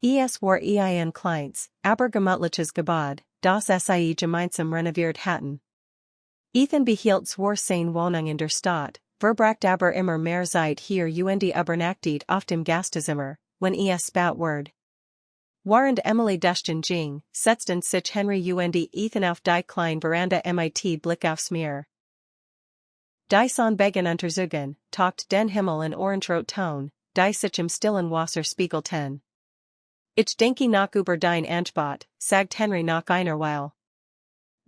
Speaker 2: Es war ein kleines, aber gemütliches Gebäude, das sie gemeinsam renoviert hatten. Ethan behielt zwar seine Wohnung in der Stadt, verbracht aber immer mehr Zeit hier und übernachtet auf dem Gastezimmer, wenn es spät wurde. Während Emily Dushton ging, setzten sich Henry und Ethan auf die kleine Veranda mit Blick aufs Meer. Die Sonnenbegen untersuchen, taucht den Himmel in orangerot Ton, die sich im stillen Wasser spiegelten. Ich denke nach über dein Angebot, sagt Henry nach einer Weile.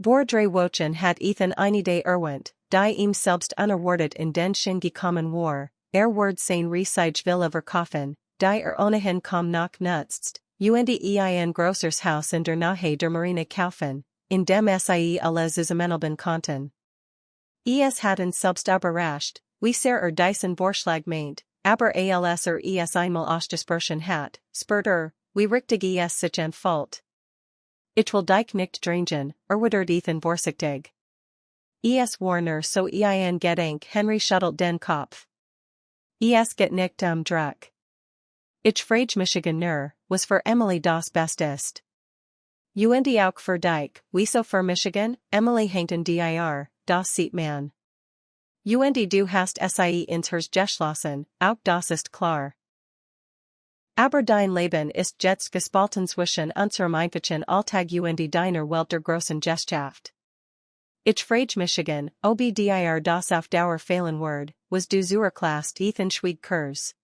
Speaker 2: Vor 3 Wochen hat Ethan eine Idee erwähnt, die ihm selbst unerwartet in den Sinn gekommen war, wurde sein Riesige Villa verkaufen, die ohnehin kaum noch nutzt, und ein grosses Haus in der Nähe der Marine kaufen, in dem sie alle zusammenleben konnten. Es hatten selbst überrascht, wie sehr diesen Vorschlag meint, aber als es einmal ausgesprochen hat, spürt wie richtig es sich anfühlt. Ich will dich nicht drängen, erwidert Ethan vorsichtig. Es war nur so ein Gedanke, Henry schüttelt den Kopf. Es geht nicht Druck. Ich frage Michigan nur, was für Emily das Bestest. Und auch für dich, wieso für Michigan, Emily hängt dir, das sieht man. Und du hast sie ins Herz geschlossen, auch das ist klar. Aber dein Leben ist jetzt gespalten zwischen unserem einfachen Alltag und deiner Welt der großen Gesellschaft. Ich frage Michigan, ob dir das auf Dauer fehlen wird, was du zuerklast Ethan schwieg kurz.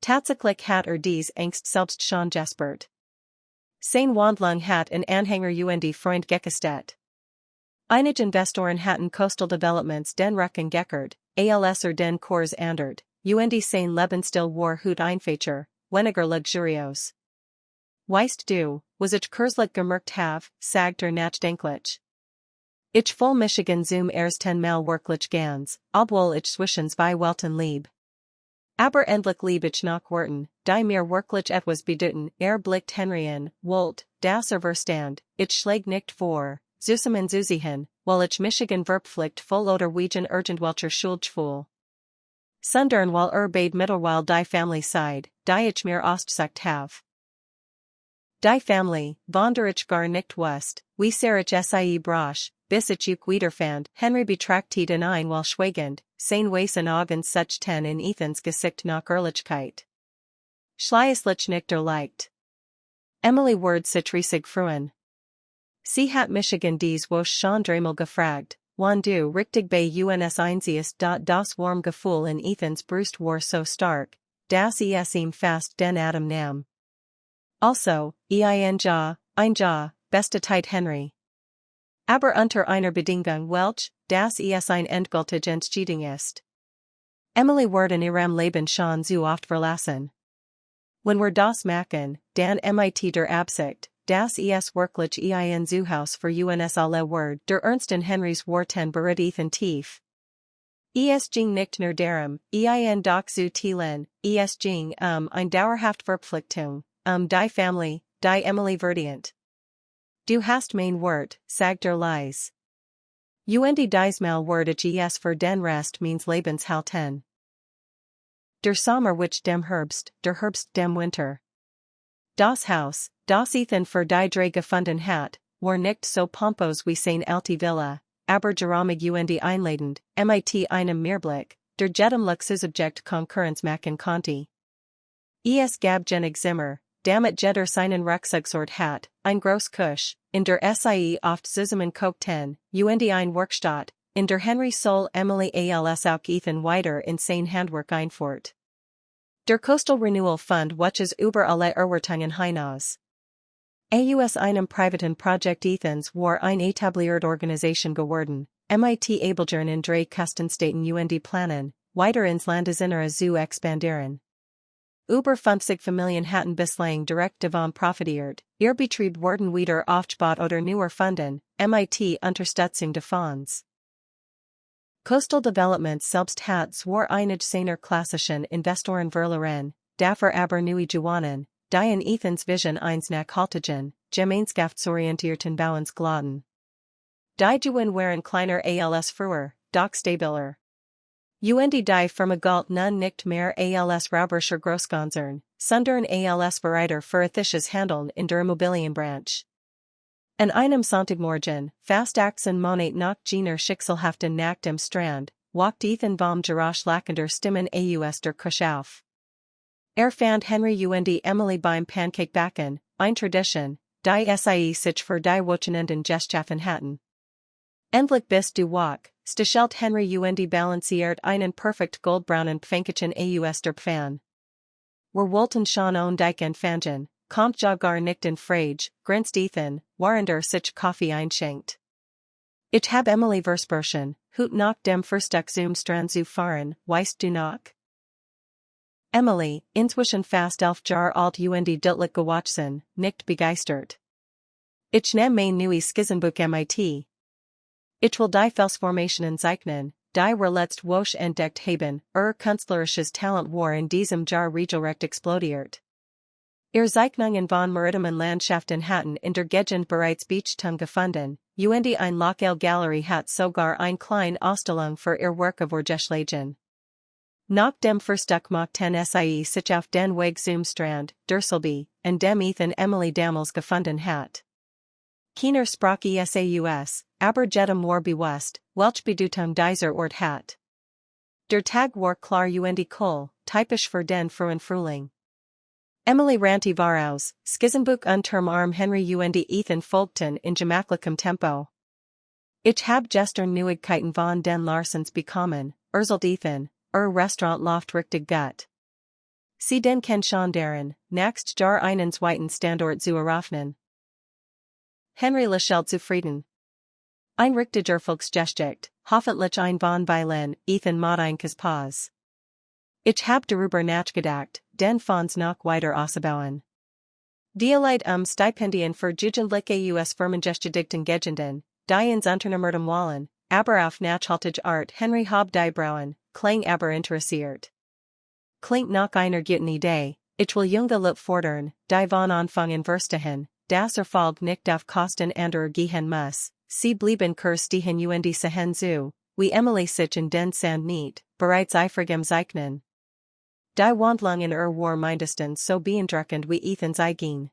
Speaker 2: Tatsächlich hat dies Angst selbst schon gespürt. Sein Wandlung hat ein Anhänger und Freund gekostet. Einige Investoren hatten Coastal Developments den Rücken gekehrt, als den Kurs ändert, und sein Lebensstil war gut einfacher, weniger luxuriös. Weißt du, was ich kürzlich gemerkt habe, sagt nachdenklich. Ich voll Michigan zum ersten Mal wirklich ganz, obwohl ich zwischen zwei Welten lieb. Aber endlich lieb ich nach Worten, die mir wirklich etwas bedeuten, blickt Henry in, Wolt, das Verstand, ich schläg nicht vor, zusammen zu sehen, weil ich Michigan verpflicht voll oder wegen irgendwelcher Schuldgefühl. Sondern weil bade mittelweil die Family side, die ich mir ausgesucht have. Die Family, von der ich gar nicht wusste, wie sehr ich sie brauche, bis ich wiederfand, Henry betrachtet ihn einmal schweigend, sein Wesen Augen suchten in Ethans Gesicht nach Ehrlichkeit. Schleierlich nicht leicht. Emily ward sich riesig freuen. Sie hat Michigan dies was schon dreimal gefragt, wann du richtig bei uns einsiehst. Das warm Gefühl in Ethans Brust war so stark, dass es ihm fast den Atem nahm. Also, ein Ja, beste Zeit Henry. Aber unter einer Bedingung welch, dass es ein endgültige Entscheidung ist. Emily ward in ihrem Leben schon so oft verlassen. Wenn wir das machen, dann mit der Absicht, dass es wirklich ein Zuhaus für uns alle wird, der Ernst in Henrys Worten berührt Ethan tief. Es ging nicht nur darum, doch zu teilen, es ging ein dauerhaft Verpflichtung, die Family, die Emily verdient. Du hast mein Wort, sagt leise. Und diesmal werde ich es für den Rest meines Lebens halten. Der Sommer wich dem Herbst, der Herbst dem Winter. Das Haus, das Ethan für die 3 gefunden hat, war nicht so pompös wie seine alte Villa, aber geräumig und einladend, mit einem Meerblick, der jedem Luxusobjekt Konkurrenz machen konnte. Es gab genug Zimmer, damit jeder seinen Rucksacksort hat, ein groß Kusch, in der sie oft zusammen kokten, und ein Werkstatt, in der Henry Soul Emily als auch Ethan weiter in sein Handwerk einfort. Der Coastal Renewal Fund watches über alle Erwartungen hinaus. Aus einem privaten Projekt Ethans war ein etablierte Organisation geworden, mit Abelgern in 3 Küstenstaaten und planen, weiter ins Landesinnere zu expandieren. Über 50 Familien hatten bislang direkt davon profitiert, ihr Betrieb wurden wieder aufgebaut oder neuer Funden, mit Unterstützung des Fonds. Coastal Developments selbst hat zwar einige seiner klassischen Investoren verloren, dafür aber neue gewonnen, die in Ethans Vision eins nachhaltigen, gemeinschaftsorientierten Bauens glaubten. Die Gewinn waren kleiner als früher, doch stabiler. Und die Firma galt nun nicht mehr als Rauberischer Großkonzern, sondern als Bereiter für ethisches Handeln in der Immobilienbranche. An einem Sonntagmorgen, fast 18 Monate nach jener schicksalhaften Nacht am Strand, wacht Ethan vom Geräuschlachender Stimmen aus der Küche auf. Fand Henry und Emily beim Pancakebacken, eine Tradition, die sich für die Wochenenden geschaffen hatten. Endlich bist du wach, stellt Henry und balanciert einen perfekt goldbraunen Pfännchen aus der Pfanne. Wir wollten schon on dich anfangen, kommt ja gar nicht in Frage, grinst Ethan, während sich Kaffee einschenkt. Ich hab Emily versprochen, heute nach dem Frühstück zum Strand zu fahren, weißt du noch? Emily, inzwischen fast 11 Jahre alt und deutlich gewachsen, nickt begeistert. Ich nehm mein neues Skizzenbuch mit. Ich will die Felsformationen zeichnen, die wir letzt Woche entdeckt haben, künstlerisches Talent war in diesem Jahr regelrecht explodiert. Zeichnungen von maritimen Landschaften hatten in der Gegend bereits Beachtung gefunden, und ein Lokal Galerie hat sogar ein kleine Ausstellung für ihr Werke vorgeschlagen. Nach dem Frühstück machten sich auf den Weg zum Strand, Durselby, an dem Ethan Emily damals gefunden hat. Keiner sprach aus, aber jedem war bewusst, welche Bedeutung dieser Ort hat. Der Tag war klar und cool, typisch für den frühen Frühling. Emily rannte voraus, Skizzenbuch unterm Arm Henry und Ethan folgten in gemächlichem Tempo. Ich hab gestern Neuigkeiten von den Larsens bekommen, erzählt Ethan, Restaurant läuft richtig gut. Sie denken schon daran, nächstes Jahr einen zweiten Standort zu eröffnen. Henry lächelt zufrieden. Ein richtiger Volksgesticht, hoffentlich ein von Weilen, Ethan macht ein Pause. Ich hab darüber nachgedacht, den Fonds noch weiter auszubauen. Leid Stipendien für jugendliche Firmengeschädigten Gegenden, die ins Unternehmertum wollen, aber auf nachhaltige Art Henry hab die Brauen, klang aber interessiert. Klingt nach einer guten Idee, ich will junge Leute fordern, die von Anfang an verstehen, das Erfolg nicht auf Kosten anderer gehen muss, sie blieben stehen und sehen zu, wie Emily sich in den Sand nicht, bereits eifrig am Zeichnen. Die Wandlungen war mindestens so beeindruckend wie Ethans eigen.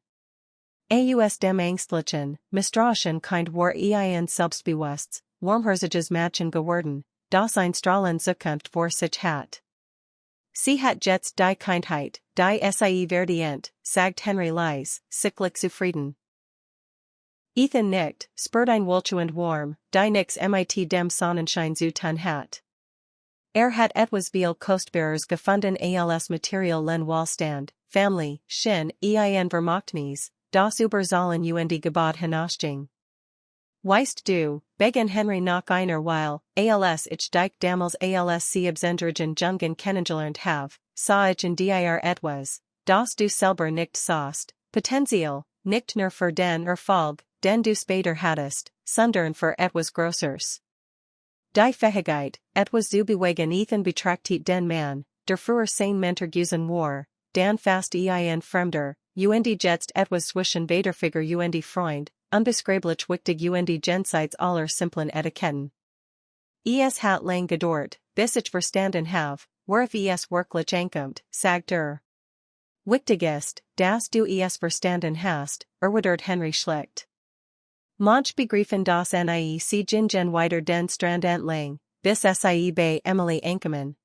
Speaker 2: Aus dem ängstlichen, misstrauischen Kind war ein selbstbewusst, warmherziges Mädchen geworden, das ein Strahlen Zukunft vor sich hat. Sie hat jetzt die Kindheit, die verdient, sagt Henry leise, sichtlich zufrieden. Ethan nickt, spürt ein wohltuend warm, die nix mit dem Sonnenschein zu tun hat. Hat etwas viel Kostbares gefunden als Material len Wallstand, Family, Shin, Vermochtnis, das über Zahlen und Gebot hinausging. Weißt du, begen Henry nach einer Weile, als ich dich damals als Siebzehndrigen Jungen kennengelernt have, sah ich in dir etwas, das du selber nicht sahst, Potenzial, nicht nur für den Erfolg, den du später hattest, sondern für etwas Größeres. Die Fähigkeit, etwas zu bewegen Ethan betrachtet den Mann, der früher sein Mentor gewesen war, dan fast ein Fremder, und jetzt etwas zwischen Vaterfigur und Freund, unbeschreiblich wichtig und jenseits aller simplen Etiketten. Hat lang gedauert, bis ich verstanden have, worauf wirklich ankommt, sagt Wichtig ist, dass du verstanden hast, erwidert Henry schlicht. Manch begriffen das sie gingen weiter den Strand entlang, bis sie bei Emily ankamen.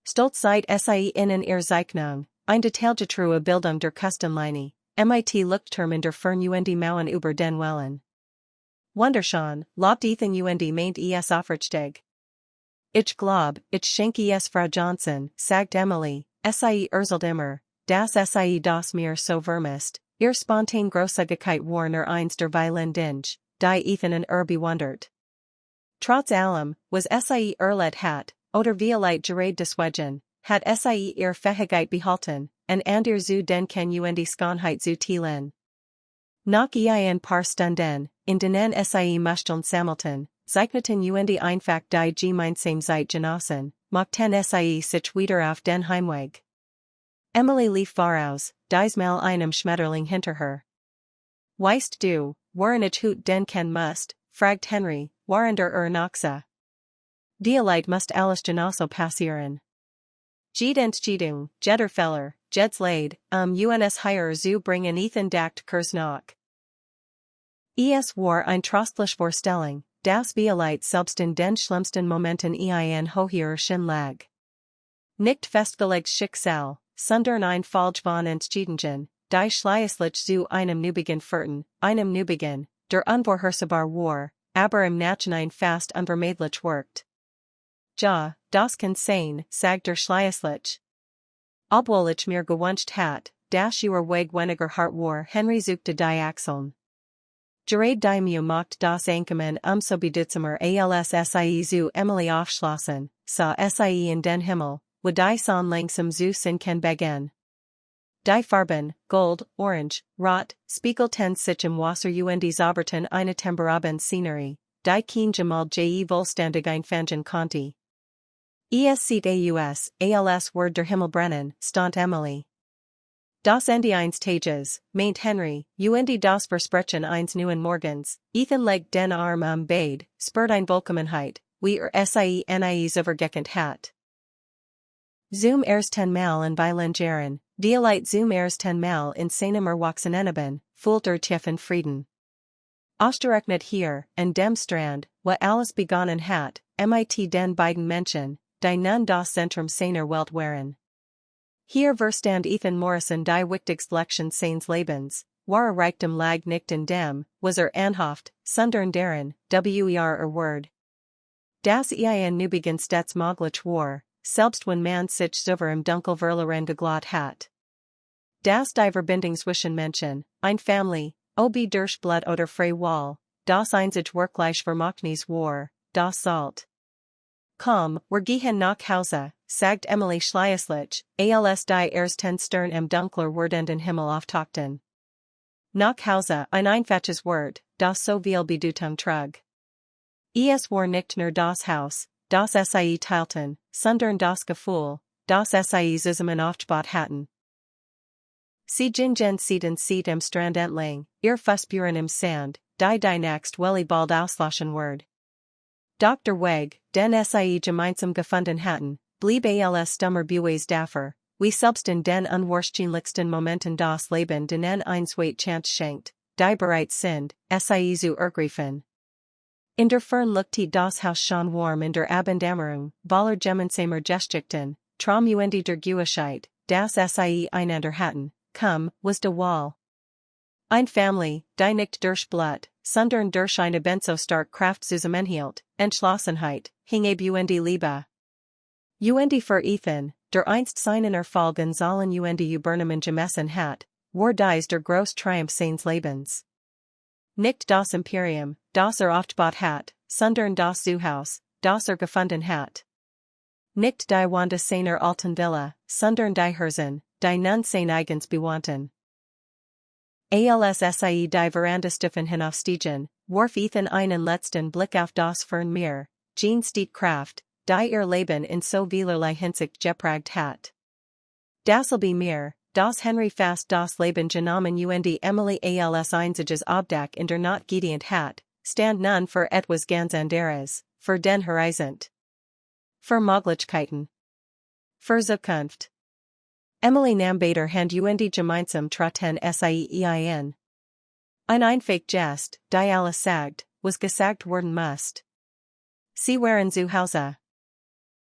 Speaker 2: Stolz seit sie in ihr Zeichnung, ein detailgetrue Bildung der Küstenlinie, mit Leuchtturm in der Fern und Mauern über den Wellen. Wunderschön, lobt Ethan und meint aufrichtig. Ich glaub, ich schenke Frau Johnson, sagt Emily, sie erzählt immer, dass sie das mir so vermisst. Ihr spontan Großzügigkeit war nur eins der vielen Dinge, die Ethan und bewundert. Trotz allem, was sie erlebt hat, oder vielleicht gerade deswegen, hat sie ihr Fähigkeit behalten, und ihr zu denken und Schönheit zu teilen. Nach ein paar Stunden, in denen sie möchten sammelten, Zeichnen und einfach die gemeinsame Zeit genossen, machten sie sich wieder auf den Heimweg. Emily lief voraus, dies Mal einem Schmetterling hinter her. Weißt du, woran ich hut denken musst, fragt Henry, waren der Naxe. Die Light must alles genosso passieren. Jed Entscheidung, jeder Feller, jeds Leid, uns hier zu bringen Ethan dackt Kurs nach. Es war ein trostlich Vorstellung, das Light selbst in den schlimmsten Momenten ein hoher lag. Nicht festgelegt Schicksal, sondern ein Falsch von Entscheidungen, die schließlich zu einem Neubeginn führten, einem Neubeginn, der unvorhersehbar war, aber im Nachhinein fast unvermeidlich wirkt. Ja, das kann sein, sagt der schließlich. Obwohl ich mir gewünscht hat, dass ihr Weg weniger hart war, Henry suchte die Achseln. Gerade die Mühe macht das Einkommen umso bedeutsamer als sie zu Emily aufschlossen, sah sie in den Himmel, wo die Sonne langsam zu sinken begann. Die Farben, Gold, Orange, Rot, spiegelten sich im Wasser und zauberten eine temperabende Szenerie, die kein Jamal vollständig einfangen konnte. Es sieht als Word der Himmel brennen, stand Emily. Das Ende eines Tages, meint Henry, und das Versprechen eines neuen Morgens, Ethan legt den Arm Bade, spürt ein Vollkommenheit, wie seines übergeckend hat. Zum ersten Mal in Weilengeren, die Light zum ersten Mal in seinem Erwachsenenleben, fühlt tiefen Frieden. Ausgerechnet hier, in dem Strand, wo alles begonnen hat, mit den beiden Menschen, die nun das Zentrum seiner Welt waren. Hier verstand Ethan Morrison die wichtigste Lektion seines Lebens, wahre Reichtum lag nicht in dem, was anhofft, sondern darin, wer Word. Das ein Neubeginn stets möglich war, selbst wenn man sich über im Dunkel verloren geglaubt hat. Das die Verbindung zwischen Menschen, ein Family, ob durch Blut oder frei Wall, das einzig wirklich Vermochtnis war, das Salt. Komm, wir gehen nach Hause, sagt Emily schließlich, als die ersten Stern im dunkler werdenden Himmel auftauchten. Nach Hause, ein einfaches Wort, das so viel Bedeutung trug. Es war nicht nur das Haus, das sie teilten, sondern das Gefühl, das sie zusammen aufgebaut hatten. Sie gingen sieht im Strand entlang, ihr Fußspuren im Sand, die nächst welly bald auslöschen word. Dr. Weg, den sie gemeinsam gefunden hatten, blieb als stummer Bues dafür, wie selbst in den unwahrscheinlichsten Momenten das Leben denen ein Zweit Chance schenkt, die bereit sind, sie zu ergreifen. In der Fern lookte das Haus schon warm in der Abenddämmerung, voller gemeinsamer Geschichten, traum und der Gewissheit, das sie einander hatten, komm, was de Wall. Ein Family, die nicht durch Blut, sondern durch eine benzo stark Kraft zusammenhielt, Entschlossenheit, hing und Liebe. Und für Ethan, der einst seinen Erfolg in Zahlen und Übernahmen gemessen hat, war dies der groß Triumph seines Lebens. Nicht das Imperium, das aufgebaut hat, sondern das Zuhaus, das gefunden hat. Nicht die Wanda seiner alten Villa, sondern die Herzen, die nun sein eigens bewohnten. Als sie die Verandastufen hinaufstiegen, warf Ethan einen letzten Blick auf das Fernmeer, Jean steht Kraft, die ihr Leben in so vielerlei Hinsicht gepragt hat. Dasselbe Meer, das Henry fast das Leben genommen und Emily als einziges Obdach in der Nacht gedient hat, stand nun für etwas ganz anderes, für den Horizont. Für Möglichkeiten. Für Zukunft. Emily nahm beide Hand und gemeinsam traten sie ein. Ein einfach Jest, die alles sagt, was gesagt worden musst. Sie waren zu Hause.